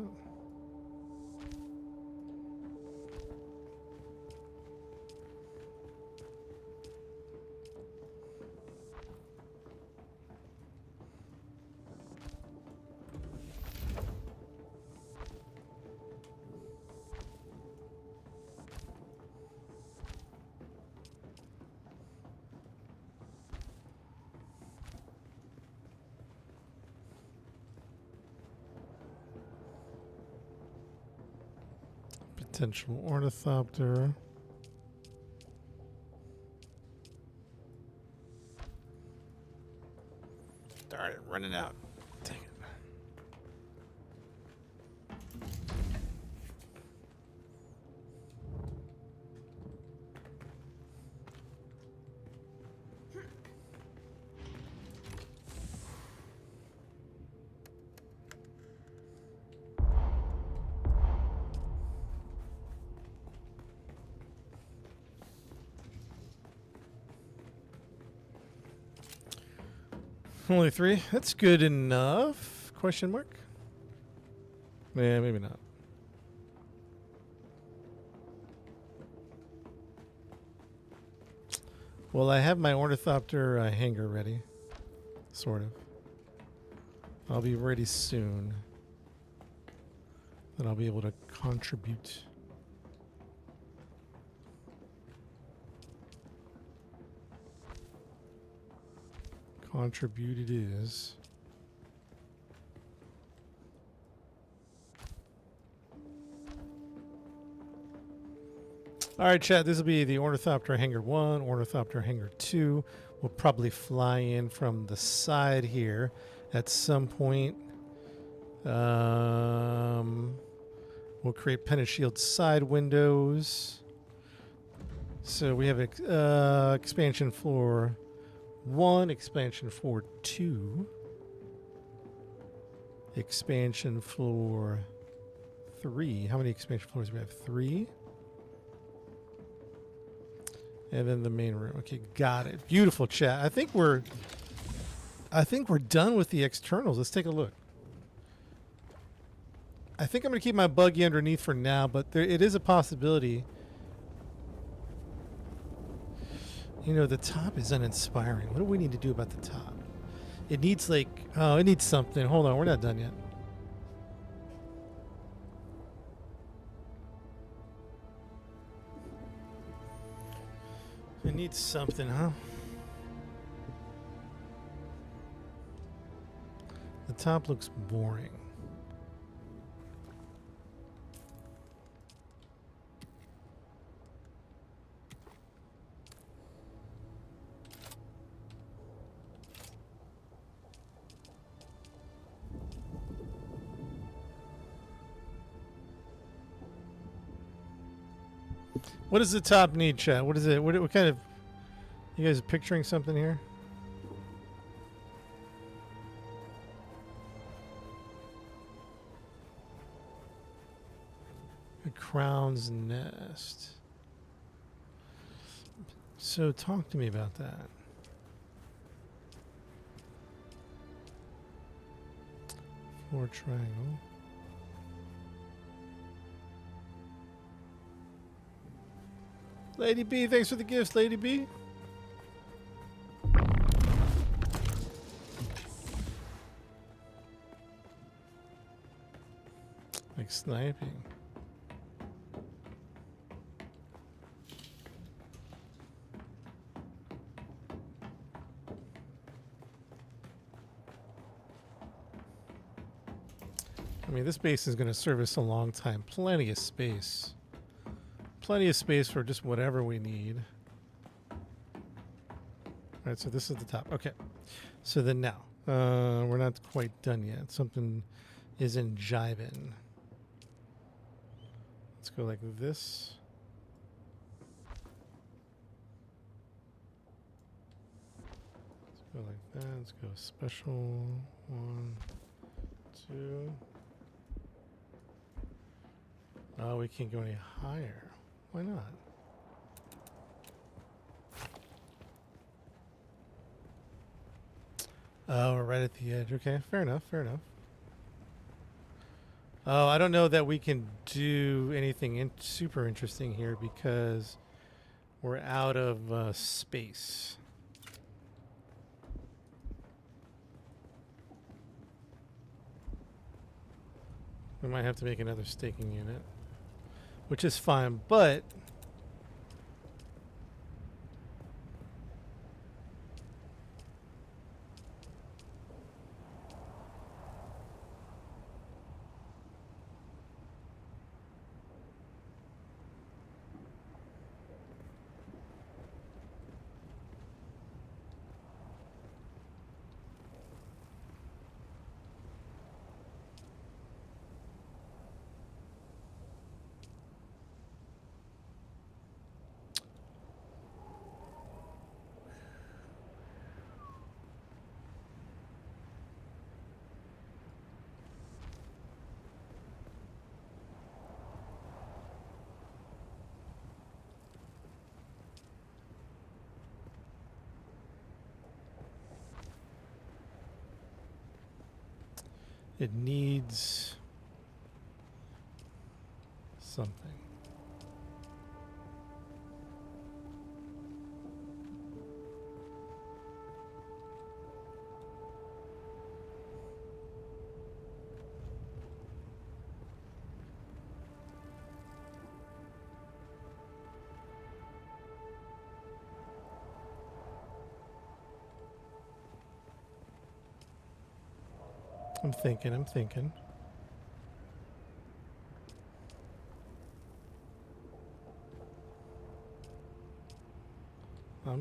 Speaker 1: Potential ornithopter. Darn it, running out. Dang it. Only 3. That's good enough. Question mark? Yeah, maybe not. Well, I have my ornithopter hangar ready. Sort of. I'll be ready soon. Then I'll be able to contribute. Contribute it is. All right, chat. This will be the Ornithopter Hangar 1, Ornithopter Hangar 2. We'll probably fly in from the side here at some point. We'll create Pentashield side windows. So we have expansion floor 1, expansion floor 2, expansion floor 3. How many expansion floors do we have? 3. And then the main room. Okay, got it. Beautiful, chat. I think we're done with the externals. Let's take a look. I think I'm going to keep my buggy underneath for now, but it is a possibility. You know, the top is uninspiring. What do we need to do about the top? It needs it needs something. Hold on, we're not done yet. It needs something, huh? The top looks boring. What does the top need, chat? What is it? What kind of... You guys picturing something here? A crown's nest. So talk to me about that. Floor triangle. Lady B, thanks for the gifts, Lady B. Like sniping. I mean, this base is going to serve us a long time. Plenty of space. Plenty of space for just whatever we need. Alright, so this is the top. Okay. So then now, we're not quite done yet. Something isn't jiving. Let's go like this. Let's go like that. Let's go special. 1, 2. Oh, we can't go any higher. Why not? Oh, we're right at the edge. Okay, fair enough. Fair enough. Oh, I don't know that we can do anything super interesting here because we're out of space. We might have to make another staking unit, which is fine, but it needs something. I'm thinking. I'm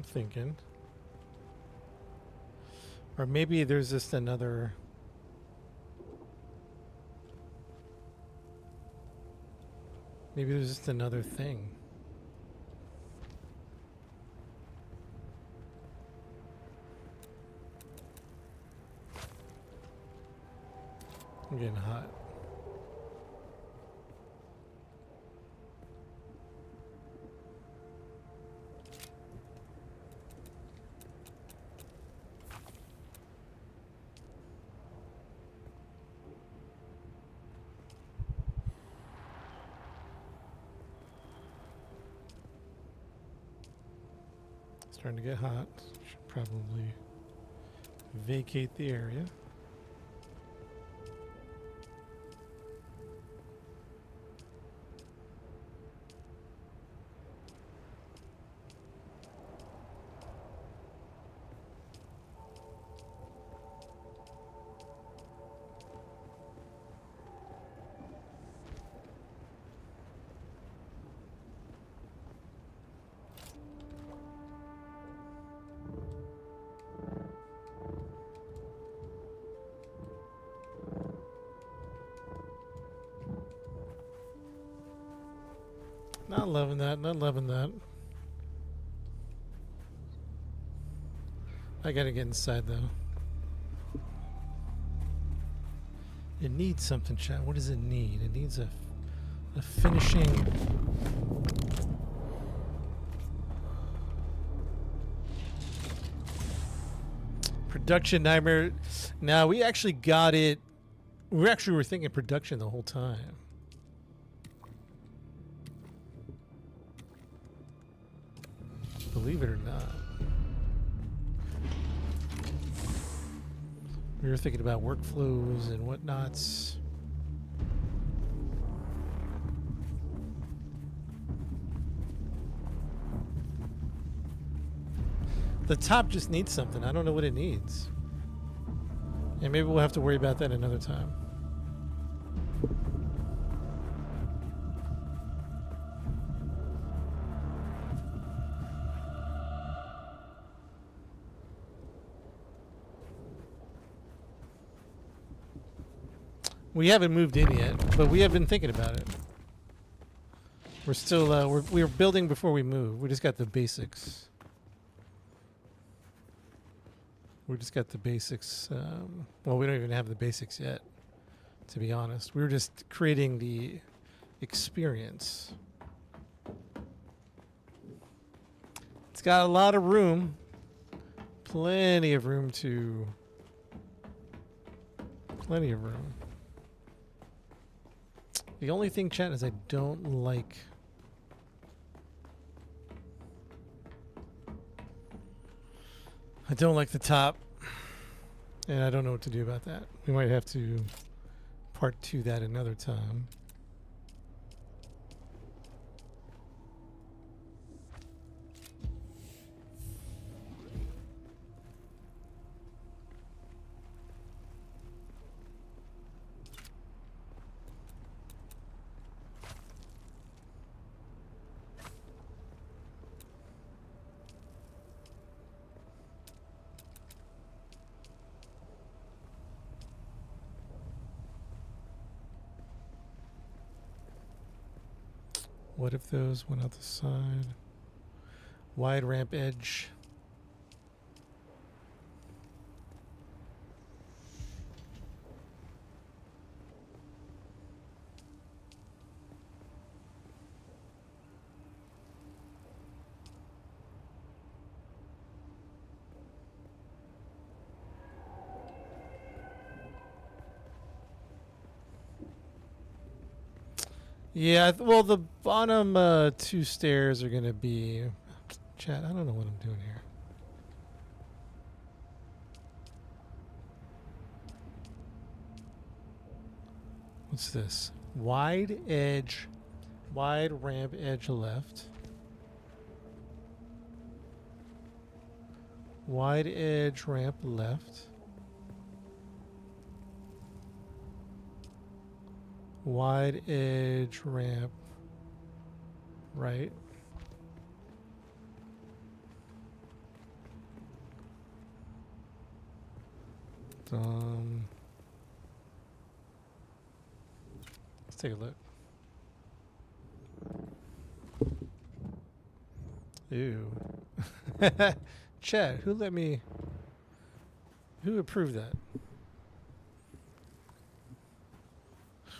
Speaker 1: thinking. Or maybe there's just another. Maybe there's just another thing. I'm getting hot. Starting to get hot. Should probably vacate the area. Not loving that, not loving that. I gotta get inside though. It needs something, chat. What does it need? It needs a finishing. Production nightmare. Now we actually got it. We actually were thinking production the whole time. Believe it or not. We were thinking about workflows and whatnots. The top just needs something. I don't know what it needs. And maybe we'll have to worry about that another time. We haven't moved in yet, but we have been thinking about it. We're still we're building before we move. We just got the basics. We just got the basics. Well, we don't even have the basics yet, to be honest. We were just creating the experience. It's got a lot of room, plenty of room to Plenty of room. The only thing, chat, is I don't like... I don't like the top. And I don't know what to do about that. We might have to part 2 that another time. What if those went out the side? Wide ramp edge. Yeah, well, the bottom 2 stairs are going to be... Chat, I don't know what I'm doing here. What's this? Wide edge, wide ramp edge left. Wide edge ramp left. Wide edge ramp right. Let's take a look. Ew. Chat, who approved that?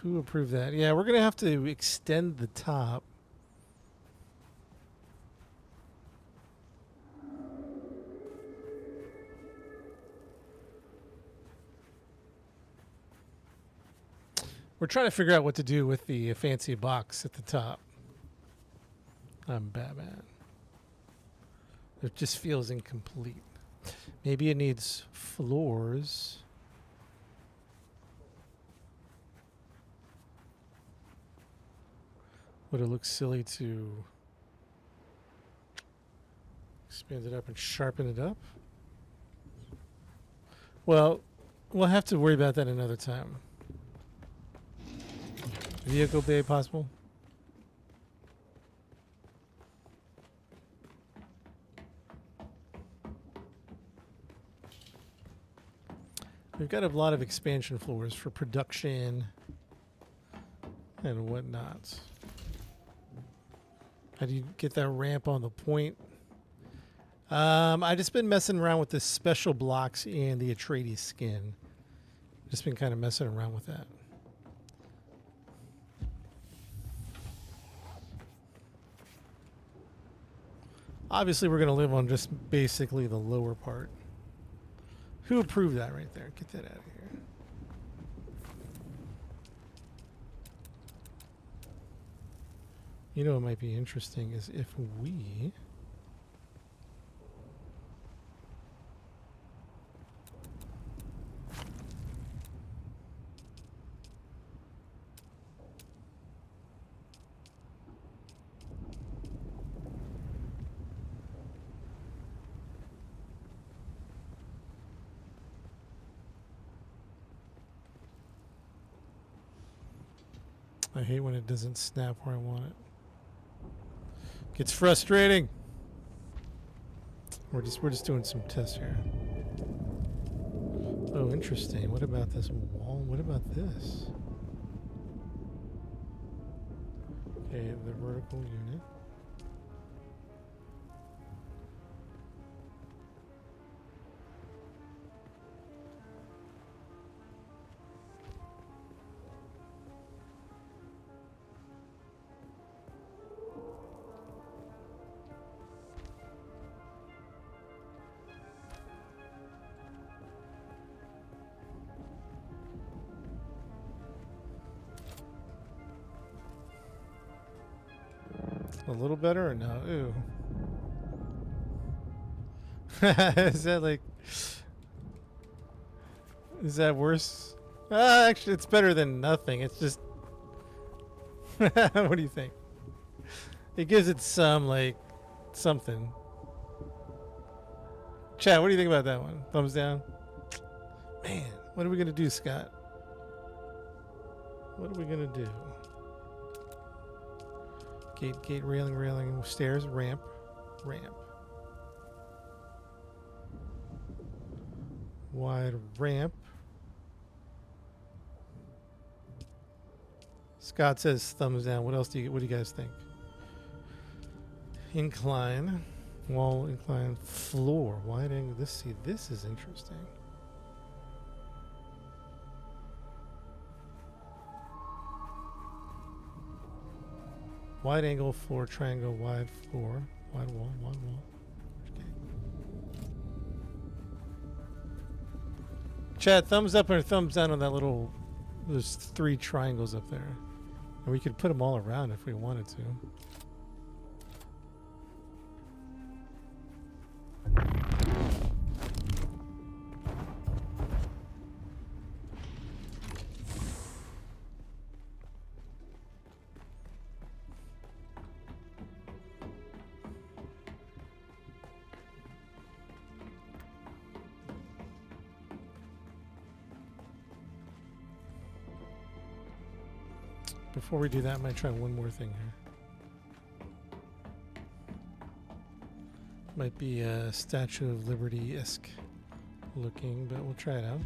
Speaker 1: Who approved that? Yeah, we're going to have to extend the top. We're trying to figure out what to do with the fancy box at the top. I'm Batman. It just feels incomplete. Maybe it needs floors. Would it look silly to expand it up and sharpen it up? Well, we'll have to worry about that another time. Vehicle bay possible? We've got a lot of expansion floors for production and whatnot. How do you get that ramp on the point? I've just been messing around with the special blocks and the Atreides skin. Just been kind of messing around with that. Obviously, we're going to live on just basically the lower part. Who approved that right there? Get that out of here. You know what might be interesting is if we... I hate when it doesn't snap where I want it. Gets frustrating. We're just doing some tests here. Oh, interesting. What about this wall? What about this? Okay, the vertical unit. A little better or no? Ooh. Is that like... Is that worse? Actually, it's better than nothing. It's just... What do you think? It gives it some, like, something. Chat, what do you think about that one? Thumbs down? Man, what are we going to do, Scott? What are we going to do? Gate, railing, stairs, ramp. Wide ramp. Scott says thumbs down. What else do you guys think? Incline. Wall, incline, floor. Wide angle. This is interesting. Wide angle, floor, triangle, wide floor, wide wall. Okay. Chat, thumbs up or thumbs down on that little, there's 3 triangles up there. And we could put them all around if we wanted to. Before we do that, I might try one more thing here. Might be a Statue of Liberty-esque looking, but we'll try it out.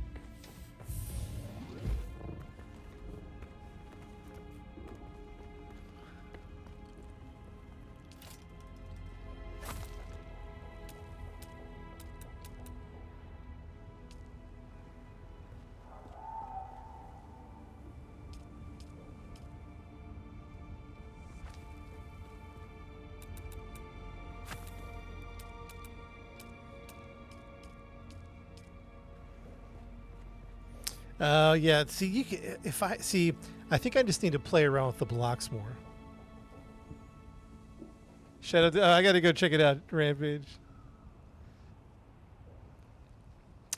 Speaker 1: Yeah. See, you can, I think I just need to play around with the blocks more. Shout out! I got to go check it out. Rampage.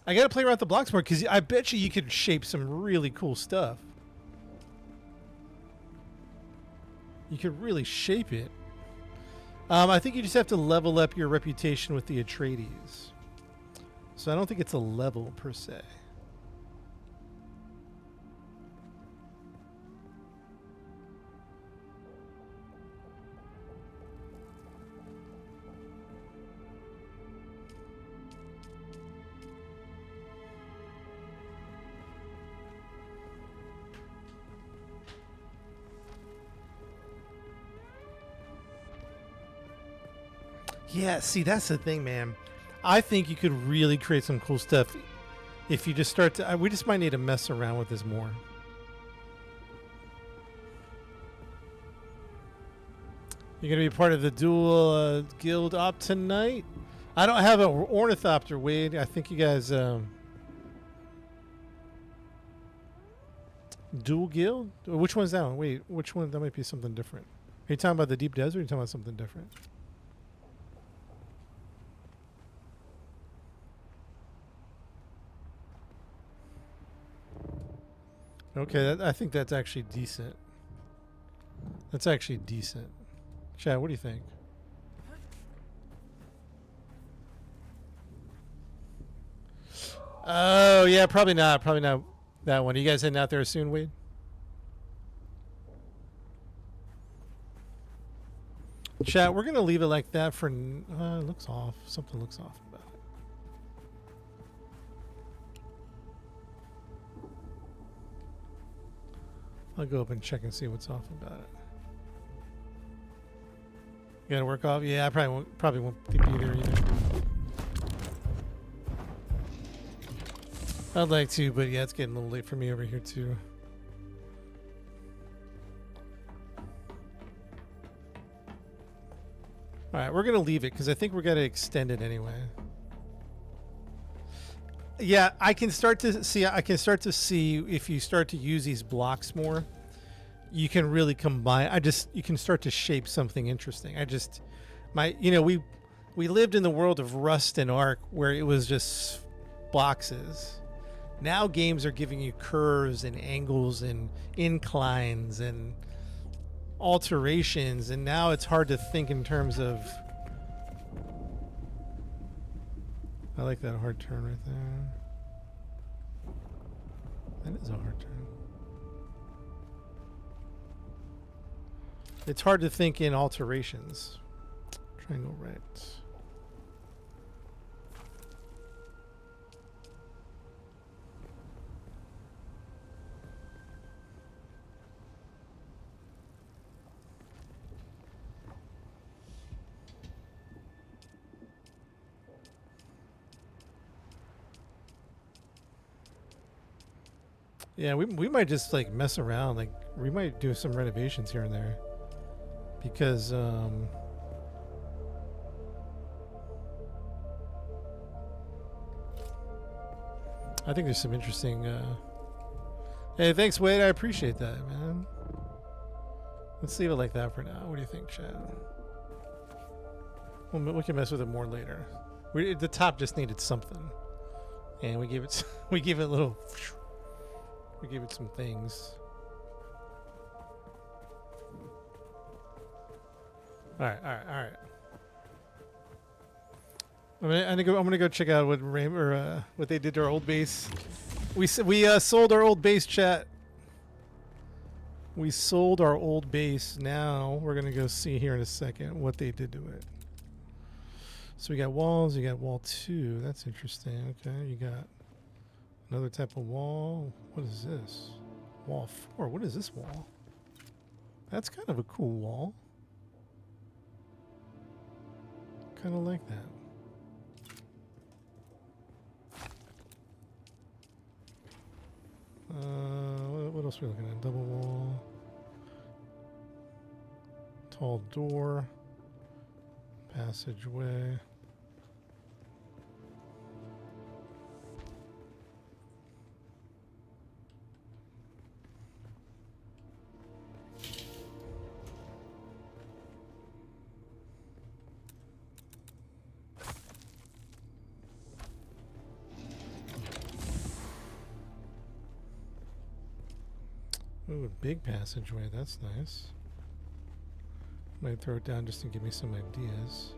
Speaker 1: I got to play around with the blocks more because I bet you could shape some really cool stuff. You could really shape it. I think you just have to level up your reputation with the Atreides. So I don't think it's a level per se. Yeah, see, that's the thing, man. I think you could really create some cool stuff if you just start to... we just might need to mess around with this more. You're going to be part of the dual guild op tonight? I don't have an ornithopter, Wade. I think you guys... dual guild? Which one's that one? Wait, which one? That might be something different. Are you talking about the deep desert or are you talking about something different? Okay, I think that's actually decent. That's actually decent. Chad, what do you think? Oh, yeah, probably not. Probably not that one. Are you guys heading out there soon, Wade? Chat, we're going to leave it like that for... it looks off. Something looks off about it. I'll go up and check and see what's off about it. You gotta work off? Yeah, I probably won't be there either. I'd like to, but yeah, it's getting a little late for me over here too. Alright, we're gonna leave it because I think we're gonna extend it anyway. Yeah, I can start to see if you start to use these blocks more, you can really combine. You can start to shape something interesting. We lived in the world of Rust and Ark where it was just boxes. Now games are giving you curves and angles and inclines and alterations, and now it's hard to think in terms of. I like that hard turn right there. That is a hard turn. It's hard to think in alterations. Triangle right. Yeah, we might just like mess around. Like we might do some renovations here and there, because I think there's some interesting. Hey, thanks, Wade. I appreciate that, man. Let's leave it like that for now. What do you think, Chad? We can mess with it more later. The top just needed something, and we gave it. We gave it a little. We gave it some things. All right. I'm gonna go check out what they did to our old base. We sold our old base, chat. We sold our old base. Now we're gonna go see here in a second what they did to it. So we got walls. You got wall 2. That's interesting. Okay, you got another type of wall. What is this? Wall 4. What is this wall? That's kind of a cool wall. Kind of like that. What else are we looking at? Double wall. Tall door. Passageway. Ooh, a big passageway. That's nice. Might throw it down just to give me some ideas.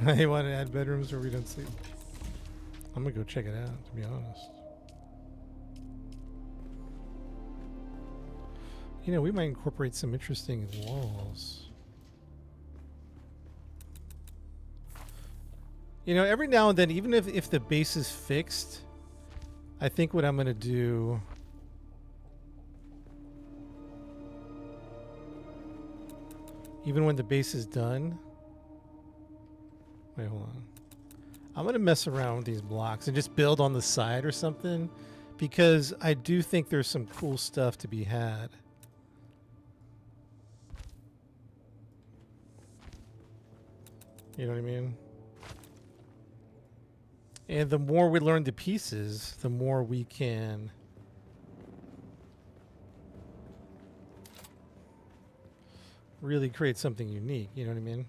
Speaker 1: I want to add bedrooms where we don't sleep. I'm gonna go check it out, to be honest. You know, we might incorporate some interesting walls. You know, every now and then, even if the base is fixed, I think what I'm going to do... Even when the base is done... Wait, hold on. I'm going to mess around with these blocks and just build on the side or something, because I do think there's some cool stuff to be had. You know what I mean? And the more we learn the pieces, the more we can really create something unique. You know what I mean?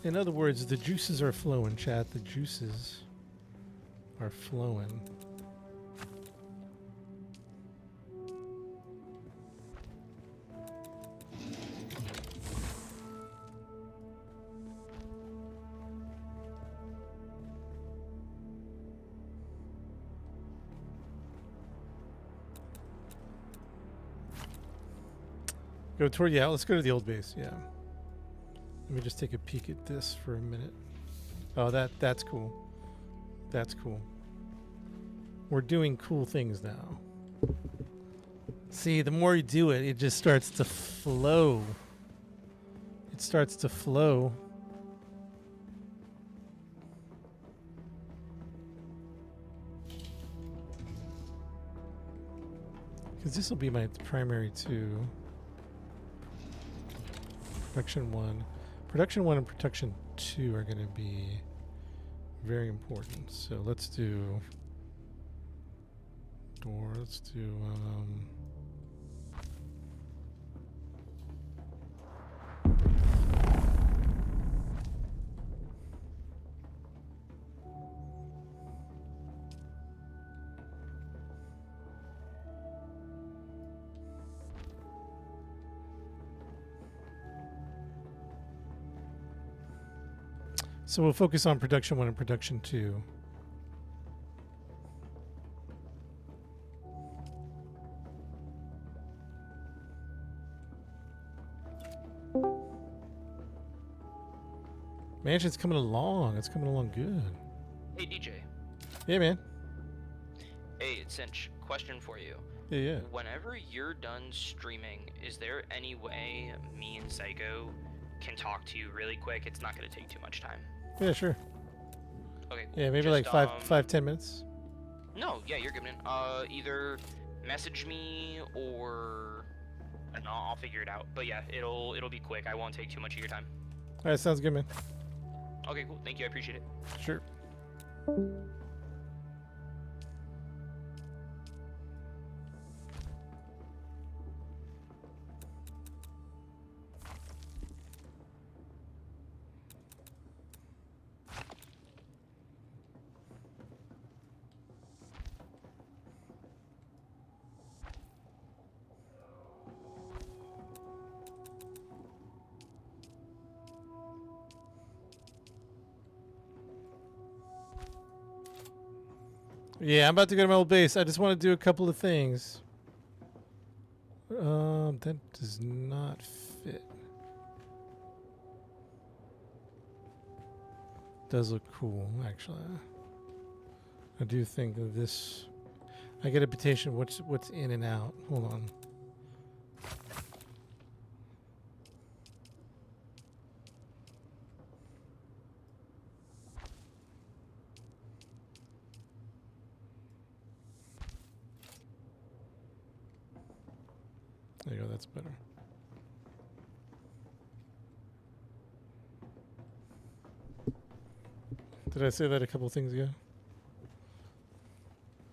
Speaker 1: In other words, the juices are flowing, chat. The juices are flowing. Go toward, yeah, let's go to the old base, yeah. Let me just take a peek at this for a minute. Oh, that's cool. That's cool. We're doing cool things now. See, the more you do it, it just starts to flow. It starts to flow. Because this will be my primary 2. Production 1. Production 1 and production 2 are going to be very important. So let's do door. Let's do so we'll focus on production 1 and production 2. Mansion's coming along. It's coming along good.
Speaker 11: Hey DJ.
Speaker 1: Yeah, man.
Speaker 11: Hey, it's Cinch. Question for you.
Speaker 1: Yeah.
Speaker 11: Whenever you're done streaming, is there any way me and Psycho can talk to you really quick? It's not gonna take too much time.
Speaker 1: Yeah, sure.
Speaker 11: Okay. Cool.
Speaker 1: Yeah, maybe
Speaker 11: Just,
Speaker 1: like 5-10 minutes.
Speaker 11: No, yeah, you're good, man. Either message me or I don't know, I'll figure it out. But yeah, it'll be quick. I won't take too much of your time.
Speaker 1: All right, sounds good, man.
Speaker 11: Okay, cool. Thank you. I appreciate it.
Speaker 1: Sure. Yeah, I'm about to go to my old base. I just want to do a couple of things. That does not fit. Does look cool, actually. I do think that this. I get a petition. What's in and out? Hold on. There you go, that's better. Did I say that a couple things ago?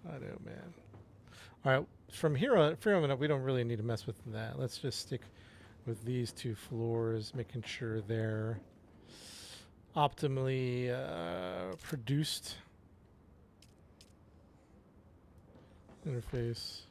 Speaker 1: I know, man. All right, from here on up, we don't really need to mess with that. Let's just stick with these 2 floors, making sure they're optimally produced. Interface.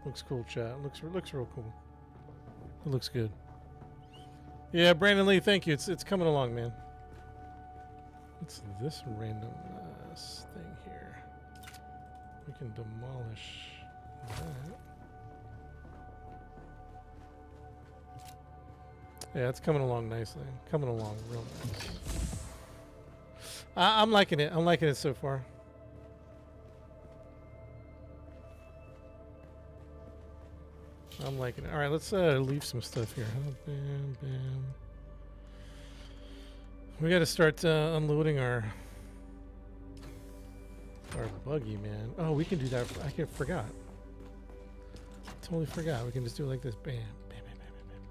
Speaker 1: Looks cool, chat. Looks real cool. It looks good. Yeah, Brandon Lee, thank you. It's coming along, man. What's this random thing here? We can demolish that. Yeah, it's coming along nicely. Coming along real nice. I'm liking it. I'm liking it so far. I'm liking it. All right, let's leave some stuff here. Bam, bam. We got to start unloading our buggy, man. Oh, we can do that. I forgot. Totally forgot. We can just do it like this. Bam, bam, bam, bam, bam, bam.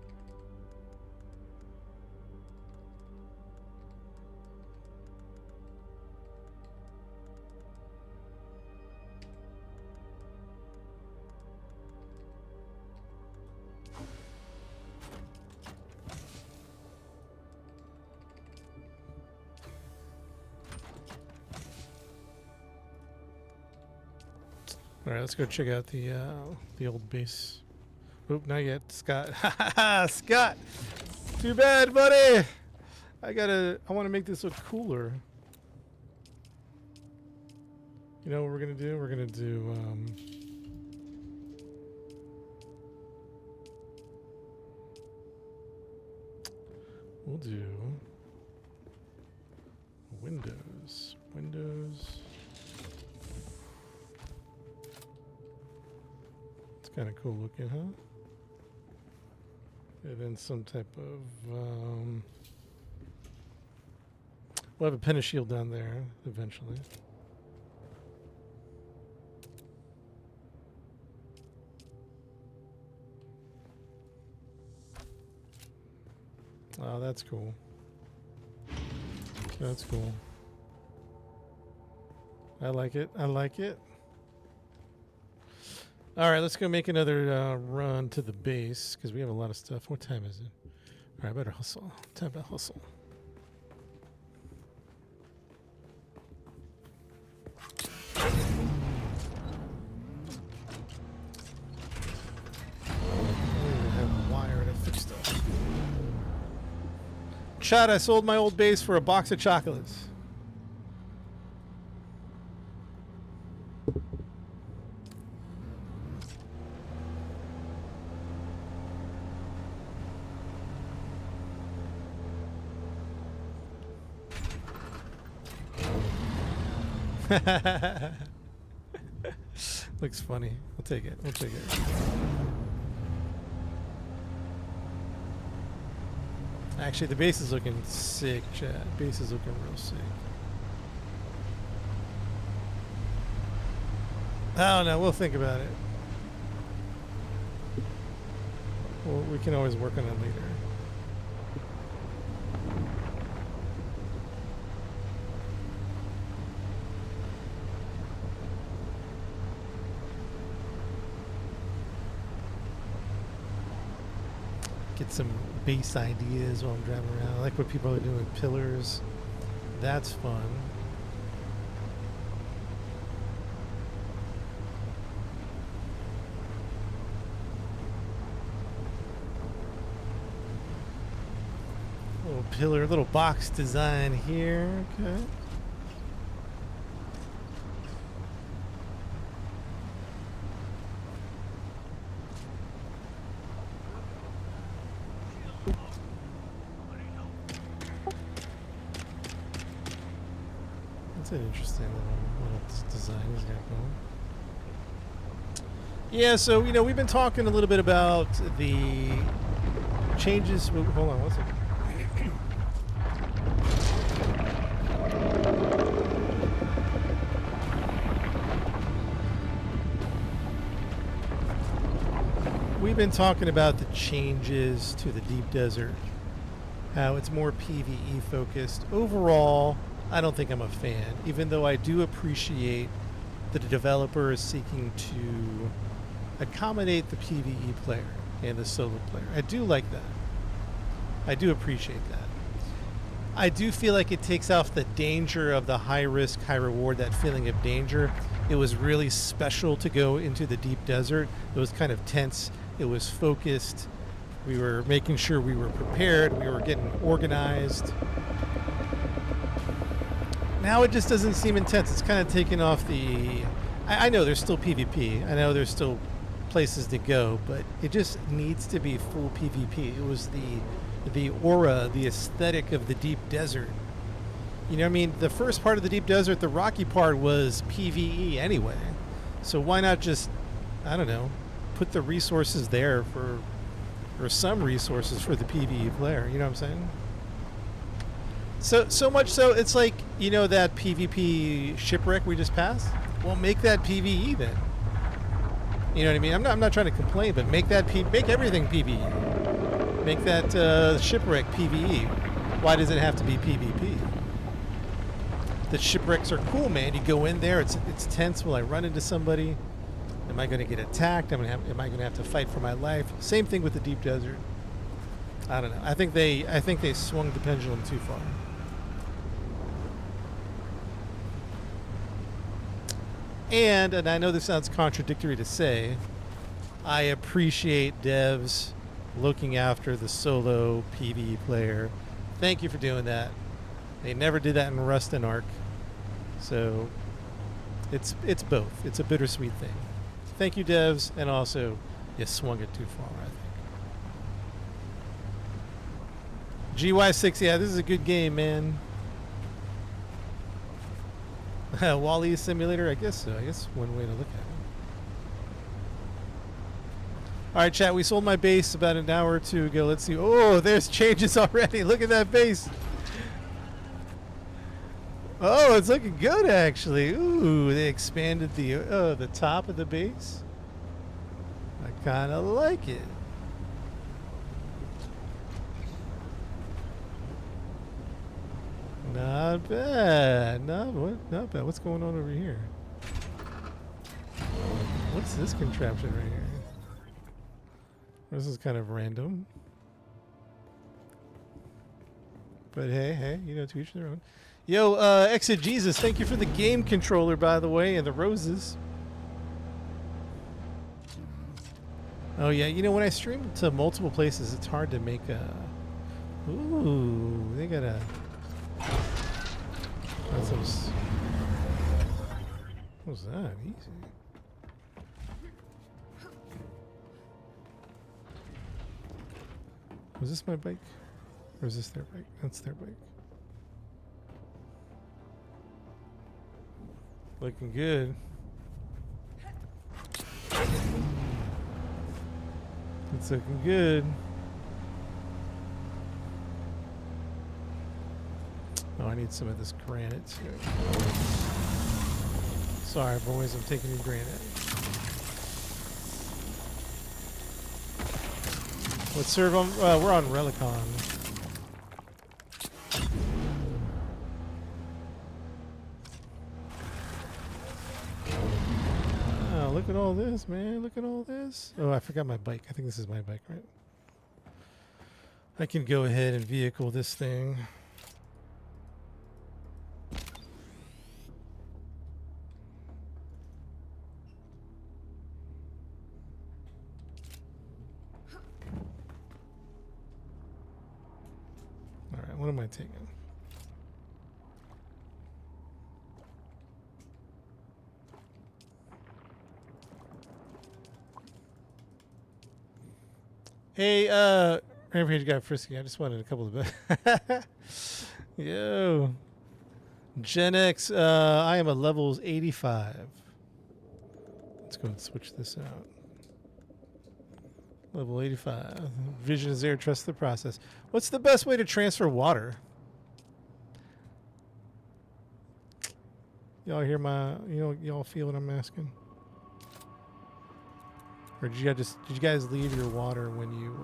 Speaker 1: All right, let's go check out the old base. Oop, not yet, Scott. Scott, too bad, buddy. I want to make this look cooler. You know what we're gonna do? We're gonna do. We'll do Windows. It's kind of cool looking, huh? And then some type of we'll have a penna shield down there eventually. Oh, that's cool. That's cool. I like it. I like it. All right, let's go make another run to the base because we have a lot of stuff. What time is it? All right, better hustle. Time to hustle. Chad, I sold my old base for a box of chocolates. Looks funny. We'll take it. We'll take it. Actually, the base is looking sick, Chad. Base is looking real sick. I don't know. We'll think about it. Well, we can always work on it later. Get some base ideas while I'm driving around. I like what people are doing with pillars. That's fun. Little pillar, little box design here. Okay. That's an interesting little design he's got going. Yeah, so, you know, we've been talking a little bit about the changes. Hold on one second. We've been talking about the changes to the deep desert, how it's more PvE focused. Overall, I don't think I'm a fan, even though I do appreciate that the developer is seeking to accommodate the PvE player and the solo player. I do like that. I do appreciate that. I do feel like it takes off the danger of the high risk, high reward, that feeling of danger. It was really special to go into the deep desert. It was kind of tense. It was focused. We were making sure we were prepared. We were getting organized. Now it just doesn't seem intense. It's kind of taken off the... I know there's still PvP. I know there's still places to go, but it just needs to be full PvP. It was the aura, the aesthetic of the deep desert. You know what I mean? The first part of the deep desert, the rocky part, was PvE anyway. So why not just, I don't know, put the resources there for, or some resources for the PvE player. You know what I'm saying? So much so, it's like, you know, that PvP shipwreck we just passed? Well, make that PvE then. You know what I mean? I'm not trying to complain, but make that make everything PvE. Make that shipwreck PvE. Why does it have to be PvP? The shipwrecks are cool, man. You go in there, it's tense. Will I run into somebody? Am I going to get attacked? Am I going to have to fight for my life? Same thing with the deep desert. I don't know. I think they swung the pendulum too far. And I know this sounds contradictory to say, I appreciate devs looking after the solo PvE player. Thank you for doing that. They never did that in Rust and Ark. So it's both. It's a bittersweet thing. Thank you, devs, and also you swung it too far, I think. GY6, yeah, this is a good game, man. Wall-E simulator, I guess so. I guess one way to look at it. All right, chat, we sold my base about an hour or two ago. Let's see. Oh, there's changes already. Look at that base. Oh, it's looking good, actually. Ooh, they expanded the top of the base. I kind of like it. Not bad. Not bad. What's going on over here? What's this contraption right here? This is kind of random. But hey, you know, to each their own. Yo, Exegesis, thank you for the game controller, by the way, and the roses. Oh, yeah, you know, when I stream to multiple places, it's hard to make a... Ooh, they got a... That's some... What was that? Easy. Was this my bike? Or is this their bike? That's their bike. Looking good. It's looking good. Oh, I need some of this granite too. Sorry, boys, I'm taking your granite. What serve on? We're on Relicon. Oh, look at all this, man. Look at all this. Oh, I forgot my bike. I think this is my bike, right? I can go ahead and vehicle this thing. What am I taking? Hey, Rampage got frisky. I just wanted a couple of Yo. Gen X, I am a levels 85. Let's go and switch this out. Level 85. Vision is there. Trust the process. What's the best way to transfer water? Y'all hear my? Y'all feel what I'm asking? Or did you guys leave your water when you?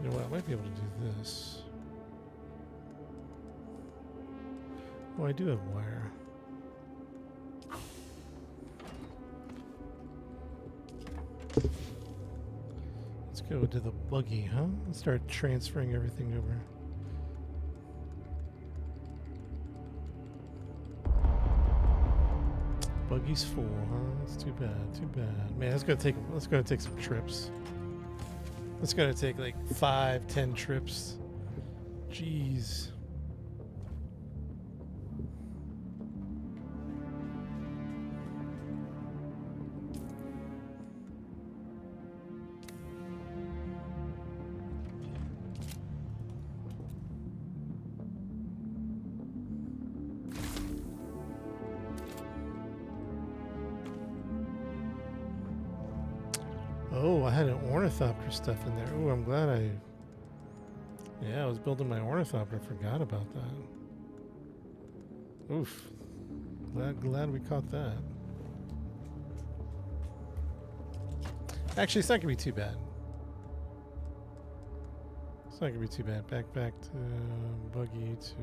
Speaker 1: You know what? I might be able to do this. Oh, I do have wire. Let's go to the buggy, huh? Let's start transferring everything over. Buggy's full, huh? That's too bad. Too bad. Man, that's gonna take some trips. It's gonna take like 5-10 trips. Jeez. Oh, I had an ornithopter stuff in there. Oh, I'm glad I was building my ornithopter. I forgot about that. Oof. Glad we caught that. Actually, it's not gonna be too bad. It's not gonna be too bad. Back to buggy to.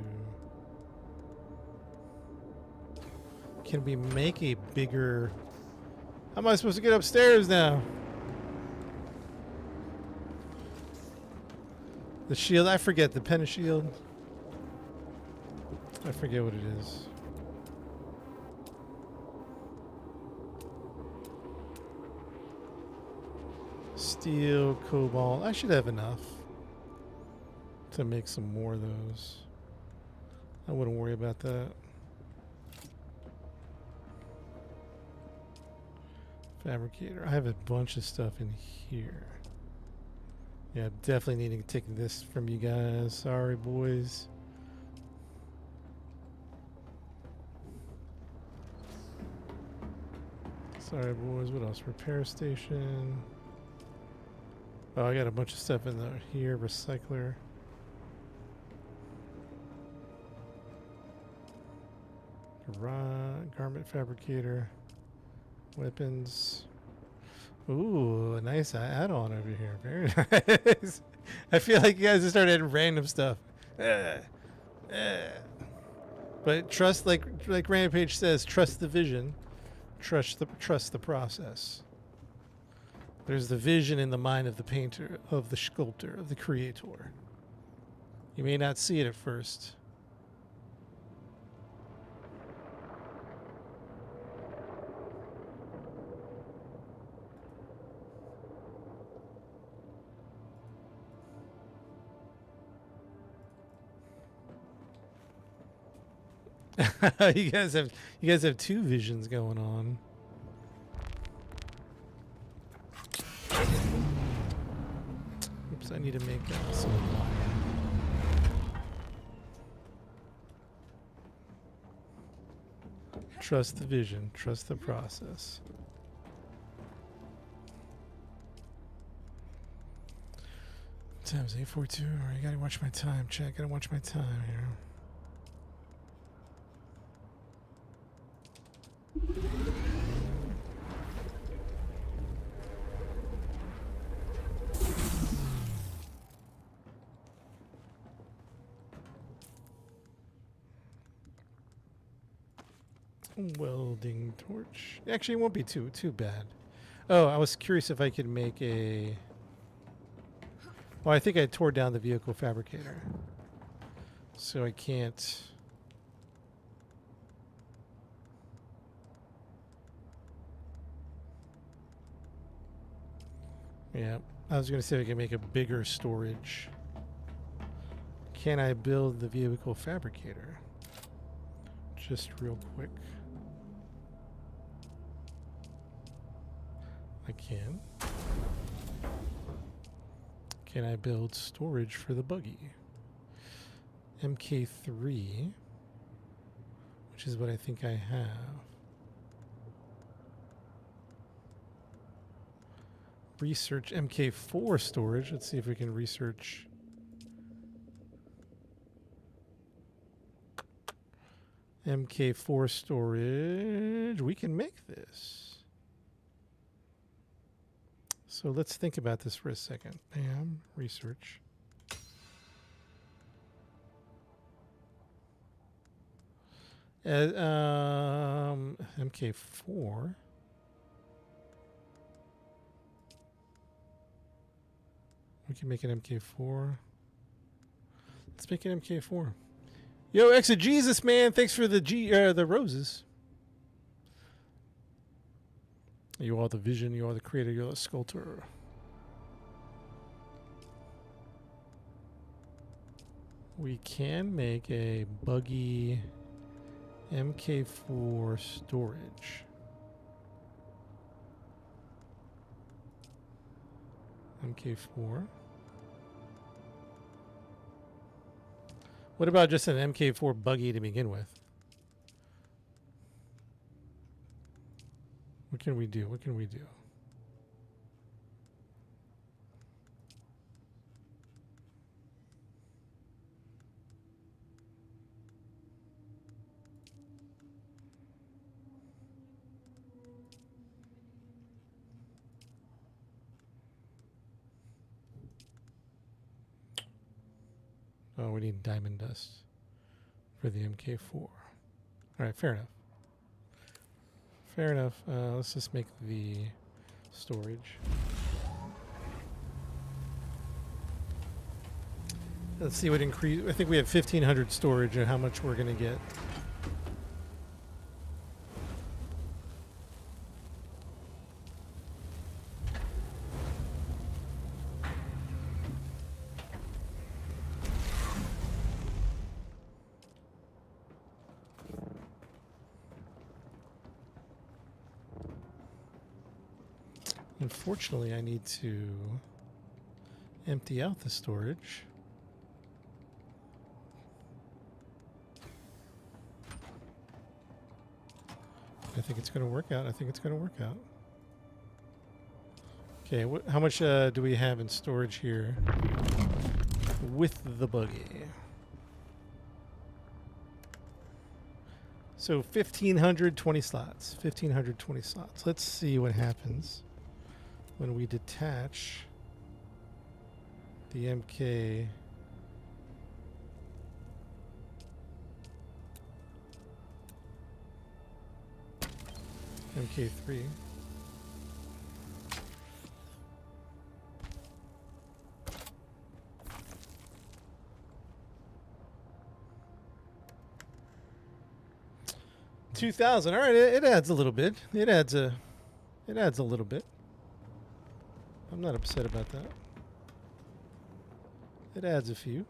Speaker 1: Can we make a bigger? How am I supposed to get upstairs now? The shield, I forget the pen shield. I forget what it is. Steel, cobalt. I should have enough to make some more of those. I wouldn't worry about that. Fabricator. I have a bunch of stuff in here. Yeah, I'm definitely needing to take this from you guys. Sorry, boys. Sorry, boys. What else? Repair station. Oh, I got a bunch of stuff in there. Here, recycler. Garment fabricator. Weapons. Ooh, a nice add-on over here. Very nice. I feel like you guys just started adding random stuff. But trust, like Rampage says, trust the vision. Trust the process. There's the vision in the mind of the painter, of the sculptor, of the creator. You may not see it at first. you guys have two visions going on. Oops, I need to make some wire. Trust the vision, trust the process. Times 842. I gotta watch my time. Chat, gotta watch my time here. Welding torch. Actually, it won't be too bad. Oh, I was curious if I could make a. Well, I think I tore down the vehicle fabricator, so I can't. Yeah, I was going to say if I can make a bigger storage. Can I build the vehicle fabricator? Just real quick. I can. Can I build storage for the buggy? MK3, which is what I think I have. Research MK4 storage. Let's see if we can research. MK4 storage. We can make this. So let's think about this for a second. Bam, research. MK4. We can make an MK4. Let's make an MK4. Yo, Exegesis, man, thanks for the roses. You are the vision, you are the creator, you are the sculptor. We can make a buggy MK4 storage. MK4. What about just an MK4 buggy to begin with? What can we do? What can we do? we need diamond dust for the MK4. All right, fair enough. Fair enough. Let's just make the storage. Let's see what increase. I think we have 1,500 storage and how much we're going to get. Unfortunately, I need to empty out the storage. I think it's going to work out. I think it's going to work out. Okay, how much do we have in storage here with the buggy? So 1,520 slots. 1,520 slots. Let's see what happens when we detach the MK. MK3. $2,000. All right, it adds a little bit. It adds a little bit. I'm not upset about that. It adds a few.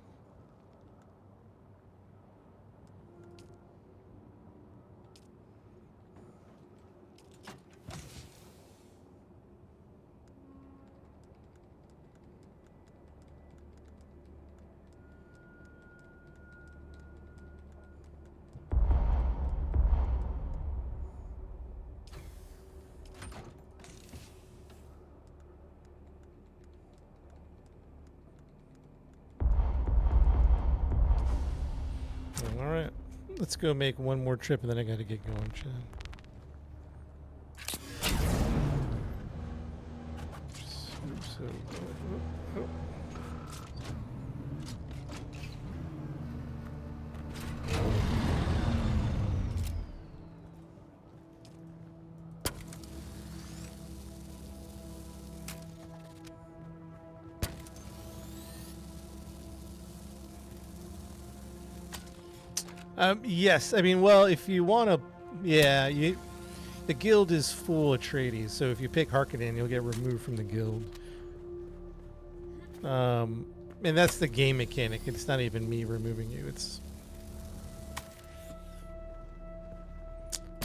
Speaker 1: All right, let's go make one more trip and then I gotta get going, Chad. Yes, I mean, well, if you want to, yeah, the guild is full of tradies, so if you pick Harkonnen, you'll get removed from the guild. And that's the game mechanic. It's not even me removing you.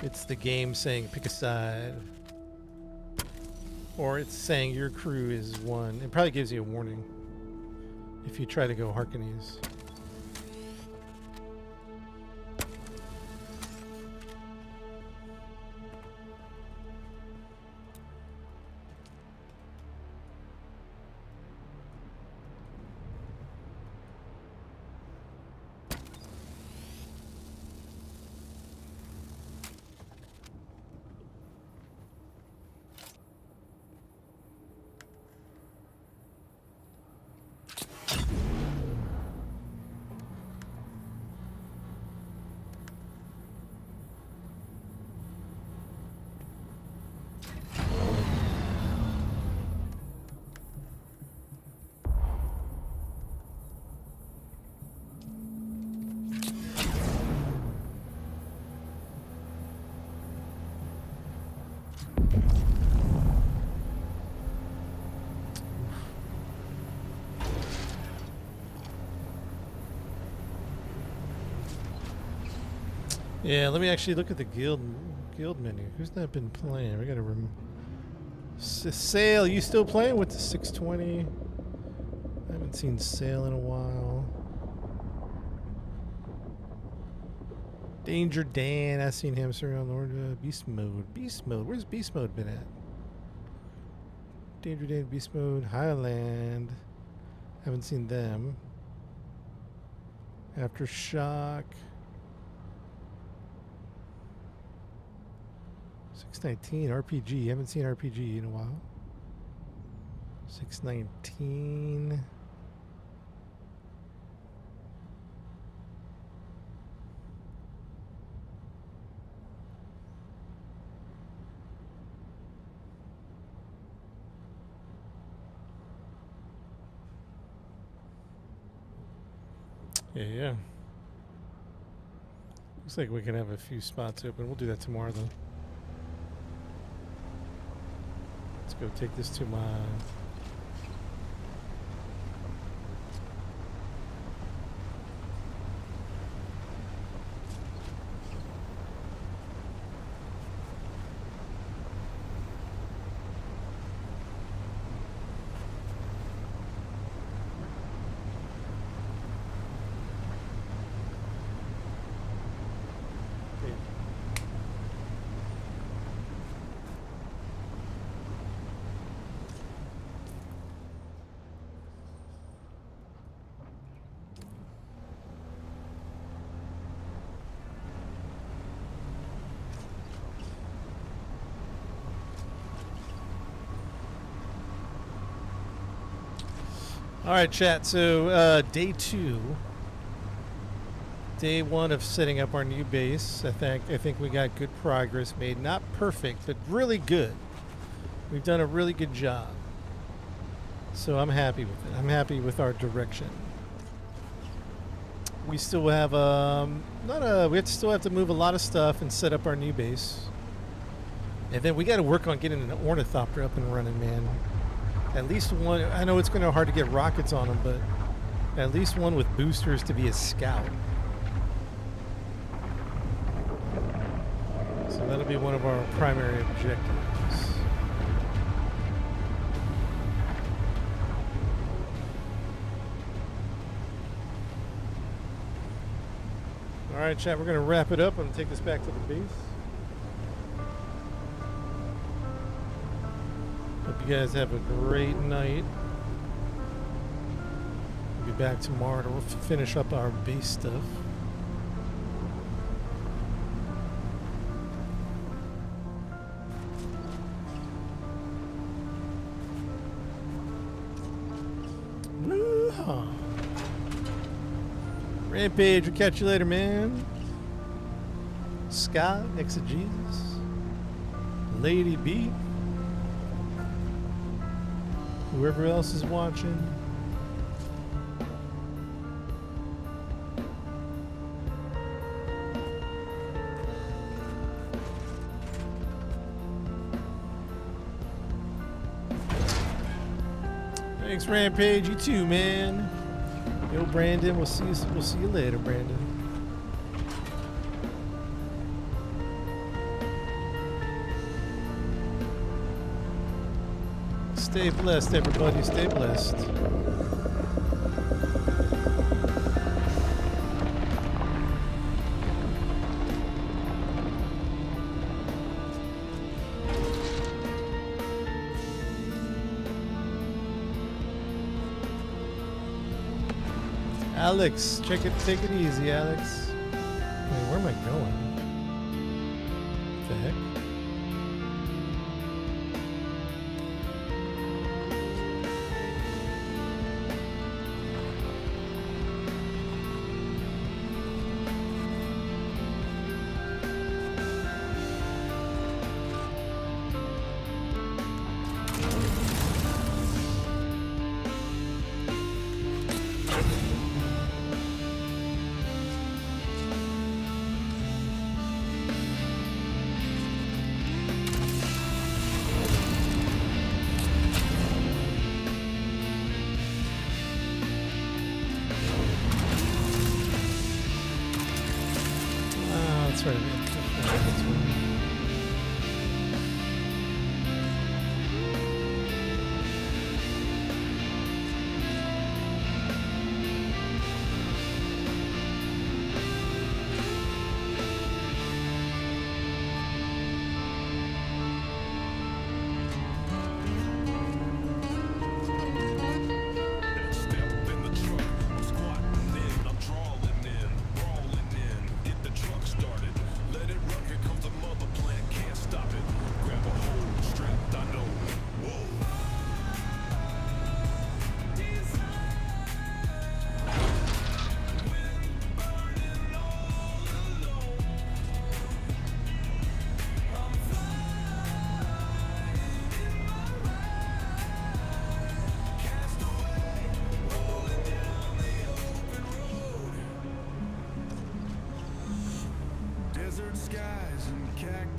Speaker 1: It's the game saying pick a side, or it's saying your crew is one. It probably gives you a warning if you try to go Harkonnens. Yeah, let me actually look at the guild menu. Who's not been playing? We gotta Sail, you still playing with the 620? I haven't seen Sail in a while. Danger Dan, I've seen him around Lord. Beast mode. Beast mode. Where's beast mode been at? Danger Dan, beast mode. Highland. Haven't seen them. Aftershock. 619 RPG. Haven't seen RPG in a while. 619. Yeah. Looks like we can have a few spots open. We'll do that tomorrow, though. Let's go take this to my... All right, chat. So day 2, day 1 of setting up our new base. I think we got good progress made. Not perfect, but really good. We've done a really good job. So I'm happy with it. I'm happy with our direction. We still have still have to move a lot of stuff and set up our new base. And then we got to work on getting an ornithopter up and running, man. At least one. I know it's going to be hard to get rockets on them, but at least one with boosters to be a scout. So that'll be one of our primary objectives. All right, chat, we're going to wrap it up and take this back to the base. Hope you guys have a great night. We'll be back tomorrow to finish up our base stuff. Woo-haw. Rampage, we'll catch you later, man. Scott, Exegesis, Lady B. Whoever else is watching. Thanks, Rampage. You too, man. Yo, Brandon. We'll see you later, Brandon. Stay blessed, everybody. Stay blessed. Alex, take it easy, Alex. Wait, where am I going? What the heck?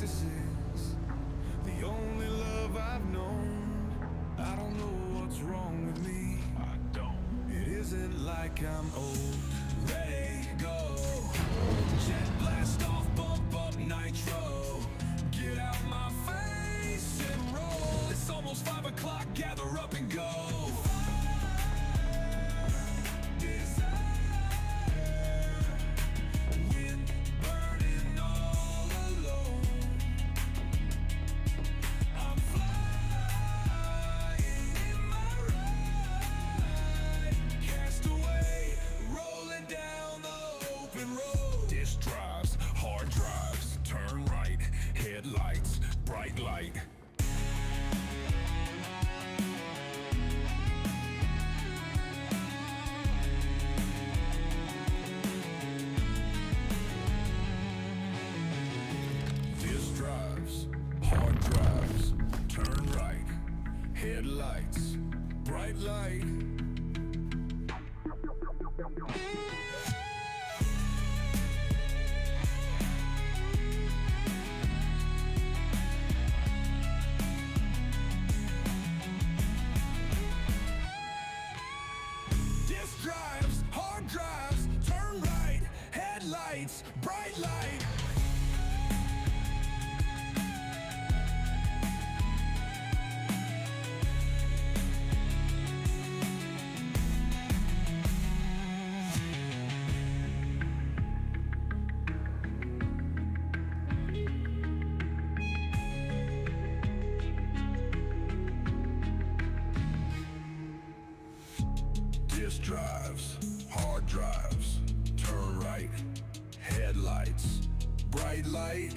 Speaker 12: this is the only love I've known. I don't know what's wrong with me. I don't. It isn't like I'm old. Ready, go. Jet blast off, bump up nitro. Get out my face and roll. It's almost 5 o'clock, gather up and go. Bright light. This drives, hard drives, turn right, headlights, bright light. Drives, hard drives, turn right, headlights, bright light. Disk drives, hard drives, turn right, headlights, bright light.